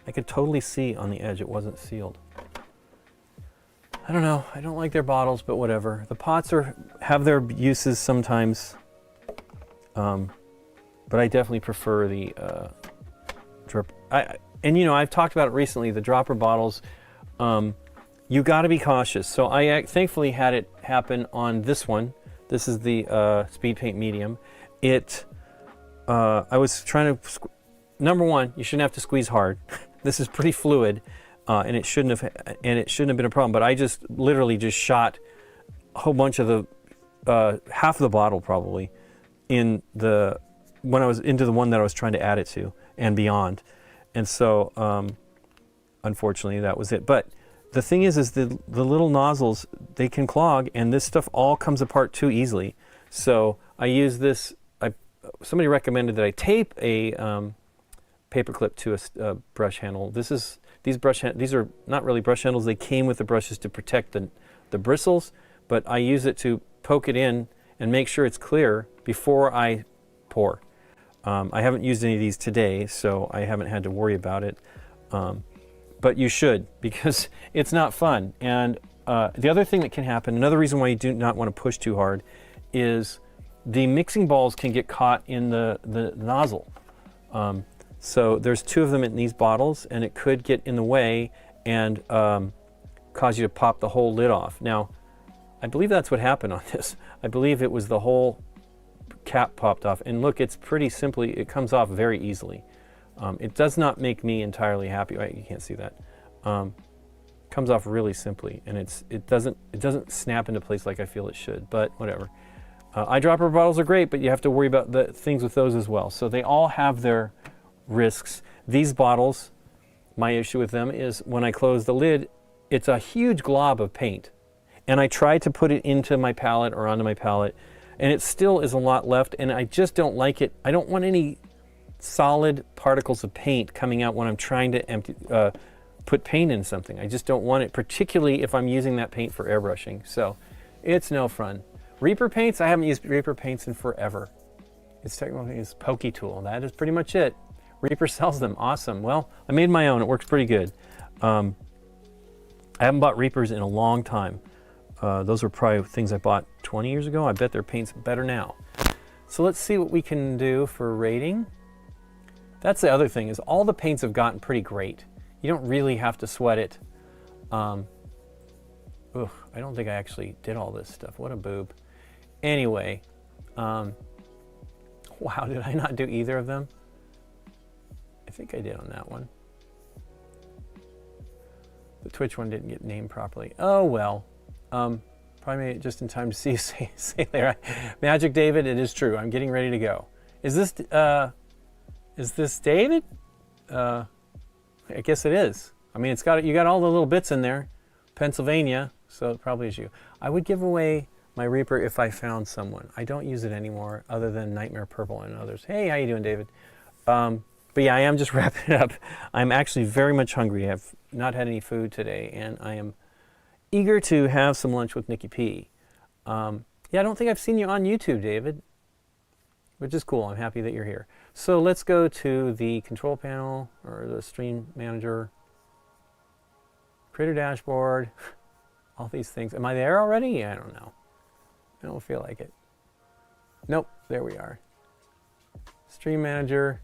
I could totally see on the edge it wasn't sealed. I don't know. I don't like their bottles, but whatever. The pots have their uses sometimes, but I definitely prefer the drip. And you know, I've talked about it recently. The dropper bottles, you got to be cautious. So I thankfully had it happen on this one. This is the Speed Paint Medium. I was trying to. Number one, you shouldn't have to squeeze hard. This is pretty fluid, and it shouldn't have been a problem. But I just literally just shot a whole bunch of the half the bottle probably in the when I was into the one that I was trying to add it to and beyond. And so unfortunately that was it. But the thing is the little nozzles, they can clog, and this stuff all comes apart too easily. So I use this. Somebody recommended that I tape a paper clip to a brush handle. These are not really brush handles. They came with the brushes to protect the bristles, but I use it to poke it in and make sure it's clear before I pour. I haven't used any of these today, so I haven't had to worry about it. But you should, because it's not fun. And the other thing that can happen, another reason why you do not want to push too hard, is the mixing balls can get caught in the nozzle. So there's 2 of them in these bottles, and it could get in the way and cause you to pop the whole lid off. Now, I believe that's what happened on this. I believe it was the whole cap popped off. And look, it's pretty simply, it comes off very easily. It does not make me entirely happy. You can't see that. Comes off really simply, and it doesn't snap into place like I feel it should, but whatever. Eyedropper bottles are great, but you have to worry about the things with those as well. So they all have their risks. These bottles, my issue with them is when I close the lid, it's a huge glob of paint. And I try to put it into my palette or onto my palette, and it still is a lot left, and I just don't like it. I don't want any solid particles of paint coming out when I'm trying to put paint in something. I just don't want it, particularly if I'm using that paint for airbrushing. So it's no fun. Reaper paints, I haven't used Reaper paints in forever. It's technically a pokey tool. That is pretty much it. Reaper sells them. Awesome. Well, I made my own. It works pretty good. I haven't bought Reapers in a long time. Those were probably things I bought 20 years ago. I bet their paint's better now. So let's see what we can do for rating. That's the other thing, is all the paints have gotten pretty great. You don't really have to sweat it. I don't think I actually did all this stuff. What a boob. Anyway, wow, did I not do either of them? I think I did on that one. The Twitch one didn't get named properly. Oh well. Probably made it just in time to see you say there. Magic David, it is true. I'm getting ready to go. Is this David? I guess it is. I mean, you got all the little bits in there. Pennsylvania, so it probably is you. I would give away my Reaper if I found someone. I don't use it anymore, other than Nightmare Purple and others. Hey, how you doing, David? But yeah, I am just wrapping it up. I'm actually very much hungry. I've not had any food today, and I am eager to have some lunch with Nikki P. Yeah, I don't think I've seen you on YouTube, David, which is cool. I'm happy that you're here. So let's go to the control panel, or the stream manager, creator dashboard, all these things. Am I there already? I don't know. I don't feel like it. Nope, there we are. Stream manager.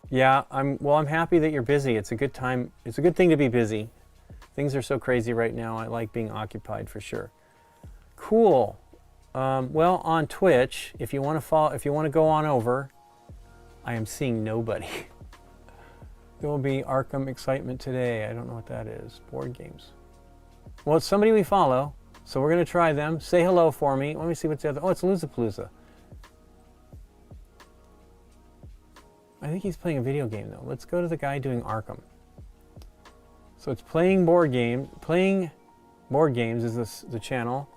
Yeah, I'm happy that you're busy. It's a good time. It's a good thing to be busy. Things are so crazy right now. I like being occupied for sure. Cool. Well, on Twitch, if you want to go on over, I am seeing nobody. There will be Arkham excitement today. I don't know what that is. Board games. Well, it's somebody we follow, so we're going to try them. Say hello for me. Let me see what's the other. Oh, it's Loozapalooza. I think he's playing a video game, though. Let's go to the guy doing Arkham. So it's playing board games. Playing board games is the channel.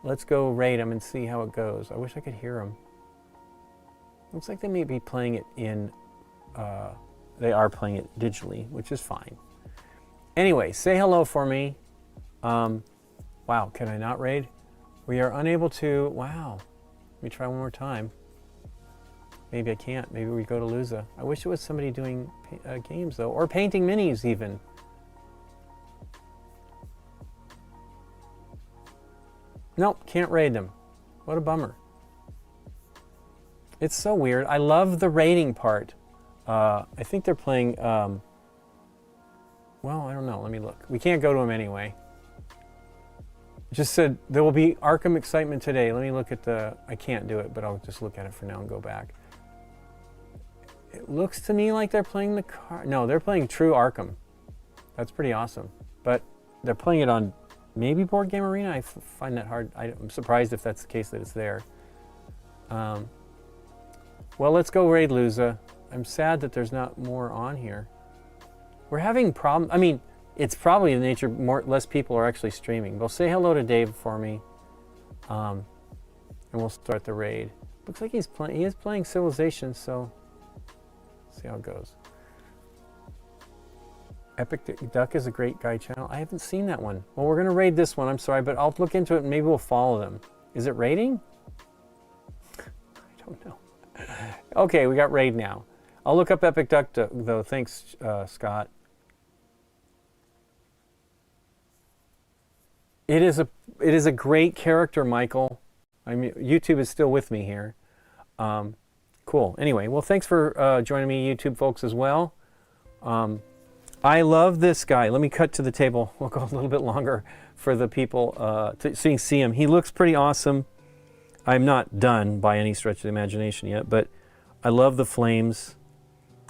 Let's go rate him and see how it goes. I wish I could hear him. Looks like they may be playing it in... they are playing it digitally, which is fine. Anyway, say hello for me. Wow, can I not raid? We are unable to... Wow. Let me try one more time. Maybe I can't. Maybe we go to Luza. I wish it was somebody doing games, though. Or painting minis, even. Nope, can't raid them. What a bummer. It's so weird. I love the rating part. I think they're playing... well, I don't know. Let me look. We can't go to them anyway. It just said, there will be Arkham excitement today. Let me look at the... I can't do it, but I'll just look at it for now and go back. It looks to me like they're playing the car. No, they're playing True Arkham. That's pretty awesome. But they're playing it on maybe Board Game Arena. I find that hard. I'm surprised if that's the case that it's there. Well, let's go raid Luza. I'm sad that there's not more on here. We're having problems. I mean, it's probably in the nature less people are actually streaming. Well, say hello to Dave for me, and we'll start the raid. Looks like he is playing Civilization, so let's see how it goes. Epic Duck is a great guide channel. I haven't seen that one. Well, we're gonna raid this one. I'm sorry, but I'll look into it and maybe we'll follow them. Is it raiding? I don't know. Okay, we got raid now. I'll look up Epic Duck though. Thanks, Scott. It is a great character, Michael. I mean, YouTube is still with me here. Cool. Anyway, well, thanks for joining me, YouTube folks, as well. I love this guy. Let me cut to the table. We'll go a little bit longer for the people so you can see him. He looks pretty awesome. I'm not done by any stretch of the imagination yet, but I love the flames.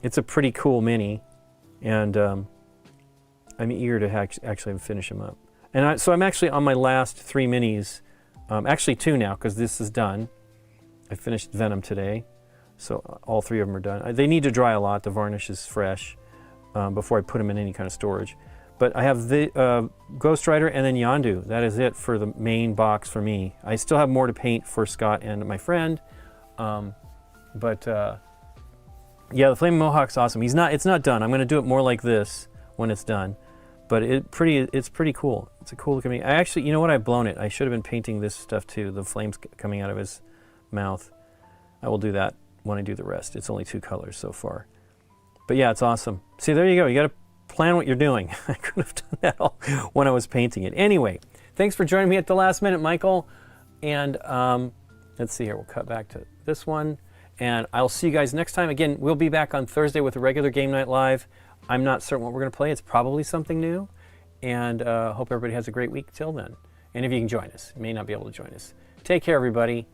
It's a pretty cool mini, and I'm eager to actually finish him up. And so I'm actually on my last 3 minis, actually 2 now because this is done. I finished Venom today, so all 3 of them are done. They need to dry a lot. The varnish is fresh before I put them in any kind of storage. But I have the Ghost Rider and then Yondu. That is it for the main box for me. I still have more to paint for Scott and my friend. Yeah, the Flame Mohawk's awesome. It's not done. I'm going to do it more like this when it's done. But it's pretty cool. It's a cool looking mini. I actually, you know what? I've blown it. I should have been painting this stuff too. The flames coming out of his mouth. I will do that when I do the rest. It's only 2 colors so far. But yeah, it's awesome. See, there you go. You got to plan what you're doing. I could have done that all when I was painting it. Anyway, thanks for joining me at the last minute, Michael. And let's see here. We'll cut back to this one. And I'll see you guys next time. Again, we'll be back on Thursday with a regular Game Night Live. I'm not certain what we're going to play. It's probably something new. And hope everybody has a great week till then. And if you can join us. You may not be able to join us. Take care, everybody.